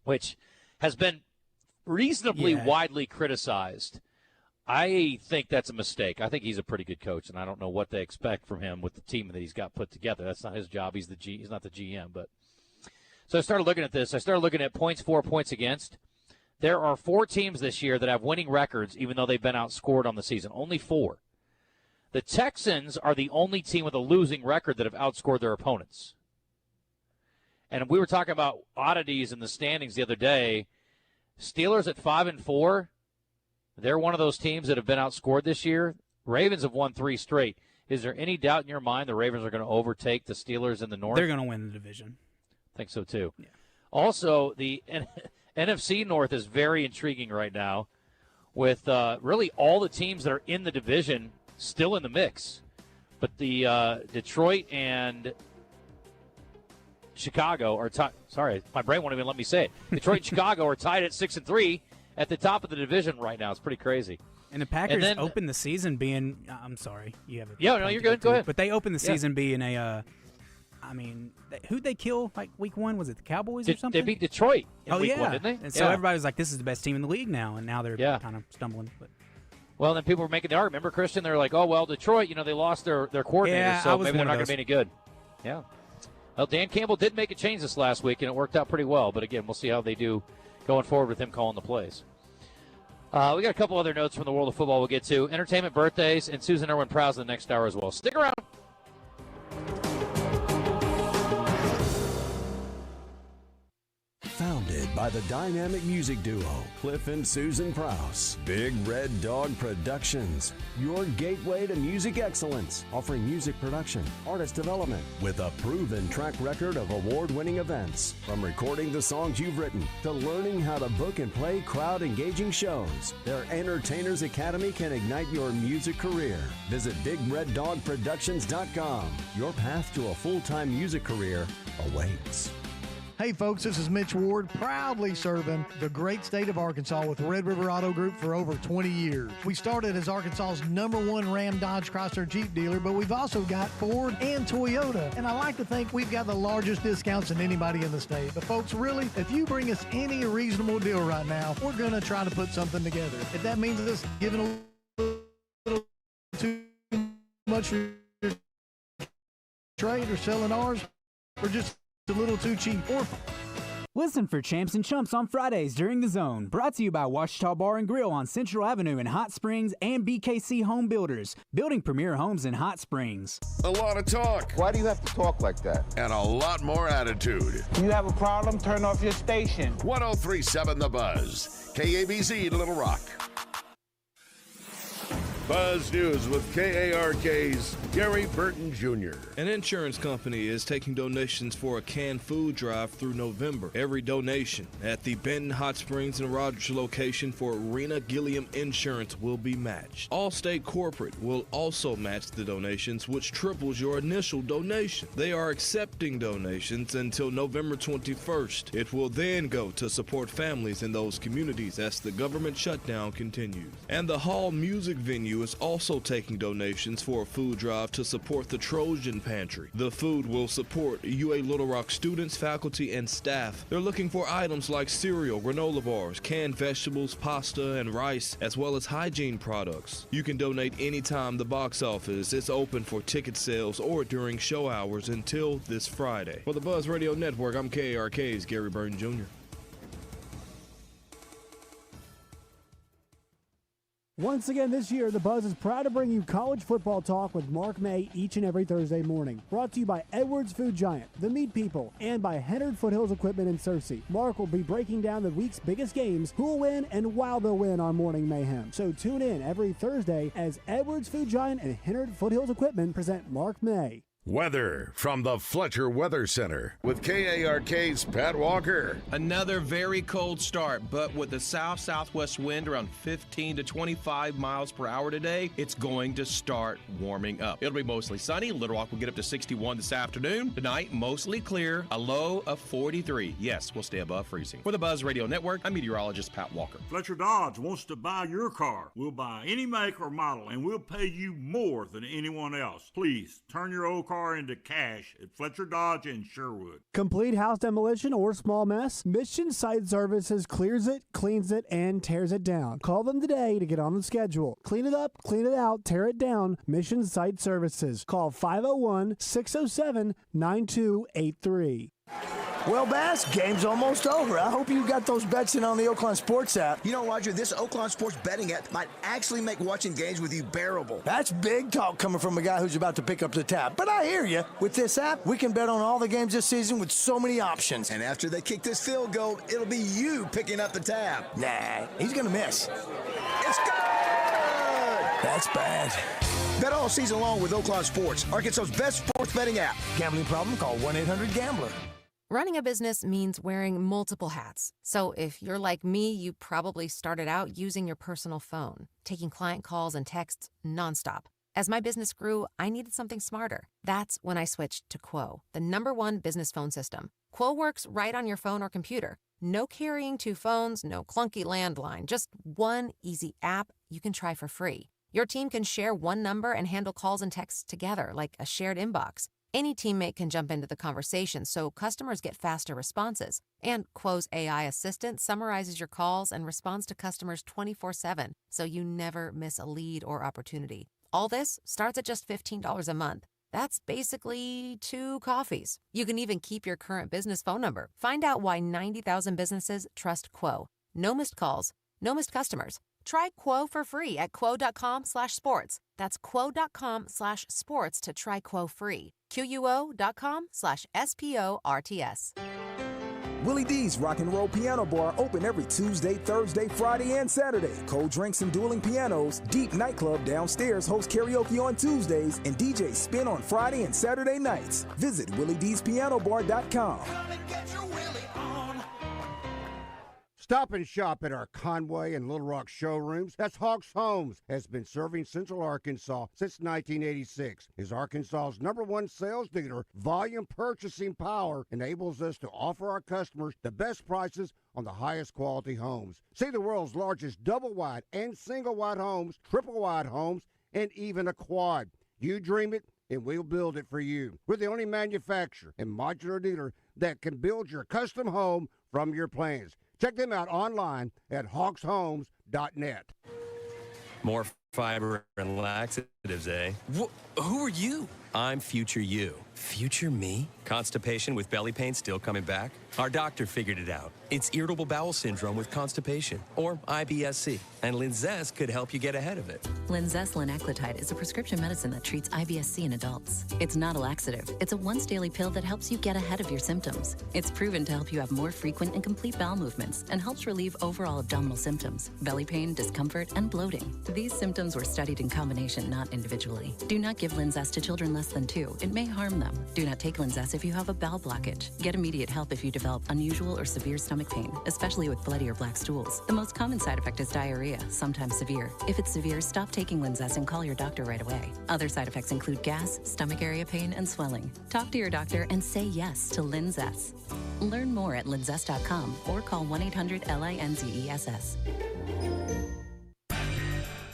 which has been reasonably widely criticized. I think that's a mistake. I think he's a pretty good coach, and I don't know what they expect from him with the team that he's got put together. That's not his job. He's not the GM. But so I started looking at this. I started looking at points for, points against. There are 4 teams this year that have winning records, even though they've been outscored on the season. Only 4. The Texans are the only team with a losing record that have outscored their opponents. And we were talking about oddities in the standings the other day. Steelers at 5-4. They're one of those teams that have been outscored this year. Ravens have won 3 straight. Is there any doubt in your mind the Ravens are going to overtake the Steelers in the North? They're going to win the division. I think so, too. Yeah. Also, the NFC North is very intriguing right now with really all the teams that are in the division still in the mix. But the Detroit and Chicago are tied. Sorry, my brain won't even let me say it. Detroit and Chicago are tied at 6-3 at the top of the division right now. It's pretty crazy. And the Packers opened the season being I'm sorry. You have no, you're good. Go ahead. But they opened the season being a who'd they kill like week 1? Was it the Cowboys or something? They beat Detroit in week 1, didn't they? And so everybody was like, this is the best team in the league now, and now they're kind of stumbling. But well, then people were making the argument. Remember, Christian? They're like, oh, well, Detroit, they lost their coordinator, so maybe they're not going to be any good. Yeah. Well, Dan Campbell did make a change this last week, and it worked out pretty well. But, again, we'll see how they do going forward with him calling the plays. We got a couple other notes from the world of football we'll get to. Entertainment birthdays and Susan Irwin Prowse in the next hour as well. Stick around. Founded by the dynamic music duo Cliff and Susan Prowse, Big Red Dog Productions, your gateway to music excellence, offering music production, artist development, with a proven track record of award-winning events. From recording the songs you've written to learning how to book and play crowd-engaging shows, their Entertainers Academy can ignite your music career. Visit BigRedDogProductions.com. Your path to a full-time music career awaits. Hey folks, this is Mitch Ward, proudly serving the great state of Arkansas with Red River Auto Group for over 20 years. We started as Arkansas's #1 Ram Dodge Chrysler Jeep dealer, but we've also got Ford and Toyota. And I like to think we've got the largest discounts than anybody in the state. But folks, really, if you bring us any reasonable deal right now, we're going to try to put something together. If that means us giving a little too much for your trade or selling ours, or just a little too cheap. Listen for Champs and Chumps on Fridays during The Zone. Brought to you by Ouachita Bar and Grill on Central Avenue in Hot Springs and BKC Home Builders, building premier homes in Hot Springs. A lot of talk. Why do you have to talk like that? And a lot more attitude. You have a problem? Turn off your station. 103.7 The Buzz. KABZ Little Rock. Buzz News with KARK's Gary Burton Jr. An insurance company is taking donations for a canned food drive through November. Every donation at the Benton Hot Springs and Rogers location for Rena Gilliam Insurance will be matched. Allstate Corporate will also match the donations, which triples your initial donation. They are accepting donations until November 21st. It will then go to support families in those communities as the government shutdown continues. And the Hall Music Venue is also taking donations for a food drive to support the Trojan Pantry. The food will support UA Little Rock students, faculty, and staff. They're looking for items like cereal, granola bars, canned vegetables, pasta, and rice, as well as hygiene products. You can donate anytime the box office is open for ticket sales or during show hours until this Friday. For the Buzz Radio Network, I'm KARK's Gary Burton Jr. Once again this year, The Buzz is proud to bring you college football talk with Mark May each and every Thursday morning. Brought to you by Edwards Food Giant, The Meat People, and by Hennard Foothills Equipment in Searcy. Mark will be breaking down the week's biggest games, who will win, and why they'll win on Morning Mayhem. So tune in every Thursday as Edwards Food Giant and Hennard Foothills Equipment present Mark May. Weather from the Fletcher Weather Center with KARK's Pat Walker. Another very cold start, but with the south-southwest wind around 15 to 25 miles per hour today, it's going to start warming up. It'll be mostly sunny. Little Rock will get up to 61 this afternoon. Tonight, mostly clear, a low of 43. Yes, we'll stay above freezing. For the Buzz Radio Network, I'm meteorologist Pat Walker. Fletcher Dodge wants to buy your car. We'll buy any make or model, and we'll pay you more than anyone else. Please, turn your old car into cash at Fletcher Dodge in Sherwood. Complete house demolition or small mess? Mission Site Services clears it, cleans it, and tears it down. Call them today to get on the schedule. Clean it up, clean it out, tear it down. Mission Site Services. Call 501-607-9283. Well, Bass, game's almost over. I hope you got those bets in on the Oaklawn Sports app. You know, Roger, this Oaklawn Sports betting app might actually make watching games with you bearable. That's big talk coming from a guy who's about to pick up the tab. But I hear you. With this app, we can bet on all the games this season with so many options. And after they kick this field goal, it'll be you picking up the tab. Nah, he's going to miss. It's good! That's bad. Bet all season long with Oaklawn Sports, Arkansas's best sports betting app. Gambling problem? Call 1-800-GAMBLER. Running a business means wearing multiple hats. So if you're like me, you probably started out using your personal phone, taking client calls and texts nonstop. As my business grew, I needed something smarter. That's when I switched to Quo, the #1 business phone system. Quo works right on your phone or computer. No carrying 2 phones, no clunky landline, just one easy app you can try for free. Your team can share one number and handle calls and texts together like a shared inbox. Any teammate can jump into the conversation so customers get faster responses. And Quo's AI assistant summarizes your calls and responds to customers 24/7, so you never miss a lead or opportunity. All this starts at just $15 a month. That's basically 2 coffees. You can even keep your current business phone number. Find out why 90,000 businesses trust Quo. No missed calls, no missed customers. Try Quo for free at quo.com/sports. That's quo.com/sports to try Quo free. QUO.com/SPORTS. Willie D's Rock and Roll Piano Bar open every Tuesday, Thursday, Friday, and Saturday. Cold drinks and dueling pianos. Deep Nightclub downstairs hosts karaoke on Tuesdays and DJ Spin on Friday and Saturday nights. Visit WillieD'sPianoBar.com. Stop and shop at our Conway and Little Rock showrooms. That's Hawks Homes, has been serving Central Arkansas since 1986. Is Arkansas's #1 sales dealer. Volume purchasing power enables us to offer our customers the best prices on the highest quality homes. See the world's largest double-wide and single-wide homes, triple-wide homes, and even a quad. You dream it, and we'll build it for you. We're the only manufacturer and modular dealer that can build your custom home from your plans. Check them out online at hawkshomes.net. More fiber and laxatives, eh? Who are you? I'm future you. Future me? Constipation with belly pain still coming back? Our doctor figured it out. It's irritable bowel syndrome with constipation, or IBS-C, and Linzess could help you get ahead of it. Linzess linaclotide is a prescription medicine that treats IBS-C in adults. It's not a laxative. It's a once-daily pill that helps you get ahead of your symptoms. It's proven to help you have more frequent and complete bowel movements and helps relieve overall abdominal symptoms, belly pain, discomfort, and bloating. These symptoms were studied in combination, not individually. Do not give Linzess to children less than 2. It may harm them. Do not take Linzess if you have a bowel blockage. Get immediate help if you develop unusual or severe stomach pain, especially with bloody or black stools. The most common side effect is diarrhea, sometimes severe. If it's severe, stop taking Linzess and call your doctor right away. Other side effects include gas, stomach area pain, and swelling. Talk to your doctor and say yes to Linzess. Learn more at linzess.com or call 1-800-LINZESS.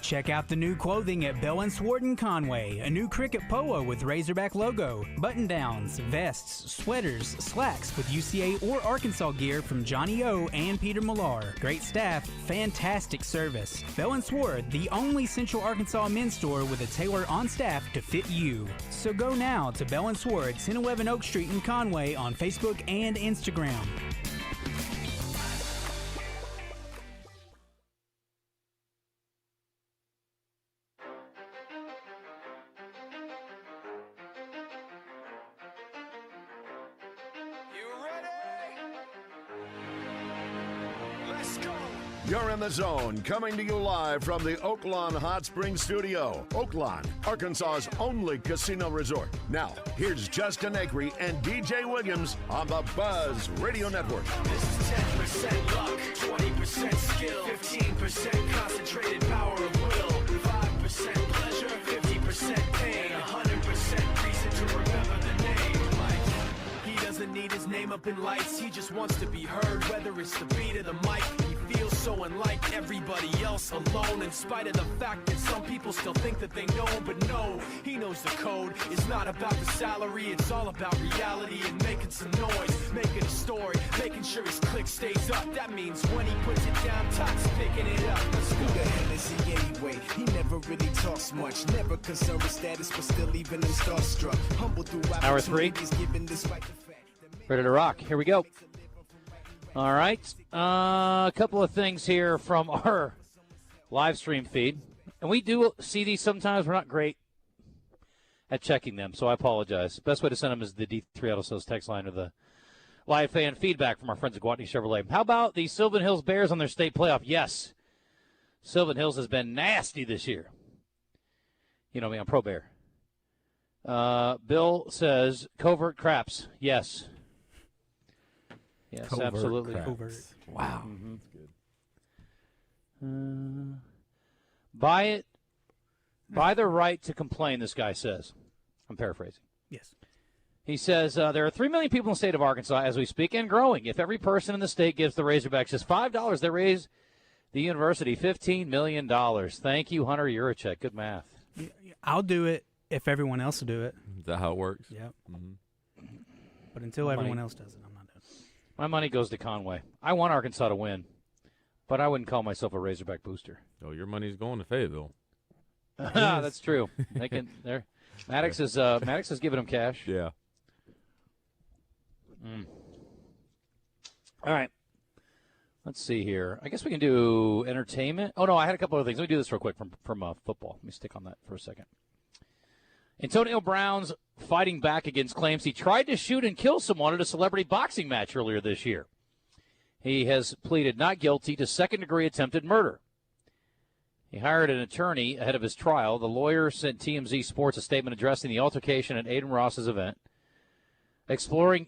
Check out the new clothing at Bell & Sword in Conway. A new cricket polo with Razorback logo, button-downs, vests, sweaters, slacks with UCA or Arkansas gear from Johnny O and Peter Millar. Great staff, fantastic service. Bell & Sword, the only Central Arkansas men's store with a tailor on staff to fit you. So go now to Bell & Sword, 1011 Oak Street in Conway on Facebook and Instagram. You're in the zone, coming to you live from the Oaklawn Hot Springs Studio. Oaklawn, Arkansas's only casino resort. Now, here's Justin Acri and DJ Williams on the Buzz Radio Network. This is 10% luck, 20% skill, 15% concentrated power of will, 5% pleasure, 50% pain, 100% reason to remember the name. He doesn't need his name up in lights, he just wants to be heard, whether it's the beat of the mic. He feels so unlike everybody else, alone, in spite of the fact that some people still think that they know, but no, he knows the code. It's not about the salary, it's all about reality and making some noise, making a story, making sure his click stays up. That means when he puts it down, Todd's picking it up. Let's go. Who the hell is he anyway? He never really talks much, never concerned with status, but still even in starstruck. Humble through Hour 3. given despite the fact that Ready to rock. Here we go. All right. A couple of things here from our live stream feed. And we do see these sometimes. We're not great at checking them, so I apologize. Best way to send them is the D3 Auto Sales text line or the live fan feedback from our friends at Guatney Chevrolet. How about the Sylvan Hills Bears on their state playoff? Yes. Sylvan Hills has been nasty this year. You know me, I'm pro Bear. Bill says, covert craps. Yes. Yes, Covert absolutely. craps. Covert. Wow. Mm-hmm. That's good. Buy the right to complain, this guy says. I'm paraphrasing. Yes. He says, there are 3 million people in the state of Arkansas as we speak and growing. If every person in the state gives the Razorbacks just $5, they raise the university $15 million. Thank you, Hunter Yurachek. Good math. I'll do it if everyone else will do it. Is that how it works? Yep. Mm-hmm. But until everyone else does it, I'm not doing it. My money goes to Conway. I want Arkansas to win, but I wouldn't call myself a Razorback booster. Oh, your money's going to Fayetteville. That's true. They can. Maddox is giving them cash. Yeah. All right. Let's see here. I guess we can do entertainment. Oh, no, I had a couple of things. Let me do this real quick from football. Let me stick on that for a second. Antonio Brown's fighting back against claims he tried to shoot and kill someone at a celebrity boxing match earlier this year. He has pleaded not guilty to second-degree attempted murder. He hired an attorney ahead of his trial. The lawyer sent TMZ Sports a statement addressing the altercation at Aiden Ross's event, explaining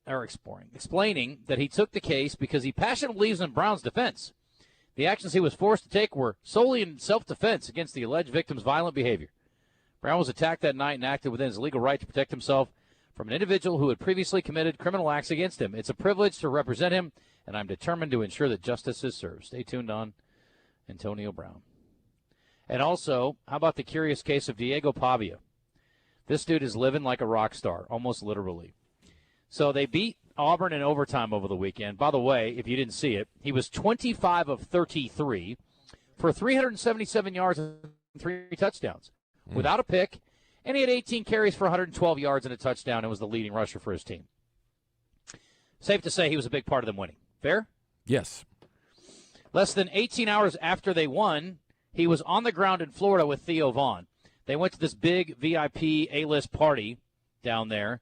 that he took the case because he passionately believes in Brown's defense. The actions he was forced to take were solely in self-defense against the alleged victim's violent behavior. Brown was attacked that night and acted within his legal right to protect himself from an individual who had previously committed criminal acts against him. It's a privilege to represent him, and I'm determined to ensure that justice is served. Stay tuned on Antonio Brown. And also, how about the curious case of Diego Pavia? This dude is living like a rock star, almost literally. So they beat Auburn in overtime over the weekend. By the way, if you didn't see it, he was 25 of 33 for 377 yards and 3 touchdowns without a pick, and he had 18 carries for 112 yards and a touchdown and was the leading rusher for his team. Safe to say he was a big part of them winning. Fair? Yes. Less than 18 hours after they won, he was on the ground in Florida with Theo Vaughn. They went to this big VIP A-list party down there,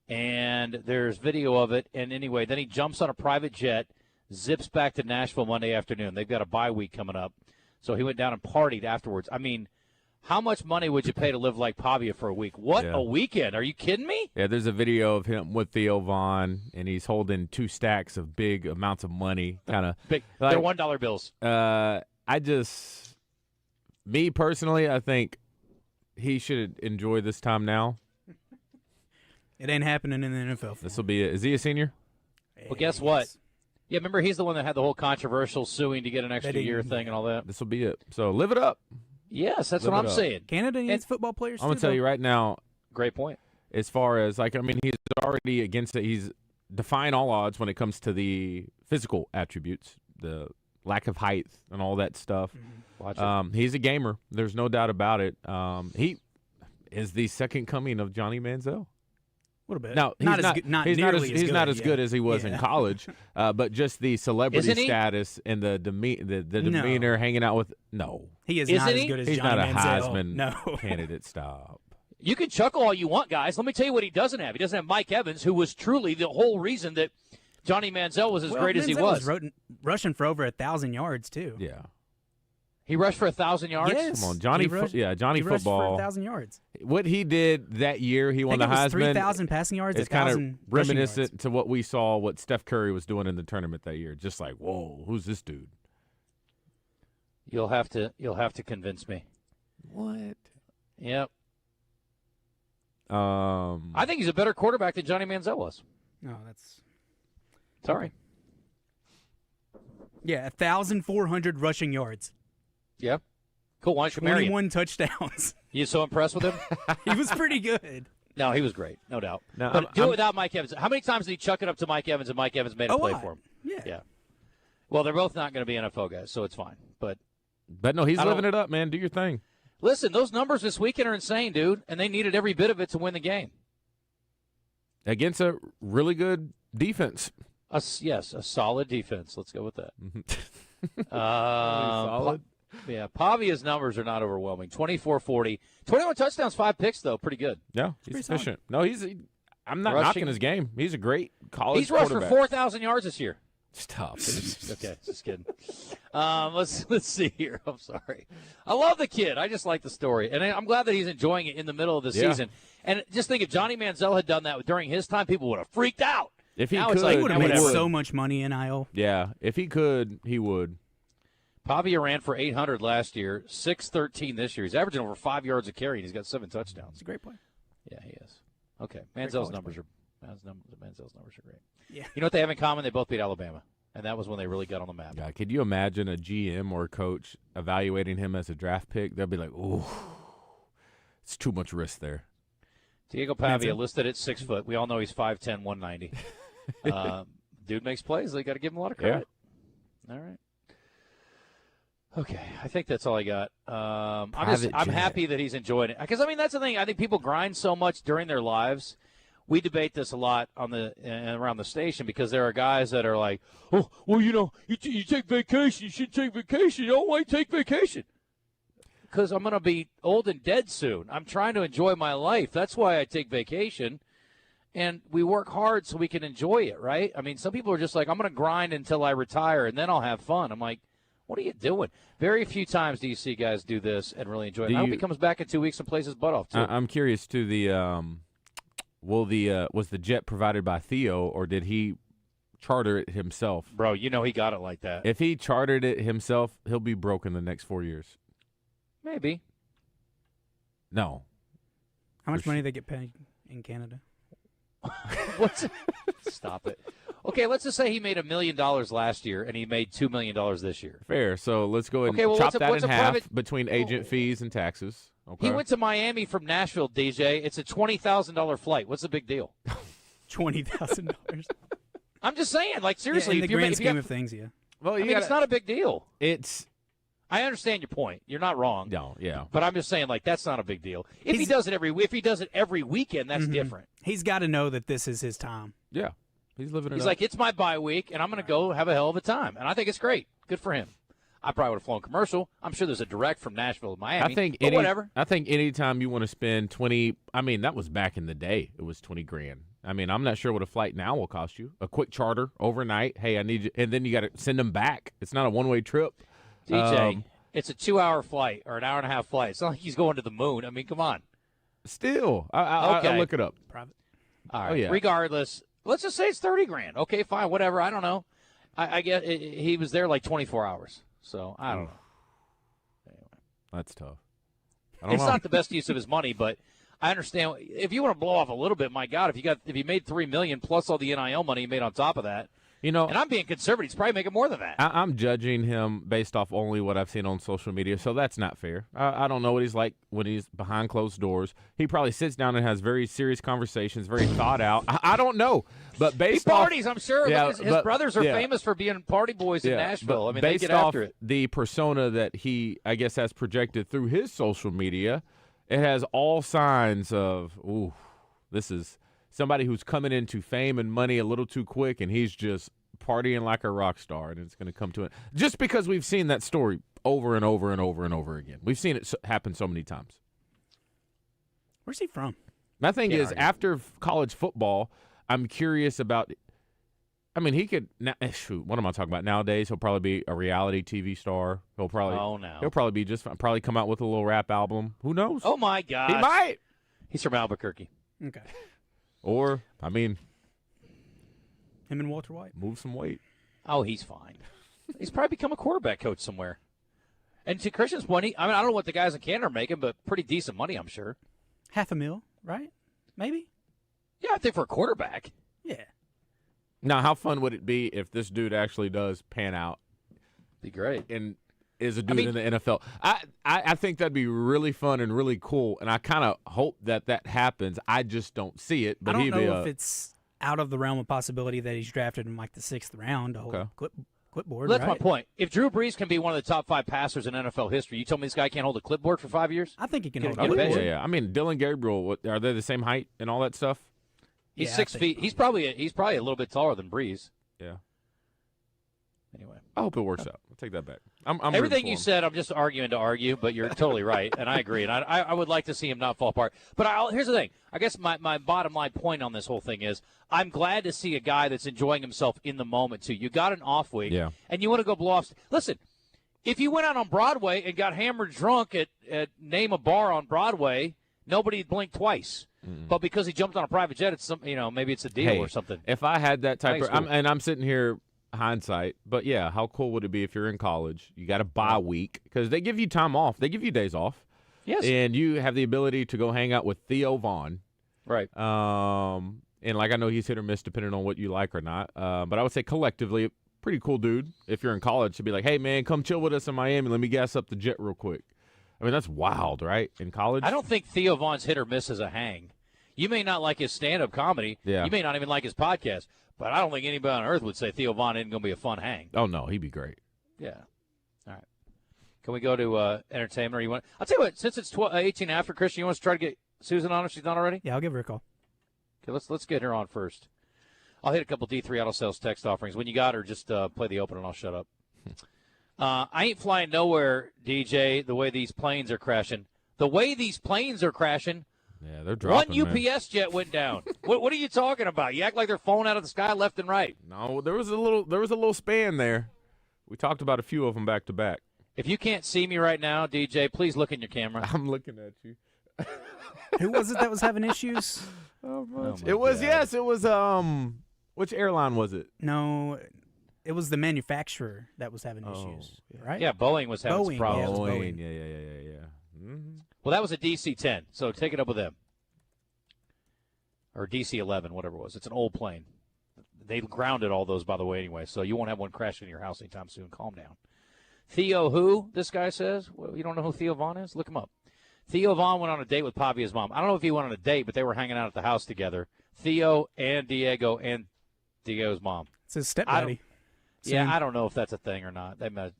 and there's video of it. And anyway, then he jumps on a private jet, zips back to Nashville Monday afternoon. They've got a bye week coming up. So he went down and partied afterwards. I mean, how much money would you pay to live like Pavia for a week? What a weekend. Are you kidding me? Yeah, there's a video of him with Theo Vaughn, and he's holding 2 stacks of big amounts of money. Kind of big. Like, they're $1 bills. Me personally, I think he should enjoy this time now. It ain't happening in the NFL. This will be it. Is he a senior? Well, guess what? Yeah, remember he's the one that had the whole controversial suing to get an extra year thing and all that. This will be it. So live it up. Yes, that's what I'm saying. Canada needs football players. I'm going to tell you right now. Great point. As far as, he's already against it. He's defying all odds when it comes to the physical attributes, the lack of height and all that stuff. He's a gamer. There's no doubt about it. He is the second coming of Johnny Manziel. A little bit. Now, he's not as good as he was in college, but just the celebrity status and the demeanor, hanging out with he is not as good as he's Johnny not a Manziel. Heisman candidate. Stop. You can chuckle all you want, guys. Let me tell you what he doesn't have. He doesn't have Mike Evans, who was truly the whole reason that Johnny Manziel was as great as he was. Rushing for over 1,000 yards too. Yeah. He rushed for 1,000 yards? Yes. Come on, Johnny. Johnny he rushed football. for 1,000 yards. What he did that year, he won the I think it Heisman. was 3,000 passing yards. It's kind of reminiscent to what we saw, what Steph Curry was doing in the tournament that year. Just like, whoa, who's this dude? You'll have to convince me. What? Yep. I think he's a better quarterback than Johnny Manziel was. No, that's sorry. Yeah, 1,400 rushing yards. Yep. Cool. Why don't you marry him? 21 touchdowns. You so impressed with him? He was pretty good. No, he was great, no doubt. No, but do it without Mike Evans. How many times did he chuck it up to Mike Evans and Mike Evans made a play for him? Yeah. Well, they're both not going to be NFL guys, so it's fine. But no, he's living it up, man. Do your thing. Listen, those numbers this weekend are insane, dude, and they needed every bit of it to win the game. against a really good defense. Yes, a solid defense. Let's go with that. Solid. Pavia's numbers are not overwhelming. 24-40. 21 touchdowns, 5 picks, though. Pretty good. Yeah, he's efficient. No, I'm not Rushing. knocking his game. He's a great college He's rushed for quarterback. 4,000 yards this year. Stop. Okay, just kidding. Let's see here. I'm sorry. I love the kid. I just like the story, and I'm glad that he's enjoying it in the middle of the season. And just think, if Johnny Manziel had done that during his time, people would have freaked out. If he now could, it's like, He would have made whatever. so much money in NIL. Yeah, if he could, he would. Pavia ran for 800 last year, 613 this year. He's averaging over 5 yards a carry, and he's got 7 touchdowns. It's a great play. Yeah, he is. Okay, Manziel's numbers are great. Yeah. You know what they have in common? They both beat Alabama, and that was when they really got on the map. God, could you imagine a GM or a coach evaluating him as a draft pick? They'll be like, "Ooh, it's too much risk there." Diego Pavia listed at 6 foot. We all know he's 5'10", 190. Dude makes plays. They got to give him a lot of credit. Yeah. All right. Okay, I think that's all I got. I'm happy that he's enjoying it, because that's the thing. I think people grind so much during their lives. We debate this a lot on around the station, because there are guys that are like, "Oh, well, you take vacation. You should take vacation. Oh, why take vacation?" Because I'm going to be old and dead soon. I'm trying to enjoy my life. That's why I take vacation. And we work hard so we can enjoy it, right? Some people are just like, I'm going to grind until I retire, and then I'll have fun. I'm like, what are you doing? Very few times do you see guys do this and really enjoy it. I hope he comes back in 2 weeks and plays his butt off, too. I'm curious, too, was the jet provided by Theo, or did he charter it himself? Bro, he got it like that. If he chartered it himself, he'll be broke in the next 4 years. Maybe. No. How much money they get paid in Canada? Stop it. Okay, let's just say he made $1 million last year and he made $2 million this year. Fair. So let's go ahead and chop that in half between agent fees and taxes. Okay. He went to Miami from Nashville, DJ. It's a $20,000 flight. What's the big deal? $20,000. I'm just saying, seriously. In the grand scheme of things, yeah. Well, it's not a big deal. I understand your point. You're not wrong. No, yeah. But I'm just saying, that's not a big deal. If he does it every weekend, that's different. He's got to know that this is his time. Yeah. He's living it He's up. like, it's my bye week, and I'm going to go have a hell of a time. And I think it's great. Good for him. I probably would have flown commercial. I'm sure there's a direct from Nashville to Miami. Whatever. I think anytime you want to spend 20, that was back in the day. It was $20,000. I'm not sure what a flight now will cost you. A quick charter overnight. Hey, I need you, and then you got to send them back. It's not a one-way trip. DJ, it's a 2-hour flight or an hour-and-a-half flight. It's not like he's going to the moon. Come on. Still, I'll look it up. Private. All right. Regardless, let's just say it's $30,000. Okay, fine, whatever. I don't know. I guess he was there 24 hours. So I don't know. Anyway, that's tough. It's not the best use of his money, but I understand if you want to blow off a little bit. My God, if you made $3 million plus all the NIL money he made on top of that, and I'm being conservative, he's probably making more than that. I'm judging him based off only what I've seen on social media, so that's not fair. I don't know what he's like when he's behind closed doors. He probably sits down and has very serious conversations, very thought out. I don't know, but based he parties, I'm sure. Yeah, his brothers are famous for being party boys in Nashville. They based get off after it. The persona that he, I guess, has projected through his social media, it has all signs of, this is somebody who's coming into fame and money a little too quick, and he's just partying like a rock star, and it's going to come to it. Just because we've seen that story over and over and over and over again. We've seen it happen so many times. Where's he from? My thing is, after college football, I'm curious about he could shoot. What am I talking about nowadays? He'll probably be a reality TV star. He'll probably be just fine. Probably come out with a little rap album. Who knows? Oh my God, he might. He's from Albuquerque. Okay. Or him and Walter White. Move some weight. Oh, he's fine. He's probably become a quarterback coach somewhere. And to Christian's point, I don't know what the guys in Canada are making, but pretty decent money, I'm sure. $500,000, right? Maybe. Yeah, I think for a quarterback. Yeah. Now, how fun would it be if this dude actually does pan out? Be great. And is a dude in the NFL. I think that'd be really fun and really cool, and I kind of hope that happens. I just don't see it. But I don't know if it's out of the realm of possibility that he's drafted in the 6th round to hold clipboard. That's my point. If Drew Brees can be one of the top 5 passers in NFL history, you told me this guy can't hold a clipboard for 5 years? I think he can hold a clipboard. Yeah. Dylan Gabriel, are they the same height and all that stuff? He's Yeah, 6 I think- feet. He's probably a little bit taller than Breeze. Yeah. Anyway, I hope it works out. I'll take that back. I'm everything rooting you for him. said, I'm just arguing to argue, but you're totally right, and I agree. And I would like to see him not fall apart. But here's the thing. I guess my bottom line point on this whole thing is I'm glad to see a guy that's enjoying himself in the moment, too. You got an off week, and you want to go blow off. Listen, if you went out on Broadway and got hammered drunk at name a bar on Broadway, nobody'd blink twice. But because he jumped on a private jet, it's maybe it's a deal or something. If I had that type Thanks, of – I'm sitting here – hindsight, but yeah, how cool would it be if you're in college? You got a bye week because they give you time off. They give you days off. Yes. And you have the ability to go hang out with Theo Vaughn. Right. And I know he's hit or miss depending on what you like or not. But I would say collectively, pretty cool dude. If you're in college, to be like, hey man, come chill with us in Miami. Let me gas up the jet real quick. I mean, that's wild, right? In college, I don't think Theo Vaughn's hit or miss as a hang. You may not like his stand-up comedy. Yeah. You may not even like his podcast. But I don't think anybody on earth would say Theo Vaughn isn't going to be a fun hang. Oh, no, he'd be great. Yeah. All right. Can we go to entertainment? Or you want? I'll tell you what. Since it's 18 after, Christian, you want to try to get Susan on if she's not already? Yeah, I'll give her a call. Okay, let's get her on first. I'll hit a couple D3 Auto Sales text offerings. When you got her, just play the open and I'll shut up. I ain't flying nowhere, DJ, the way these planes are crashing. The way these planes are crashing. Yeah, they're dropping. One UPS jet went down. What are you talking about? You act like they're falling out of the sky left and right. No, there was a little span there. We talked about a few of them back to back. If you can't see me right now, DJ, please look in your camera. I'm looking at you. Who was it that was having issues? It was which airline was it? No, it was the manufacturer that was having issues, right? Yeah, Boeing was having some problems. Yeah, it was Boeing. Boeing. Yeah. Mm-hmm. Well, that was a DC-10, so take it up with them. Or DC-11, whatever it was. It's an old plane. They grounded all those, by the way, anyway, so you won't have one crashing in your house anytime soon. Calm down. Theo who, this guy says? Well, you don't know who Theo Vaughn is? Look him up. Theo Vaughn went on a date with Pavia's mom. I don't know if he went on a date, but they were hanging out at the house together. Theo and Diego and Diego's mom. It's his stepdaddy. Yeah, I don't know if that's a thing or not. That may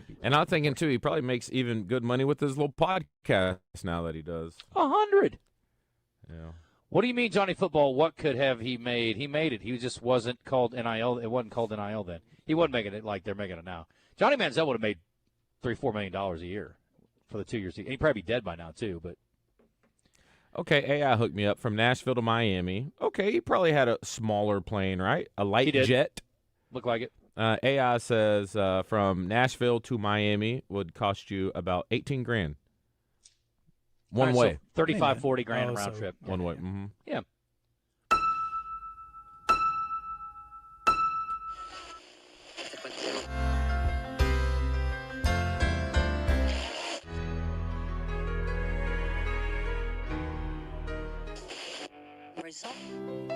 be. And I'm thinking, too, he probably makes even good money with his little podcast now that he does. 100. Yeah. What do you mean, Johnny Football? What could have he made? He made it. He just wasn't called NIL. It wasn't called NIL then. He wasn't making it like they're making it now. Johnny Manziel would have made $3-4 million a year for the 2 years. He'd probably be dead by now, too. But okay, AI hooked me up from Nashville to Miami. Okay, he probably had a smaller plane, right? A light jet. Looked like it. AI says from Nashville to Miami would cost you about $18,000 one way. So $35-40 round trip. One way. Mm-hmm. Yeah.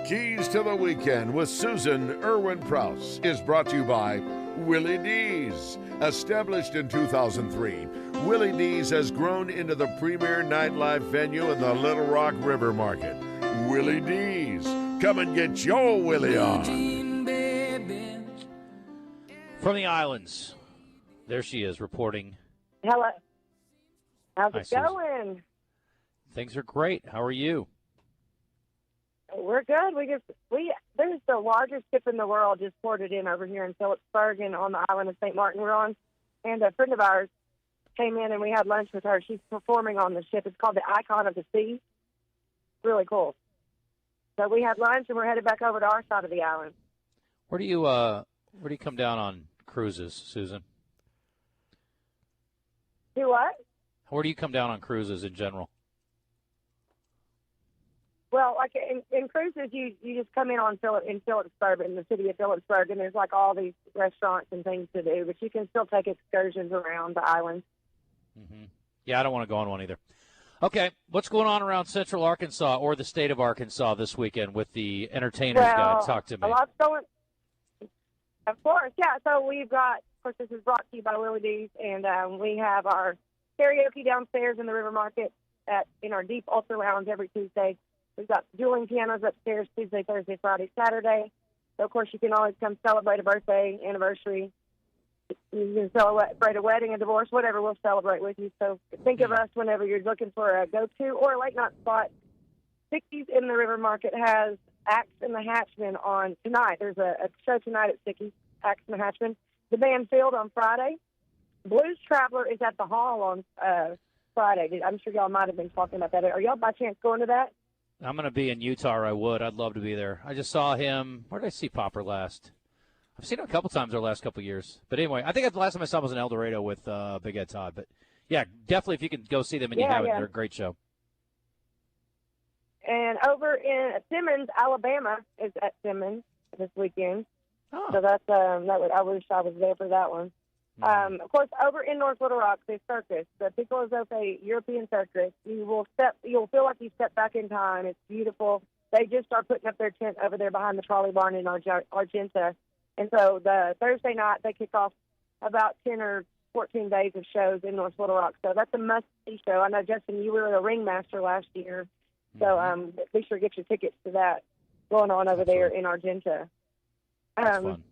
Keys to the Weekend with Susan Irwin Prouse is brought to you by Willie D's. Established in 2003, Willie D's has grown into the premier nightlife venue in the Little Rock River Market. Willie D's. Come and get your Willie on. From the islands, there she is reporting. Hello. How's Hi, it Susan. going? Things are great. How are you? We're good. There's the largest ship in the world just ported in over here in Phillipsburg and on the island of St. Martin we're on. And a friend of ours came in and we had lunch with her. She's performing on the ship. It's called the Icon of the Sea. Really cool. So we had lunch and we're headed back over to our side of the island. Where do you come down on cruises, Susan? Do what? Where do you come down on cruises in general? Well, like in cruises, you just come in in Phillipsburg, in the city of Phillipsburg, and there's like all these restaurants and things to do, but you can still take excursions around the island. Mm-hmm. Yeah, I don't want to go on one either. Okay, what's going on around Central Arkansas or the state of Arkansas this weekend with the Entertainers Guide? Talk to me. A lot's going. Of course, yeah. So we've got, of course, this is brought to you by Willie D's, and we have our karaoke downstairs in the River Market in our Deep Ultra Lounge every Tuesday. We've got dueling pianos upstairs Tuesday, Thursday, Friday, Saturday. So, of course, you can always come celebrate a birthday, anniversary. You can celebrate a wedding, a divorce, whatever. We'll celebrate with you. So think of us whenever you're looking for a go-to or a late-night spot. 60s in the River Market has Axe and the Hatchmen on tonight. There's a show tonight at Sticky's, Axe and the Hatchmen. The band Field on Friday. Blues Traveler is at the Hall on Friday. I'm sure y'all might have been talking about that. Are y'all by chance going to that? I'm going to be in Utah, or I would. I'd love to be there. I just saw him. Where did I see Popper last? I've seen him a couple times over the last couple of years. But anyway, I think the last time I saw him was in El Dorado with Big Ed Todd. But, yeah, definitely if you can go see them and you haven't, they're a great show. And over in Simmons, Alabama is at Simmons this weekend. Oh. So that's I wish I was there for that one. Of course, over in North Little Rock, the circus, the Piccolo Zofe European Circus. You'll feel like you step back in time. It's beautiful. They just are putting up their tent over there behind the trolley barn in Argenta. And so the Thursday night, they kick off about 10 or 14 days of shows in North Little Rock. So that's a must-see show. I know, Justin, you were a ringmaster last year. So be sure to get your tickets to that going on over there in Argenta. That's fun.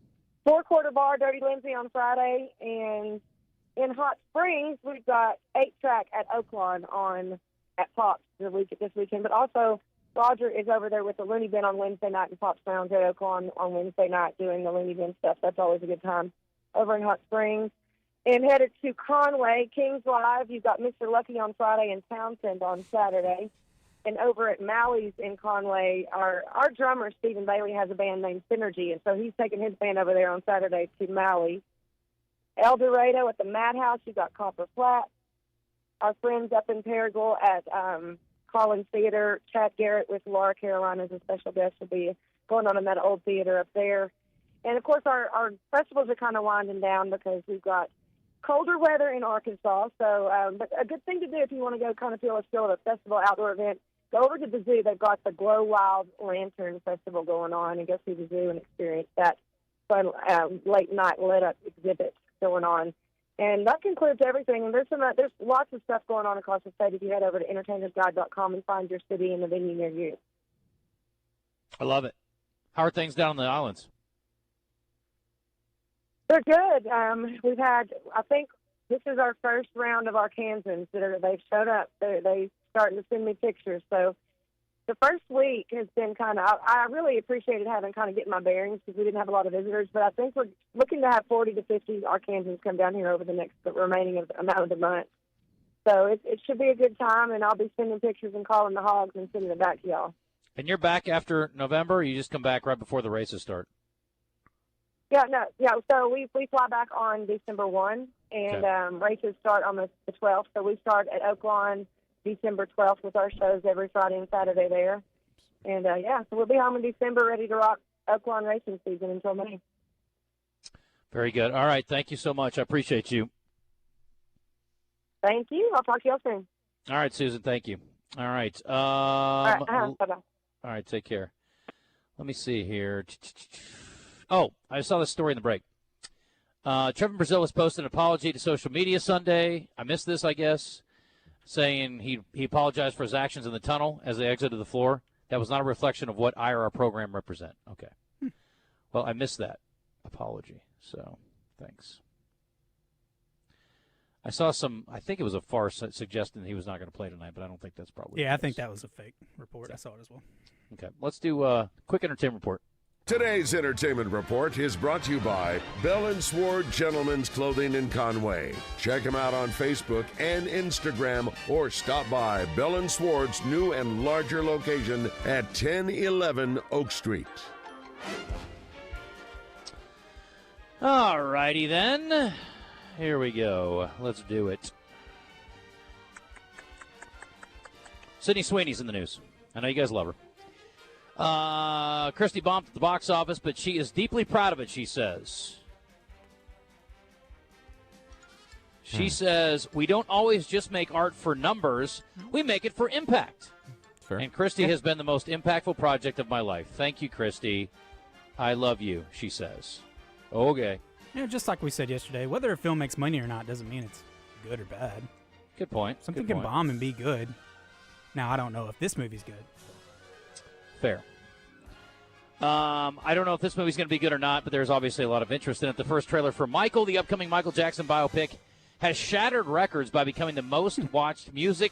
Four-quarter bar, Dirty Lindsay on Friday. And in Hot Springs, we've got 8-track at Oaklawn at Pops this weekend. But also, Roger is over there with the Looney Bin on Wednesday night and Pops Lounge at Oaklawn on Wednesday night doing the Looney Bin stuff. That's always a good time over in Hot Springs. And headed to Conway, Kings Live, you've got Mr. Lucky on Friday and Townsend on Saturday. And over at Mally's in Conway, our drummer, Stephen Bailey, has a band named Synergy, and so he's taking his band over there on Saturday to Mally's. El Dorado at the Madhouse, you've got Copper Flat. Our friends up in Paragould at Collins Theater, Chad Garrett with Laura Carolina as a special guest will be going on in that old theater up there. And, of course, our festivals are kind of winding down because we've got colder weather in Arkansas. So but a good thing to do if you want to go kind of feel a festival outdoor event, go over to the zoo. They've got the Glow Wild Lantern Festival going on, and go see the zoo and experience that fun late-night lit-up exhibit going on. And that concludes everything. And there's lots of stuff going on across the state if you head over to entertainersguide.com and find your city and the venue near you. I love it. How are things down on the islands? They're good. We've had, I think this is our first round of Arkansans they've showed up. They starting to send me pictures. So the first week has been I really appreciated getting my bearings because we didn't have a lot of visitors, but I think we're looking to have 40 to 50 Arkansans come down here over the remaining amount of the month. So it should be a good time, and I'll be sending pictures and calling the hogs and sending it back to y'all. And you're back after November, or you just come back right before the races start? So we fly back on December 1, and races start on the 12th. So we start at Oaklawn December 12th with our shows every Friday and Saturday there. And, so we'll be home in December ready to rock Oaklawn racing season until May. Very good. All right, thank you so much. I appreciate you. Thank you. I'll talk to y'all soon. All right, Susan, thank you. All right. All right, bye-bye. All right, take care. Let me see here. Oh, I saw this story in the break. Trevor Brazil has posted an apology to social media Sunday. I missed this, I guess, saying he apologized for his actions in the tunnel as they exited the floor. That was not a reflection of what I or our program represent. Okay. Well, I missed that apology, so thanks. I saw I think it was a farce suggesting he was not going to play tonight, but I don't think that's probably the case. I think that was a fake report. I saw it as well. Okay, let's do a quick entertainment report. Today's entertainment report is brought to you by Bell & Sword Gentlemen's Clothing in Conway. Check them out on Facebook and Instagram, or stop by Bell & Sword's new and larger location at 1011 Oak Street. All righty then. Here we go. Let's do it. Sydney Sweeney's in the news. I know you guys love her. Christy bombed at the box office, but she is deeply proud of it, she says. She says, we don't always just make art for numbers. We make it for impact. Fair. And Christy has been the most impactful project of my life. Thank you, Christy. I love you, she says. Okay. Just like we said yesterday, whether a film makes money or not doesn't mean it's good or bad. Good point. Something can bomb and be good. Now, I don't know if this movie's good. Fair. I don't know if this movie's going to be good or not, but there's obviously a lot of interest in it. The first trailer for Michael, the upcoming Michael Jackson biopic, has shattered records by becoming the most watched music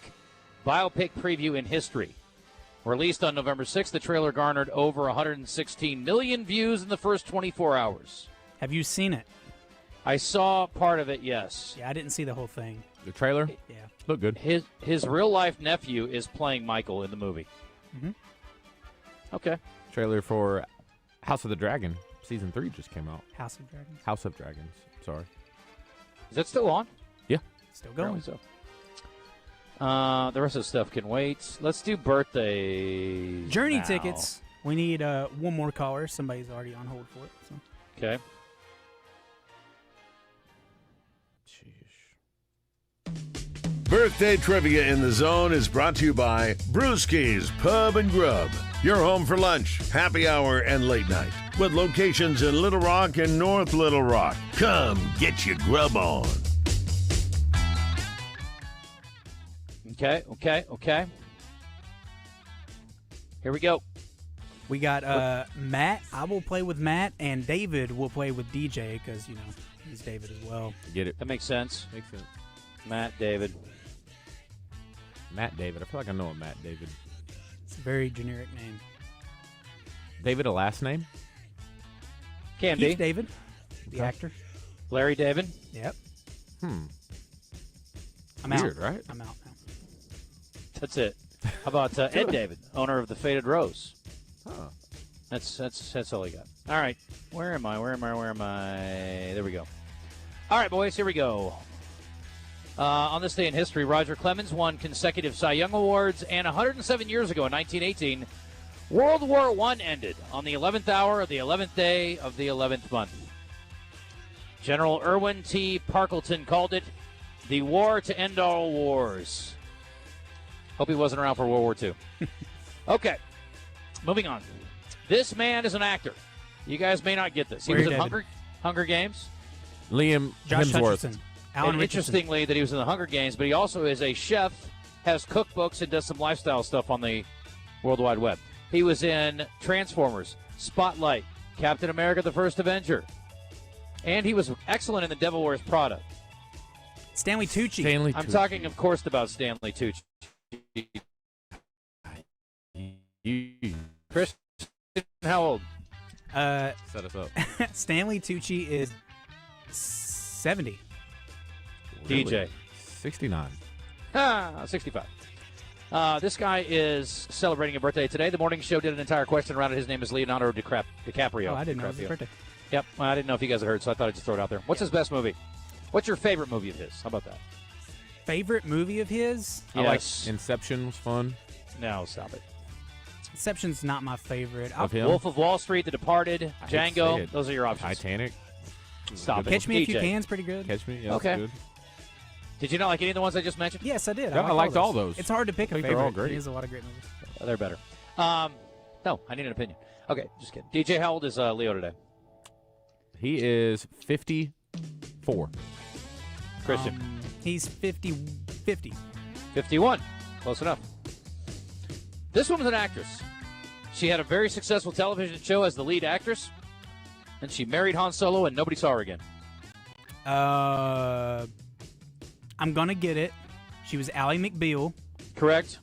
biopic preview in history. Released on November 6th, the trailer garnered over 116 million views in the first 24 hours. Have you seen it? I saw part of it, yes. Yeah, I didn't see the whole thing. The trailer? Yeah. Look good. His real-life nephew is playing Michael in the movie. Mm-hmm. Okay. Trailer for House of the Dragon. Season 3 just came out. House of Dragons. House of Dragons. Sorry. Is that still on? Yeah. Still going. Apparently so. The rest of the stuff can wait. Let's do birthdays. Journey now. tickets. We need one more caller. Somebody's already on hold for it. So. Okay. Birthday Trivia in the Zone is brought to you by Brewski's Pub and Grub. Your home for lunch, happy hour, and late night. With locations in Little Rock and North Little Rock. Come get your grub on. Okay. Here we go. We got Matt. I will play with Matt, and David will play with DJ because, he's David as well. Get it. That makes sense. Makes sense. Matt David. Matt David. I feel like I know a Matt David. It's a very generic name. David, a last name? Can Keith be. David, the actor. Larry David. Yep. I'm Weird, right? I'm out now. That's it. How about Ed David, owner of the Faded Rose? Huh. That's all I got. All right. Where am I? There we go. All right, boys. Here we go. On this day in history, Roger Clemens won consecutive Cy Young Awards, and 107 years ago in 1918, World War I ended on the 11th hour of the 11th day of the 11th month. General Irwin T. Parkleton called it the war to end all wars. Hope he wasn't around for World War II. Okay, moving on. This man is an actor. You guys may not get this. He was in Hunger Games. Liam Josh Hemsworth. Hutcherson. And interestingly, that he was in the Hunger Games, but he also is a chef, has cookbooks, and does some lifestyle stuff on the World Wide Web. He was in Transformers, Spotlight, Captain America: The First Avenger, and he was excellent in The Devil Wears Prada. Stanley Tucci. I'm talking, of course, about Stanley Tucci. Chris, how old? Set us up. Stanley Tucci is 70. Really? DJ. 69. 65. This guy is celebrating a birthday today. The morning show did an entire question around it. His name is Leonardo DiCaprio. Oh, I didn't know it was his birthday. Yep. Well, I didn't know if you guys had heard, so I thought I'd just throw it out there. What's his best movie? What's your favorite movie of his? How about that? Favorite movie of his? I like Inception was fun. No, stop it. Inception's not my favorite. Wolf of Wall Street, The Departed, Django. Those are your options. Titanic. Stop it. Catch Me If You DJ. Can's pretty good. Catch Me. Yeah, Okay. that's good. Did you not like any of the ones I just mentioned? Yes, I did. Yeah, I liked all those. It's hard to pick a I think favorite. they're all great. There's a lot of great movies. They're better. No, I need an opinion. Okay, just kidding. DJ, how old is Leo today? He is 54. Christian. He's 50. 51. Close enough. This woman's an actress. She had a very successful television show as the lead actress, and she married Han Solo, and nobody saw her again. I'm going to get it. She was Ally McBeal. Correct.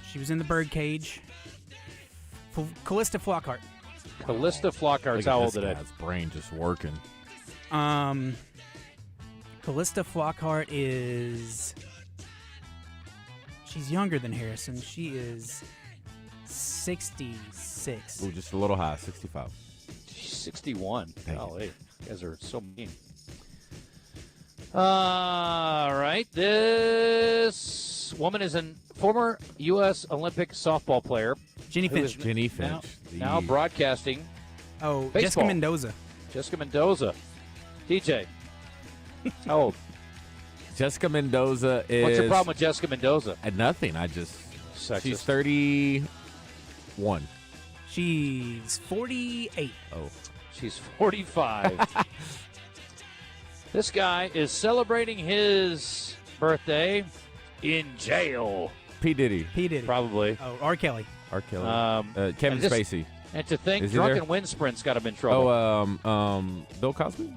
She was in The Birdcage. Callista Flockhart. Callista Flockhart's how old today? His brain just working. Callista Flockhart is... She's younger than Harrison. She is 66. Ooh, just a little high, 65. She's 61. Dang Golly, you guys are so mean. All right. This woman is a former U.S. Olympic softball player. Jenny Finch. Jenny Finch. Now broadcasting. Oh, baseball. Jessica Mendoza. Jessica Mendoza. DJ. How old? Jessica Mendoza is... What's your problem with Jessica Mendoza? Nothing. I just... Sexist. She's 31. She's 48. Oh. She's 45. This guy is celebrating his birthday in jail. P. Diddy. Probably. Oh, R. Kelly. R. Kelly. Kevin Spacey. And to think Is he drunken there? wind sprints got him in trouble. Bill Cosby?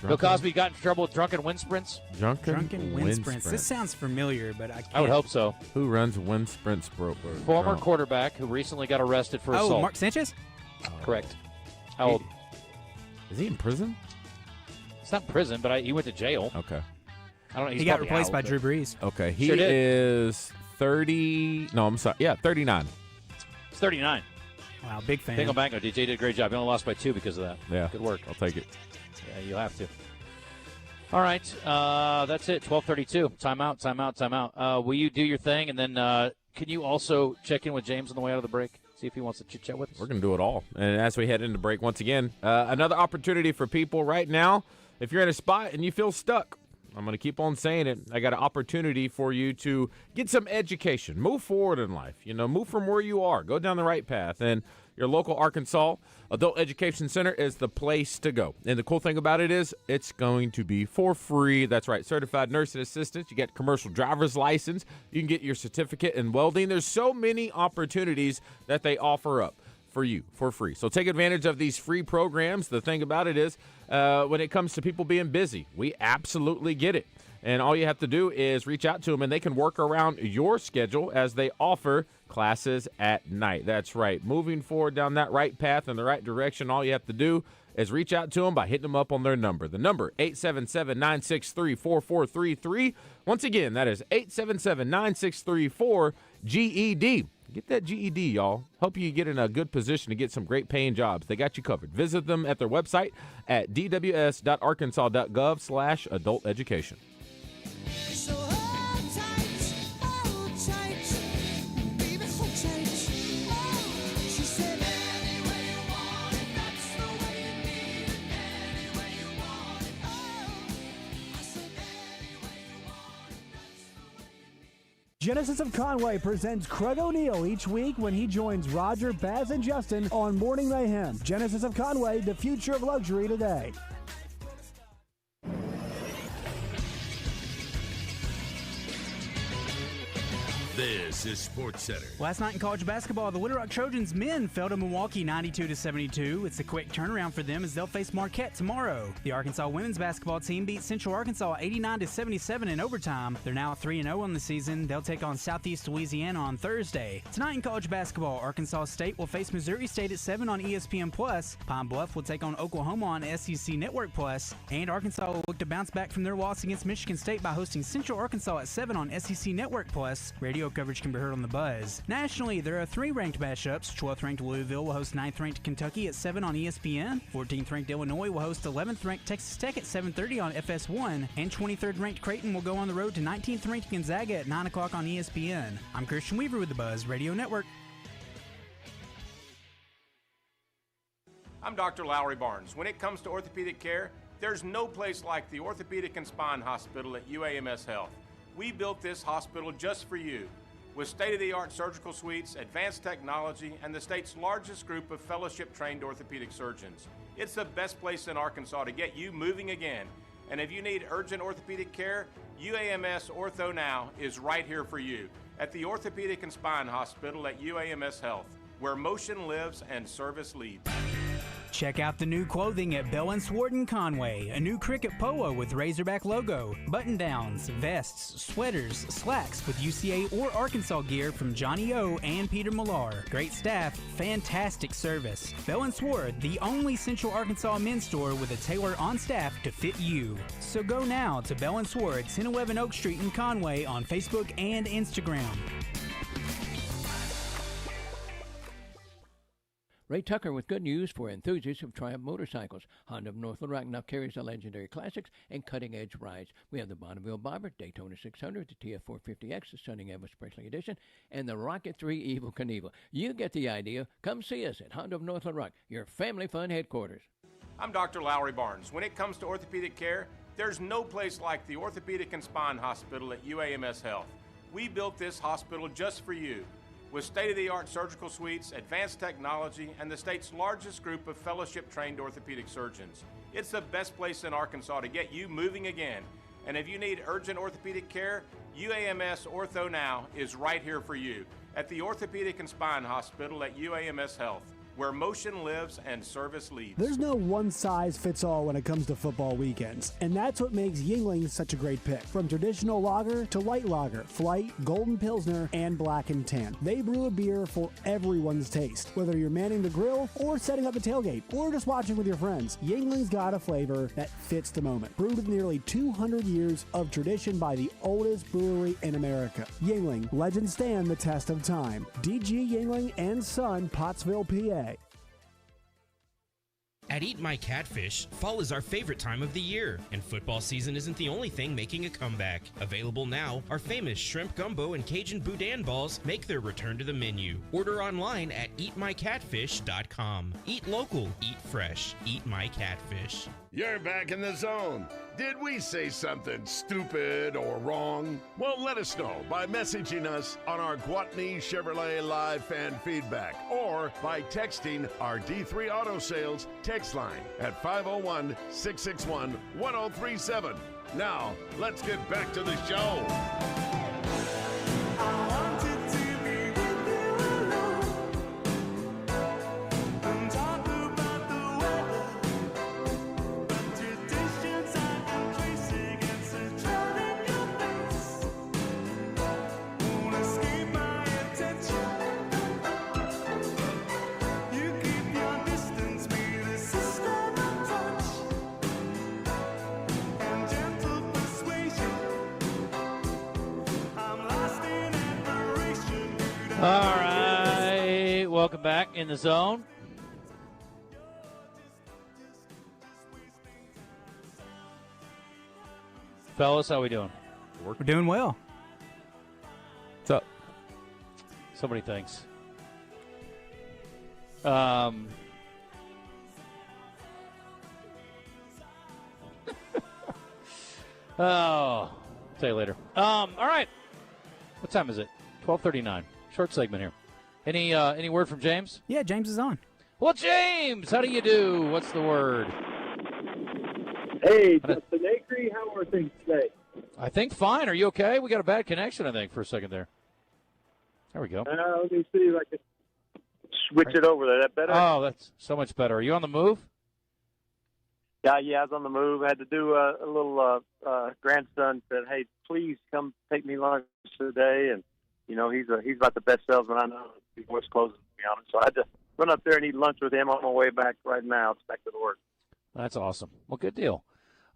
Bill Cosby got in trouble with drunken wind sprints. Drunken wind sprints. This sounds familiar, but I can't. I would hope so. Who runs wind sprints, bro? Former quarterback who recently got arrested for assault. Mark Sanchez? Correct. How old? Is he in prison? He's not in prison, but he went to jail. Okay. I don't know. He got replaced by Drew Brees. Okay. He Sure did. is 30. No, I'm sorry. Yeah, 39. He's 39. Wow, big fan. Bingo Bango. DJ did a great job. He only lost by 2 because of that. Yeah. Good work. I'll take it. Yeah, you'll have to. All right. That's it. 12:32. Timeout. Will you do your thing? And then can you also check in with James on the way out of the break? See if he wants to chit-chat with us. We're going to do it all. And as we head into break, once again, another opportunity for people right now. If you're in a spot and you feel stuck, I'm going to keep on saying it. I got an opportunity for you to get some education. Move forward in life. Move from where you are. Go down the right path. And your local Arkansas Adult Education Center is the place to go. And the cool thing about it is it's going to be for free. That's right. Certified nursing assistants. You get commercial driver's license. You can get your certificate in welding. There's so many opportunities that they offer up for you for free. So take advantage of these free programs. The thing about it is when it comes to people being busy, we absolutely get it. And all you have to do is reach out to them, and they can work around your schedule as they offer classes at night. That's right. Moving forward down that right path in the right direction, all you have to do is reach out to them by hitting them up on their number. The number, 877-963-4433. Once again, that is 877-963-4GED. Get that GED, y'all. Hope you get in a good position to get some great paying jobs. They got you covered. Visit them at their website at dws.arkansas.gov/adult education. Genesis of Conway presents Craig O'Neill each week when he joins Roger, Baz, and Justin on Morning Mayhem. Genesis of Conway, the future of luxury today. This is Sports Center. Last night in college basketball, the Little Rock Trojans men fell to Milwaukee 92-72. It's a quick turnaround for them as they'll face Marquette tomorrow. The Arkansas women's basketball team beat Central Arkansas 89-77 in overtime. They're now 3-0 on the season. They'll take on Southeast Louisiana on Thursday. Tonight in college basketball, Arkansas State will face Missouri State at 7 on ESPN+. Pine Bluff will take on Oklahoma on SEC Network+. And Arkansas will look to bounce back from their loss against Michigan State by hosting Central Arkansas at 7 on SEC Network+. Radio coverage can be heard on the Buzz. Nationally, there are 3 ranked matchups. 12th-ranked Louisville will host 9th-ranked Kentucky at 7 on ESPN. 14th-ranked Illinois will host 11th-ranked Texas Tech at 7:30 on FS1. And 23rd-ranked Creighton will go on the road to 19th-ranked Gonzaga at 9 o'clock on ESPN. I'm Christian Weaver with the Buzz Radio Network. I'm Dr. Lowry Barnes. When it comes to orthopedic care, there's no place like the Orthopedic and Spine Hospital at UAMS Health. We built this hospital just for you. With state-of-the-art surgical suites, advanced technology, and the state's largest group of fellowship-trained orthopedic surgeons. It's the best place in Arkansas to get you moving again. And if you need urgent orthopedic care, UAMS Ortho Now is right here for you at the Orthopedic and Spine Hospital at UAMS Health, where motion lives and service leads. Check out the new clothing at Bell & Swart in Conway. A new cricket polo with Razorback logo, button-downs, vests, sweaters, slacks with UCA or Arkansas gear from Johnny O and Peter Millar. Great staff, fantastic service. Bell & Swart, the only Central Arkansas men's store with a tailor on staff to fit you. So go now to Bell & Swart, 1011 Oak Street in Conway on Facebook and Instagram. Ray Tucker with good news for enthusiasts of Triumph motorcycles. Honda of North Little Rock now carries the legendary classics and cutting-edge rides. We have the Bonneville Bobber, Daytona 600, the TF450X, the stunning Elvis Presley edition, and the Rocket 3 Evel Knievel. You get the idea. Come see us at Honda of North Little Rock, your family fun headquarters. I'm Dr. Lowry Barnes. When it comes to orthopedic care, there's no place like the Orthopedic and Spine Hospital at UAMS Health. We built this hospital just for you. With state-of-the-art surgical suites, advanced technology, and the state's largest group of fellowship-trained orthopedic surgeons. It's the best place in Arkansas to get you moving again. And if you need urgent orthopedic care, UAMS Ortho Now is right here for you at the Orthopedic and Spine Hospital at UAMS Health, where motion lives and service leads. There's no one-size-fits-all when it comes to football weekends, and that's what makes Yingling such a great pick. From traditional lager to light lager, flight, golden pilsner, and black and tan, they brew a beer for everyone's taste. Whether you're manning the grill or setting up the tailgate or just watching with your friends, Yingling's got a flavor that fits the moment. Brewed with nearly 200 years of tradition by the oldest brewery in America. Yingling, legends stand the test of time. DG Yingling and Son, Pottsville, PA. At Eat My Catfish, fall is our favorite time of the year, and football season isn't the only thing making a comeback. Available now, our famous shrimp gumbo and Cajun boudin balls make their return to the menu. Order online at eatmycatfish.com. Eat local, eat fresh, Eat My Catfish. You're back in the zone. Did we say something stupid or wrong? Well, let us know by messaging us on our Gwatney Chevrolet Live fan feedback or by texting our D3 Auto Sales text line at 501-661-1037. Now, let's get back to the show. All right, welcome back in the zone. Fellas, how we doing? We're doing well. What's up? So many things. I'll tell you later. All right. What time is it? 12:39. Short segment here. Any word from James? Yeah, James is on. Well, James, how do you do? What's the word? Hey, Justin Acri, how are things today? I think fine. Are you okay? We got a bad connection, I think, for a second there. There we go. Let me see if I can switch it over there. That better? Oh, that's so much better. Are you on the move? Yeah, I was on the move. I had to do a little grandson said, hey, please come take me lunch today. And, you know, he's about the best salesman I know. His voice closes, to be honest. So I had to run up there and eat lunch with him on my way back right now. It's back to the work. That's awesome. Well, good deal.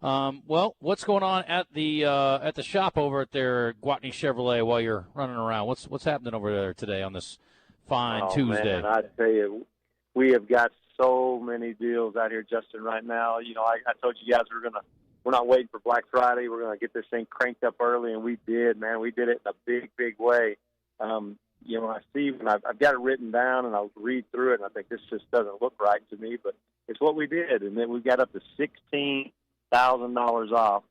Well, what's going on at the shop over at their Gwatney Chevrolet while you're running around? What's happening over there today on this fine Tuesday? Man, I tell you, we have got so many deals out here, Justin, right now. You know, I told you guys we're not waiting for Black Friday. We're gonna get this thing cranked up early, and we did, man. We did it in a big, big way. You know, I see when I've got it written down, and I'll read through it, and I think this just doesn't look right to me, but it's what we did. And then we got up to $16,000 off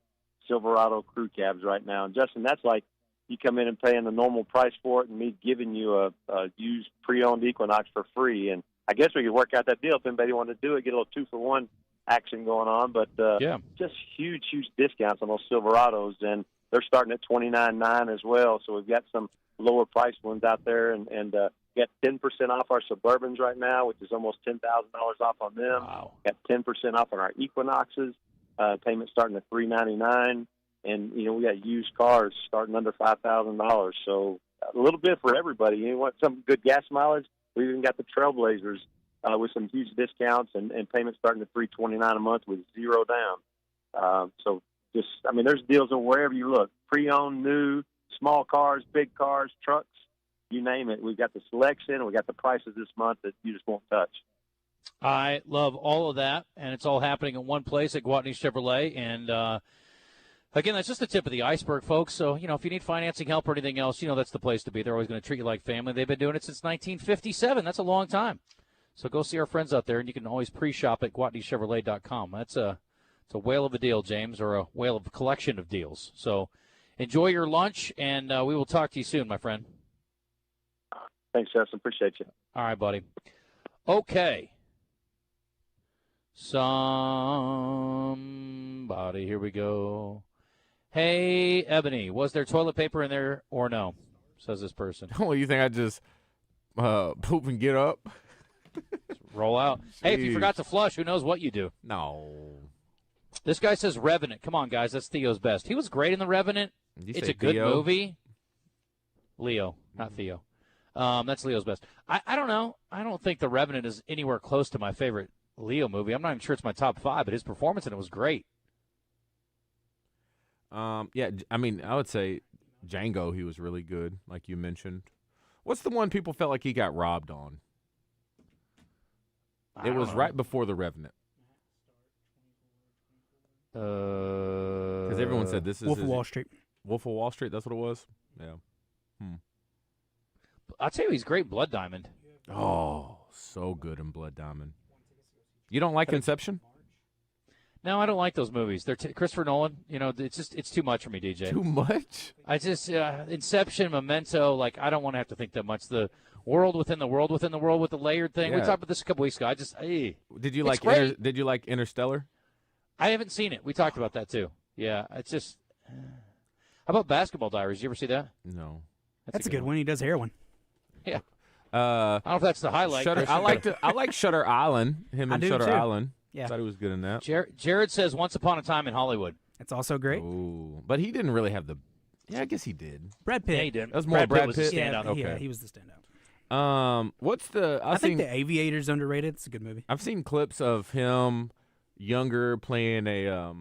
Silverado crew cabs right now. And Justin, that's like you come in and paying the normal price for it, and me giving you a used pre-owned Equinox for free. And I guess we could work out that deal if anybody wanted to do it, get a little 2-for-1 action going on. But just huge discounts on those Silverados, and they're starting at $29,900 as well. So we've got some lower priced ones out there, and got 10% off our Suburbans right now, which is almost $10,000 off on them. Wow. Got 10% off on our Equinoxes. Payment starting at $399, and you know we got used cars starting under $5,000. So a little bit for everybody. You want some good gas mileage? We even got the Trailblazers with some huge discounts and payments starting at $329 a month with zero down. So just, I mean, there's deals on wherever you look: pre-owned, new, small cars, big cars, trucks, you name it. We've got the selection. We got the prices this month that you just won't touch. I love all of that, and it's all happening in one place at Gwatney Chevrolet. And, again, that's just the tip of the iceberg, folks. So, you know, if you need financing help or anything else, you know that's the place to be. They're always going to treat you like family. They've been doing it since 1957. That's a long time. So go see our friends out there, and you can always pre-shop at GwatneyChevrolet.com. It's a whale of a deal, James, or a whale of a collection of deals. So enjoy your lunch, and we will talk to you soon, my friend. Thanks, Justin. Appreciate you. All right, buddy. Okay. Somebody, here we go. Hey, Ebony, was there toilet paper in there or no? Says this person. Oh, you think I just poop and get up? It's Roll out. Hey, if you forgot to flush, who knows what you do? No. This guy says Revenant. Come on, guys. That's Theo's best. He was great in The Revenant. It's a good Theo? movie. Leo, not Theo. That's Leo's best. I don't know. I don't think The Revenant is anywhere close to my favorite Leo movie. I'm not even sure it's my top 5, but his performance in it was great. Yeah, I mean, I would say Django, he was really good, like you mentioned. What's the one people felt like he got robbed on? It was right before The Revenant. Because everyone said this is Wolf of Wall Street. Wolf of Wall Street, that's what it was? Yeah. I'll tell you, he's great in Blood Diamond. Oh, so good in Blood Diamond. You don't like Inception? No, I don't like those movies. They're Christopher Nolan. You know, it's too much for me, DJ. Too much? I just Inception, Memento. Like I don't want to have to think that much. The world within the world within the world with the layered thing. We Yeah. talked about this a couple weeks ago. Did you it's like great. Did you like Interstellar? I haven't seen it. We talked about that too. Yeah, it's just. How about Basketball Diaries? You ever see that? No. That's a good one. He does heroin. Yeah. I don't know if that's the highlight. I like Shutter Island. Him I and do, Shutter too. Island. Yeah. Thought he was good in that. Jared says Once Upon a Time in Hollywood. It's also great. Ooh, but he didn't really have the. Yeah, I guess he did. Brad Pitt. Yeah, he did. That was more Brad was the Pitt. standout. Yeah, Okay. he was the standout. What's the? I think The Aviator's underrated. It's a good movie. I've seen clips of him younger playing a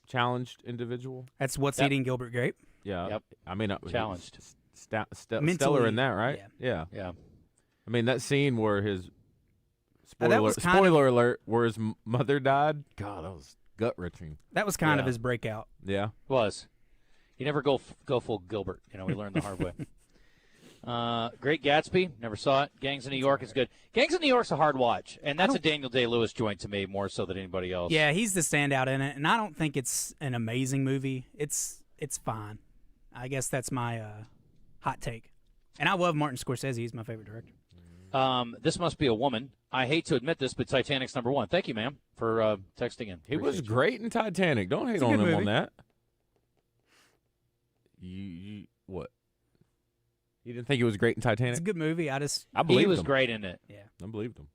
challenged individual. That's What's Eating Gilbert Grape. Yeah. Yep. I mean, Challenged. Stellar Mentally, in that, right? yeah. Yeah. I mean, that scene where his that was kind of- spoiler alert, where his mother died. God, that was gut wrenching. That was kind of his breakout. Yeah. Was. You never go full Gilbert. You know, we learned the hard way. Great Gatsby. Never saw it. Gangs of New York is good. Gangs of New York's a hard watch, and that's a Daniel Day-Lewis joint to me more so than anybody else. Yeah, he's the standout in it, and I don't think it's an amazing movie. It's fine. I guess that's my hot take. And I love Martin Scorsese. He's my favorite director. This must be a woman. I hate to admit this, but Titanic's number one. Thank you, ma'am, for texting in. He was great in Titanic. Don't hate It's a on good him on movie. that. You what? You didn't think he was great in Titanic? It's a good movie. I He believed was him. great in it. Yeah. I believed him.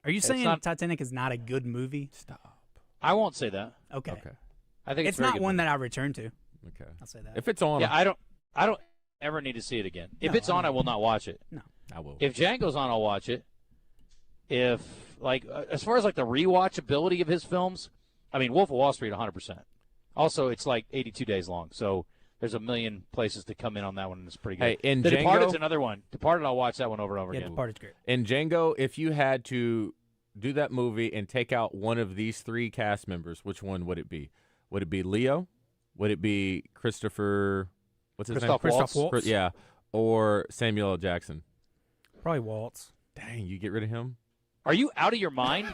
Are you It's saying not- Titanic is not a good movie? Stop. I won't say that. Okay. Okay. I think It's a very not good one movie. that I return to. Okay. I'll say that. If it's on, Yeah, I don't ever need to see it again. If No, it's on, I will not watch it. No. I will. If Django's on, I'll watch it. If as far as like the rewatchability of his films, I mean Wolf of Wall Street 100%. Also, it's like 82 days long, so there's a million places to come in on that one, and it's pretty good. Hey, in The Django- Departed's another one. Departed, I'll watch that one over and over Yeah, again. Departed's great. In Django, if you had to do that movie and take out one of these three cast members, which one would it be? Would it be Leo? Would it be Christopher? What's his name? Christoph Waltz? Yeah, or Samuel L. Jackson. Probably Waltz. Dang, you get rid of him? Are you out of your mind?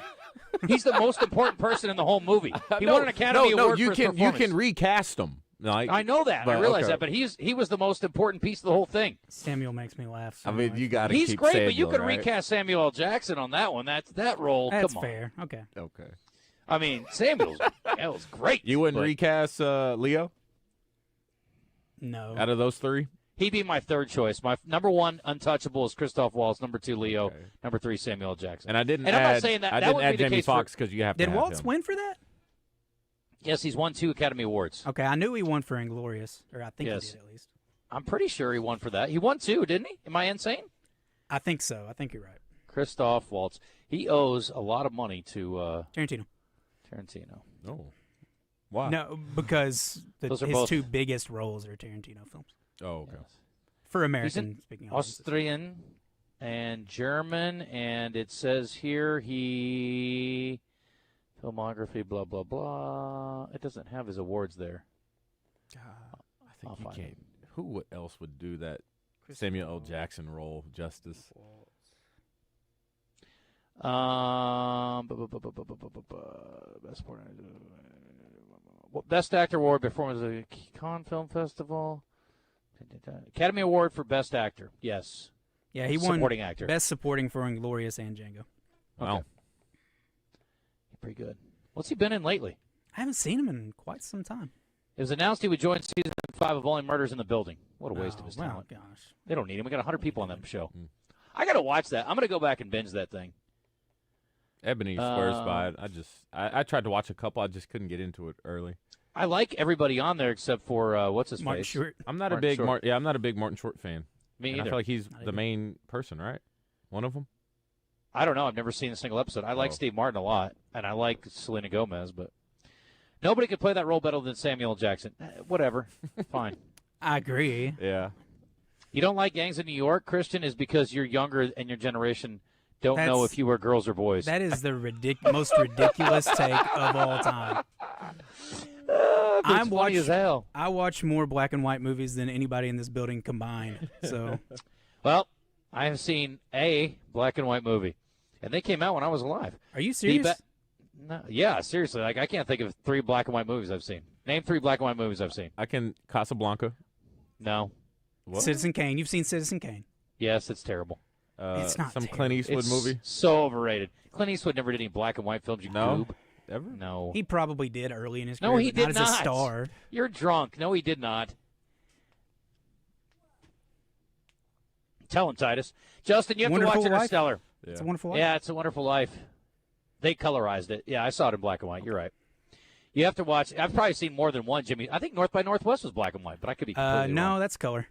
He's the most important person in the whole movie. He No, won an Academy no, Award you for his can performance. you can recast him. Like, I know that. I realize that, but he was the most important piece of the whole thing. Samuel makes me laugh. So I mean, much. you got to. He's keep great, Samuel, but you could right? recast Samuel L. Jackson on that one. That role. That's Come on. fair. Okay. Okay. I mean, that was great. You wouldn't but recast Leo No. out of those three? He'd be my third choice. My number one untouchable is Christoph Waltz. Number two, Leo. Number three, Samuel L. Jackson. And I didn't. And add, I'm not saying that. I that didn't would add be the Jamie case Foxx because you have to Did have Waltz him. win for that? Yes, he's won 2 Academy Awards. Okay, I knew he won for Inglourious, or I think Yes. he did at least. I'm pretty sure he won for that. He won 2, didn't he? Am I insane? I think so. I think you're right. Christoph Waltz. He owes a lot of money to Tarantino. Oh. Why? No, because Those are his both- 2 biggest roles are Tarantino films. Oh, okay. For He's American an speaking audiences. Austrian and German, and it says here he filmography, blah blah blah. It doesn't have his awards there. I think I'll you find can't. it. Who else would do that Samuel L. Jackson role justice? Best Actor Award performance at the Cannes Film Festival. Academy Award for Best Actor. Yes. Yeah, he won Supporting Actor. Best Supporting for Inglourious and Django. Wow. Pretty good. What's he been in lately? I haven't seen him in quite some time. It was announced he would join season 5 of Only Murders in the Building. What a waste of his wow, talent. gosh. They don't need him. We got 100 people on that show. I got to watch that. I'm going to go back and binge that thing. Ebony swears by it. I tried to watch a couple. I just couldn't get into it early. I like everybody on there except for what's his Martin face? Short. I'm not Martin a big Short. I'm not a big Martin Short fan. Me And either. I feel like he's the main person, right? One of them. I don't know. I've never seen a single episode. I like Steve Martin a lot, and I like Selena Gomez, but nobody could play that role better than Samuel L. Jackson. Whatever. Fine. I agree. Yeah. You don't like Gangs of New York, Christian, is because you're younger and your generation don't know if you were girls or boys. That is the most ridiculous take of all time. It's funny as hell. I watch more black and white movies than anybody in this building combined. So, well, I have seen a black and white movie, and they came out when I was alive. Are you serious? No, yeah, seriously. Like I can't think of 3 black and white movies I've seen. Name 3 black and white movies I've seen. I can Casablanca. No. What? Citizen Kane. You've seen Citizen Kane. Yes, it's terrible. It's not some terrible. Clint Eastwood It's movie. so overrated. Clint Eastwood never did any black and white films. You goob. Ever? No. He probably did early in his career. No, he but did not as a star. You're drunk. No, he did not. Tell him, Titus. Justin, you have Wonderful to watch Life? Interstellar. Yeah. It's a Wonderful Life. Yeah, It's a Wonderful Life. They colorized it. Yeah, I saw it in black and white. You're right. You have to watch. I've probably seen more than one, Jimmy. I think North by Northwest was black and white, but I could be completely No, wrong. that's color.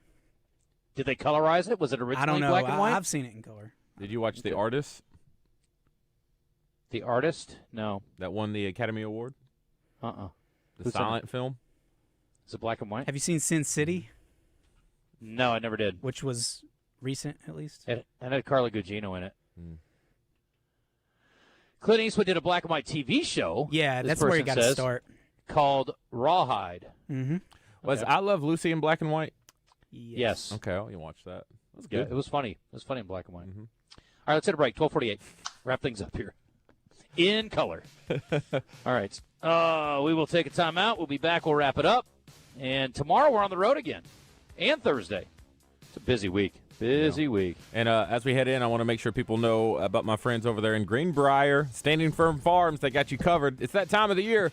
Did they colorize it? Was it originally I don't know. black and white? I've seen it in color. Did you watch The Artist? The Artist? No. That won the Academy Award? Uh-uh. The Who's in silent film? Is it black and white? Have you seen Sin City? No, I never did. Which was recent, at least. It had Carla Gugino in it. Clint Eastwood did a black and white TV show. Yeah, this that's where you person got to says, start. Called Rawhide. Mm-hmm. Was I Love Lucy in black and white? Yes. Okay, I'll watch that. That's Yeah, good. it was funny. It was funny in black and white. All right, let's hit a break. 12:48. Wrap things up here. In color. All right. We will take a timeout. We'll be back. We'll wrap it up. And tomorrow we're on the road again. And Thursday. It's a busy week. Busy week. And as we head in, I want to make sure people know about my friends over there in Greenbrier, Standing Firm Farms. They got you covered. It's that time of the year.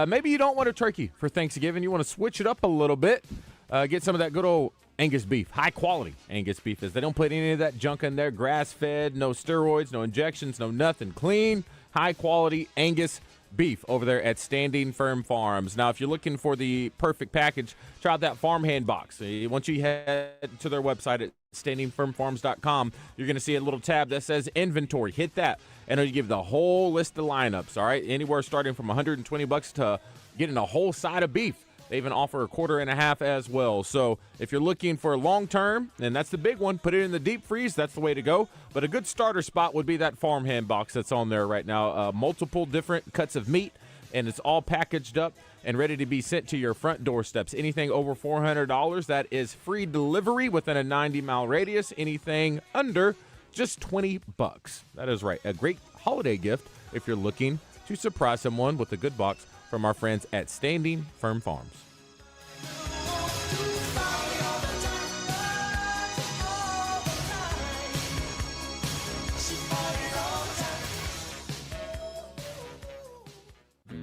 Maybe you don't want a turkey for Thanksgiving. You want to switch it up a little bit. Get some of that good old Angus beef, high-quality Angus beef. They don't put any of that junk in there. Grass-fed, no steroids, no injections, no nothing. Clean, high-quality Angus beef over there at Standing Firm Farms. Now, if you're looking for the perfect package, try out that farmhand box. Once you head to their website at standingfirmfarms.com, you're going to see a little tab that says inventory. Hit that, and it'll give the whole list of lineups, all right? Anywhere starting from $120 to getting a whole side of beef. They even offer a quarter and a half as well. So if you're looking for long term, and that's the big one, put it in the deep freeze. That's the way to go. But a good starter spot would be that farmhand box that's on there right now. Multiple different cuts of meat, and it's all packaged up and ready to be sent to your front doorsteps. Anything over $400, that is free delivery within a 90-mile radius. Anything under, just $20. That is right. A great holiday gift if you're looking to surprise someone with a good box from our friends at Standing Firm Farms.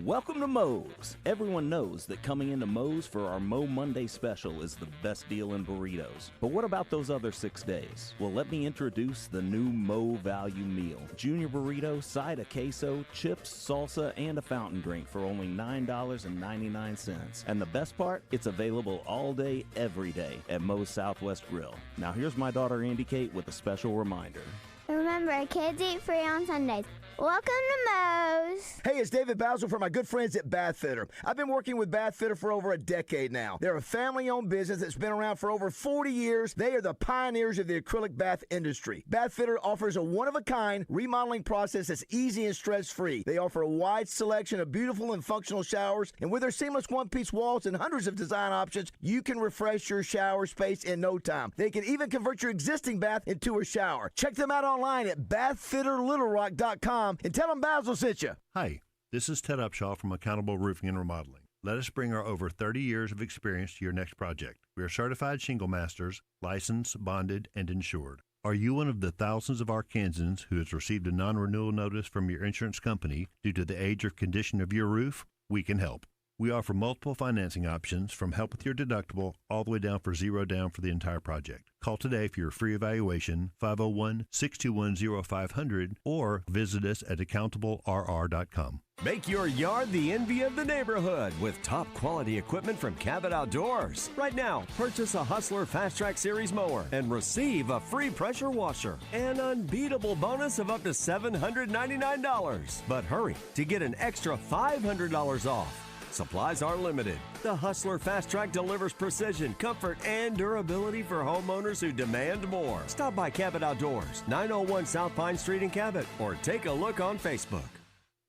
Welcome to Moe's. Everyone knows that coming into Moe's for our Mo Monday special is the best deal in burritos. But what about those other 6 days? Well, let me introduce the new Mo Value Meal. Junior burrito, side of queso, chips, salsa, and a fountain drink for only $9.99. And the best part? It's available all day, every day at Moe's Southwest Grill. Now here's my daughter Andy Kate with a special reminder. Remember, kids eat free on Sundays. Welcome to Moe's. Hey, it's David Basil from my good friends at Bath Fitter. I've been working with Bath Fitter for over a decade now. They're a family-owned business that's been around for over 40 years. They are the pioneers of the acrylic bath industry. Bath Fitter offers a one-of-a-kind remodeling process that's easy and stress-free. They offer a wide selection of beautiful and functional showers, and with their seamless one-piece walls and hundreds of design options, you can refresh your shower space in no time. They can even convert your existing bath into a shower. Check them out online at bathfitterlittlerock.com and tell them Basil sent you. Hi, this is Ted Upshaw from Accountable Roofing and Remodeling. Let us bring our over 30 years of experience to your next project. We are certified shingle masters, licensed, bonded, and insured. Are you one of the thousands of Arkansans who has received a non-renewal notice from your insurance company due to the age or condition of your roof? We can help. We offer multiple financing options from help with your deductible all the way down for zero down for the entire project. Call today for your free evaluation, 501-621-0500, or visit us at accountablerr.com. Make your yard the envy of the neighborhood with top quality equipment from Cabot Outdoors. Right now, purchase a Hustler Fast Track Series mower and receive a free pressure washer. An unbeatable bonus of up to $799. But hurry to get an extra $500 off. Supplies are limited. The Hustler Fast Track delivers precision, comfort, and durability for homeowners who demand more. Stop by Cabot Outdoors, 901 South Pine Street in Cabot, or take a look on Facebook.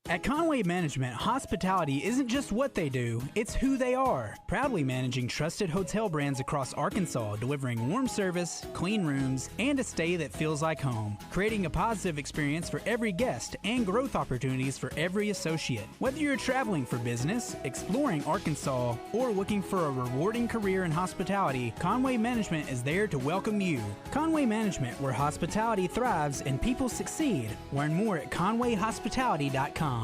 At Conway Management, hospitality isn't just what they do, it's who they are. Proudly managing trusted hotel brands across Arkansas, delivering warm service, clean rooms, and a stay that feels like home. Creating a positive experience for every guest and growth opportunities for every associate. Whether you're traveling for business, exploring Arkansas, or looking for a rewarding career in hospitality, Conway Management is there to welcome you. Conway Management, where hospitality thrives and people succeed. Learn more at conwayhospitality.com.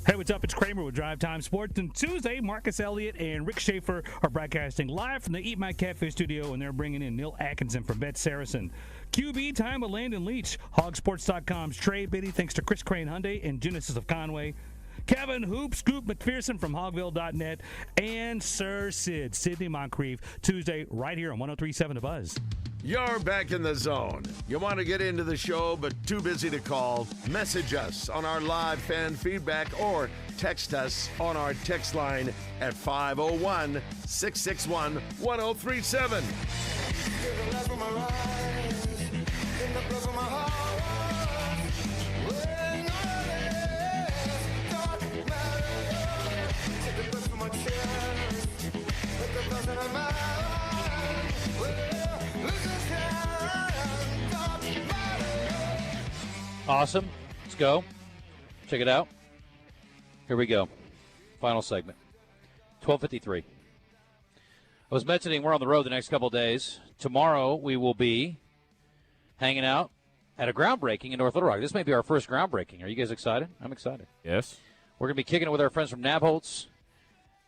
Hey, what's up? It's Kramer with Drive Time Sports. And Tuesday, Marcus Elliott and Rick Schaefer are broadcasting live from the Eat My Catfish studio, and they're bringing in Neil Atkinson from Bet Saracen. QB time with Landon Leach. Hogsports.com's Trey Biddy, thanks to Chris Crane Hyundai and Genesis of Conway. Kevin Hoop Scoop McPherson from Hogville.net, and Sir Sid, Sidney Moncrief, Tuesday right here on 103.7 The Buzz. You're back in the zone. You want to get into the show but too busy to call? Message us on our live fan feedback or text us on our text line at 501-661-1037. Awesome. Let's go. Check it out. Here we go. Final segment. 12:53. I was mentioning we're on the road the next couple of days. Tomorrow we will be hanging out at a groundbreaking in North Little Rock. This may be our first groundbreaking. Are you guys excited? I'm excited. Yes. We're going to be kicking it with our friends from Nabholz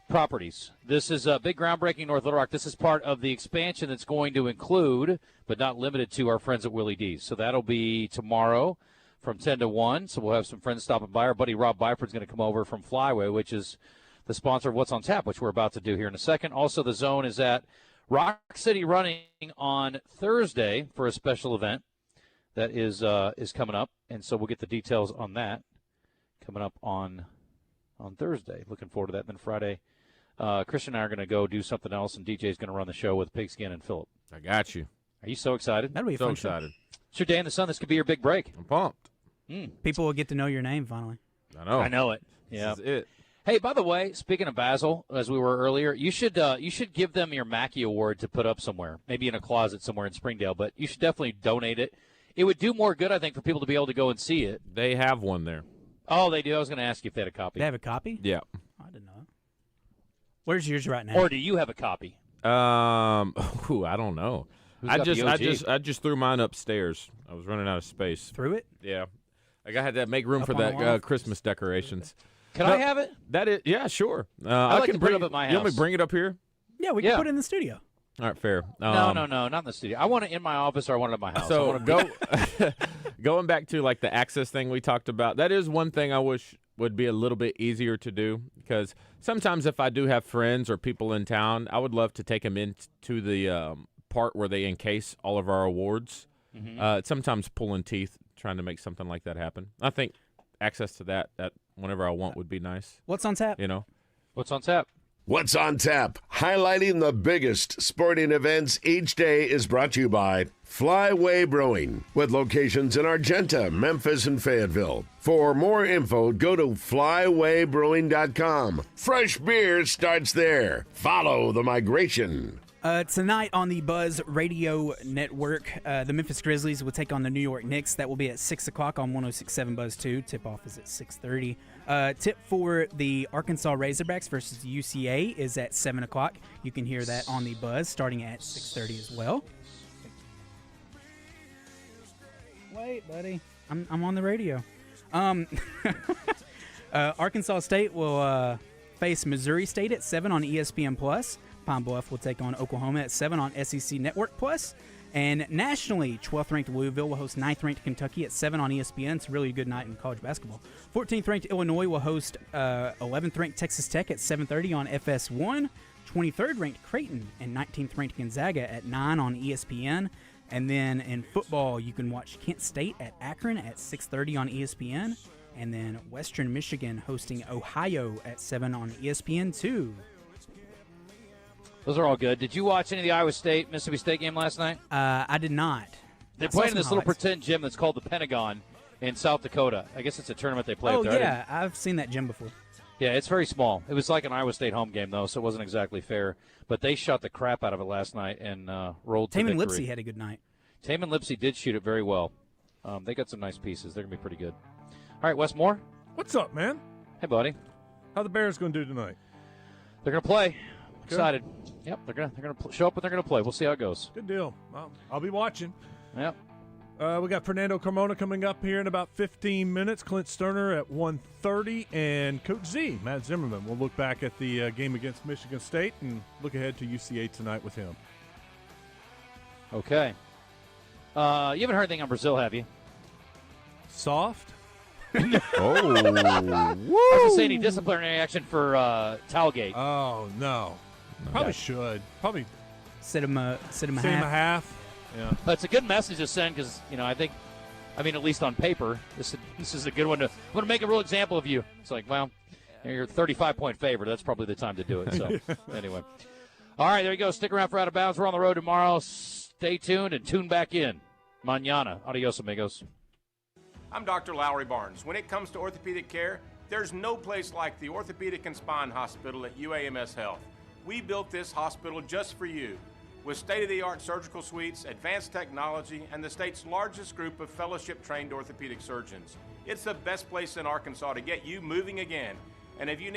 Properties. This is a big groundbreaking in North Little Rock. This is part of the expansion that's going to include, but not limited to, our friends at Willie D's. So that'll be tomorrow from 10 to 1. So we'll have some friends stopping by. Our buddy Rob Byford's going to come over from Flyway, which is the sponsor of What's on Tap, which we're about to do here in a second. Also, the Zone is at Rock City Running on Thursday for a special event that is coming up. And so we'll get the details on that coming up on Thursday. Looking forward to that. Then Friday, Christian and I are going to go do something else, and DJ's going to run the show with Pigskin and Phillip. I got you. Are you so excited? That'll be so fun. excited. It's your day in the sun. This could be your big break. I'm pumped. People will get to know your name finally. I know it. Yeah. This is it. Hey, by the way, speaking of Basil, as we were earlier, you should give them your Mackey Award to put up somewhere, maybe in a closet somewhere in Springdale. But you should definitely donate it. It would do more good, I think, for people to be able to go and see it. They have one there. Oh, they do. I was going to ask you if they had a copy. They have a copy? Yeah. I didn't know. Where's yours right now? Or do you have a copy? I don't know. Who's I got the just OG? just threw mine upstairs. I was running out of space. Threw it? Yeah. I had to make room Up for on the wall? that Christmas decorations. Can I have it? That is, yeah, sure. I'd like can to put bring it up at my You want me house. to bring it up here? Yeah, we can put it in the studio. All right, fair. No, not in the studio. I want it in my office or I want it at my house. I So want it going back to like the access thing we talked about, that is one thing I wish would be a little bit easier to do, because sometimes if I do have friends or people in town, I would love to take them into the part where they encase all of our awards. Mhm. It's sometimes pulling teeth trying to make something like that happen. I think access to that whenever I want would be nice. What's on tap? You know? What's on tap? What's on Tap, highlighting the biggest sporting events each day, is brought to you by Flyway Brewing, with locations in Argenta, Memphis, and Fayetteville. For more info, go to flywaybrewing.com. Fresh beer starts there. Follow the migration. Tonight on the Buzz Radio Network, the Memphis Grizzlies will take on the New York Knicks. That will be at 6 o'clock on 106.7 Buzz 2. Tip-off is at 6:30. Tip for the Arkansas Razorbacks versus UCA is at 7 o'clock. You can hear that on the Buzz starting at 6:30 as well. Wait, buddy. I'm on the radio. Arkansas State will face Missouri State at 7 on ESPN+. Pine Bluff will take on Oklahoma at 7 on SEC Network+. And nationally, 12th-ranked Louisville will host 9th-ranked Kentucky at 7 on ESPN. It's a really good night in college basketball. 14th-ranked Illinois will host 11th-ranked Texas Tech at 7:30 on FS1. 23rd-ranked Creighton and 19th-ranked Gonzaga at 9 on ESPN. And then in football, you can watch Kent State at Akron at 6:30 on ESPN. And then Western Michigan hosting Ohio at 7 on ESPN2. Those are all good. Did you watch any of the Iowa State Mississippi State game last night? I did not. They're playing in this little pretend gym that's called the Pentagon in South Dakota. I guess it's a tournament they play up there. Oh, yeah. I've seen that gym before. Yeah, it's very small. It was like an Iowa State home game, though, so it wasn't exactly fair. But they shot the crap out of it last night and rolled to victory. Taman Lipsey had a good night. Taman Lipsey did shoot it very well. They got some nice pieces. They're going to be pretty good. All right, Wes Moore. What's up, man? Hey, buddy. How the Bears going to do tonight? They're going to play. Excited. Yep, they're gonna show up and they're gonna play. We'll see how it goes. Good deal. Well, I'll be watching. Yep. We got Fernando Carmona coming up here in about 15 minutes. Clint Sterner at 1:30, and Coach Z, Matt Zimmerman, will look back at the game against Michigan State and look ahead to UCA tonight with him. Okay. You haven't heard anything on Brazil, have you? Soft. Oh. I was going to say any disciplinary action for Talgate. Oh, no. Probably should. Probably sit him a half. Yeah. But it's a good message to send because, at least on paper, this is a good one to. I'm going to make a real example of you. It's like, well, you're a 35-point favorite. That's probably the time to do it. So, anyway. All right, there you go. Stick around for Out of Bounds. We're on the road tomorrow. Stay tuned and tune back in. Mañana. Adios, amigos. I'm Dr. Lowry Barnes. When it comes to orthopedic care, there's no place like the Orthopedic and Spine Hospital at UAMS Health. We built this hospital just for you, with state-of-the-art surgical suites, advanced technology, and the state's largest group of fellowship-trained orthopedic surgeons. It's the best place in Arkansas to get you moving again. And if you need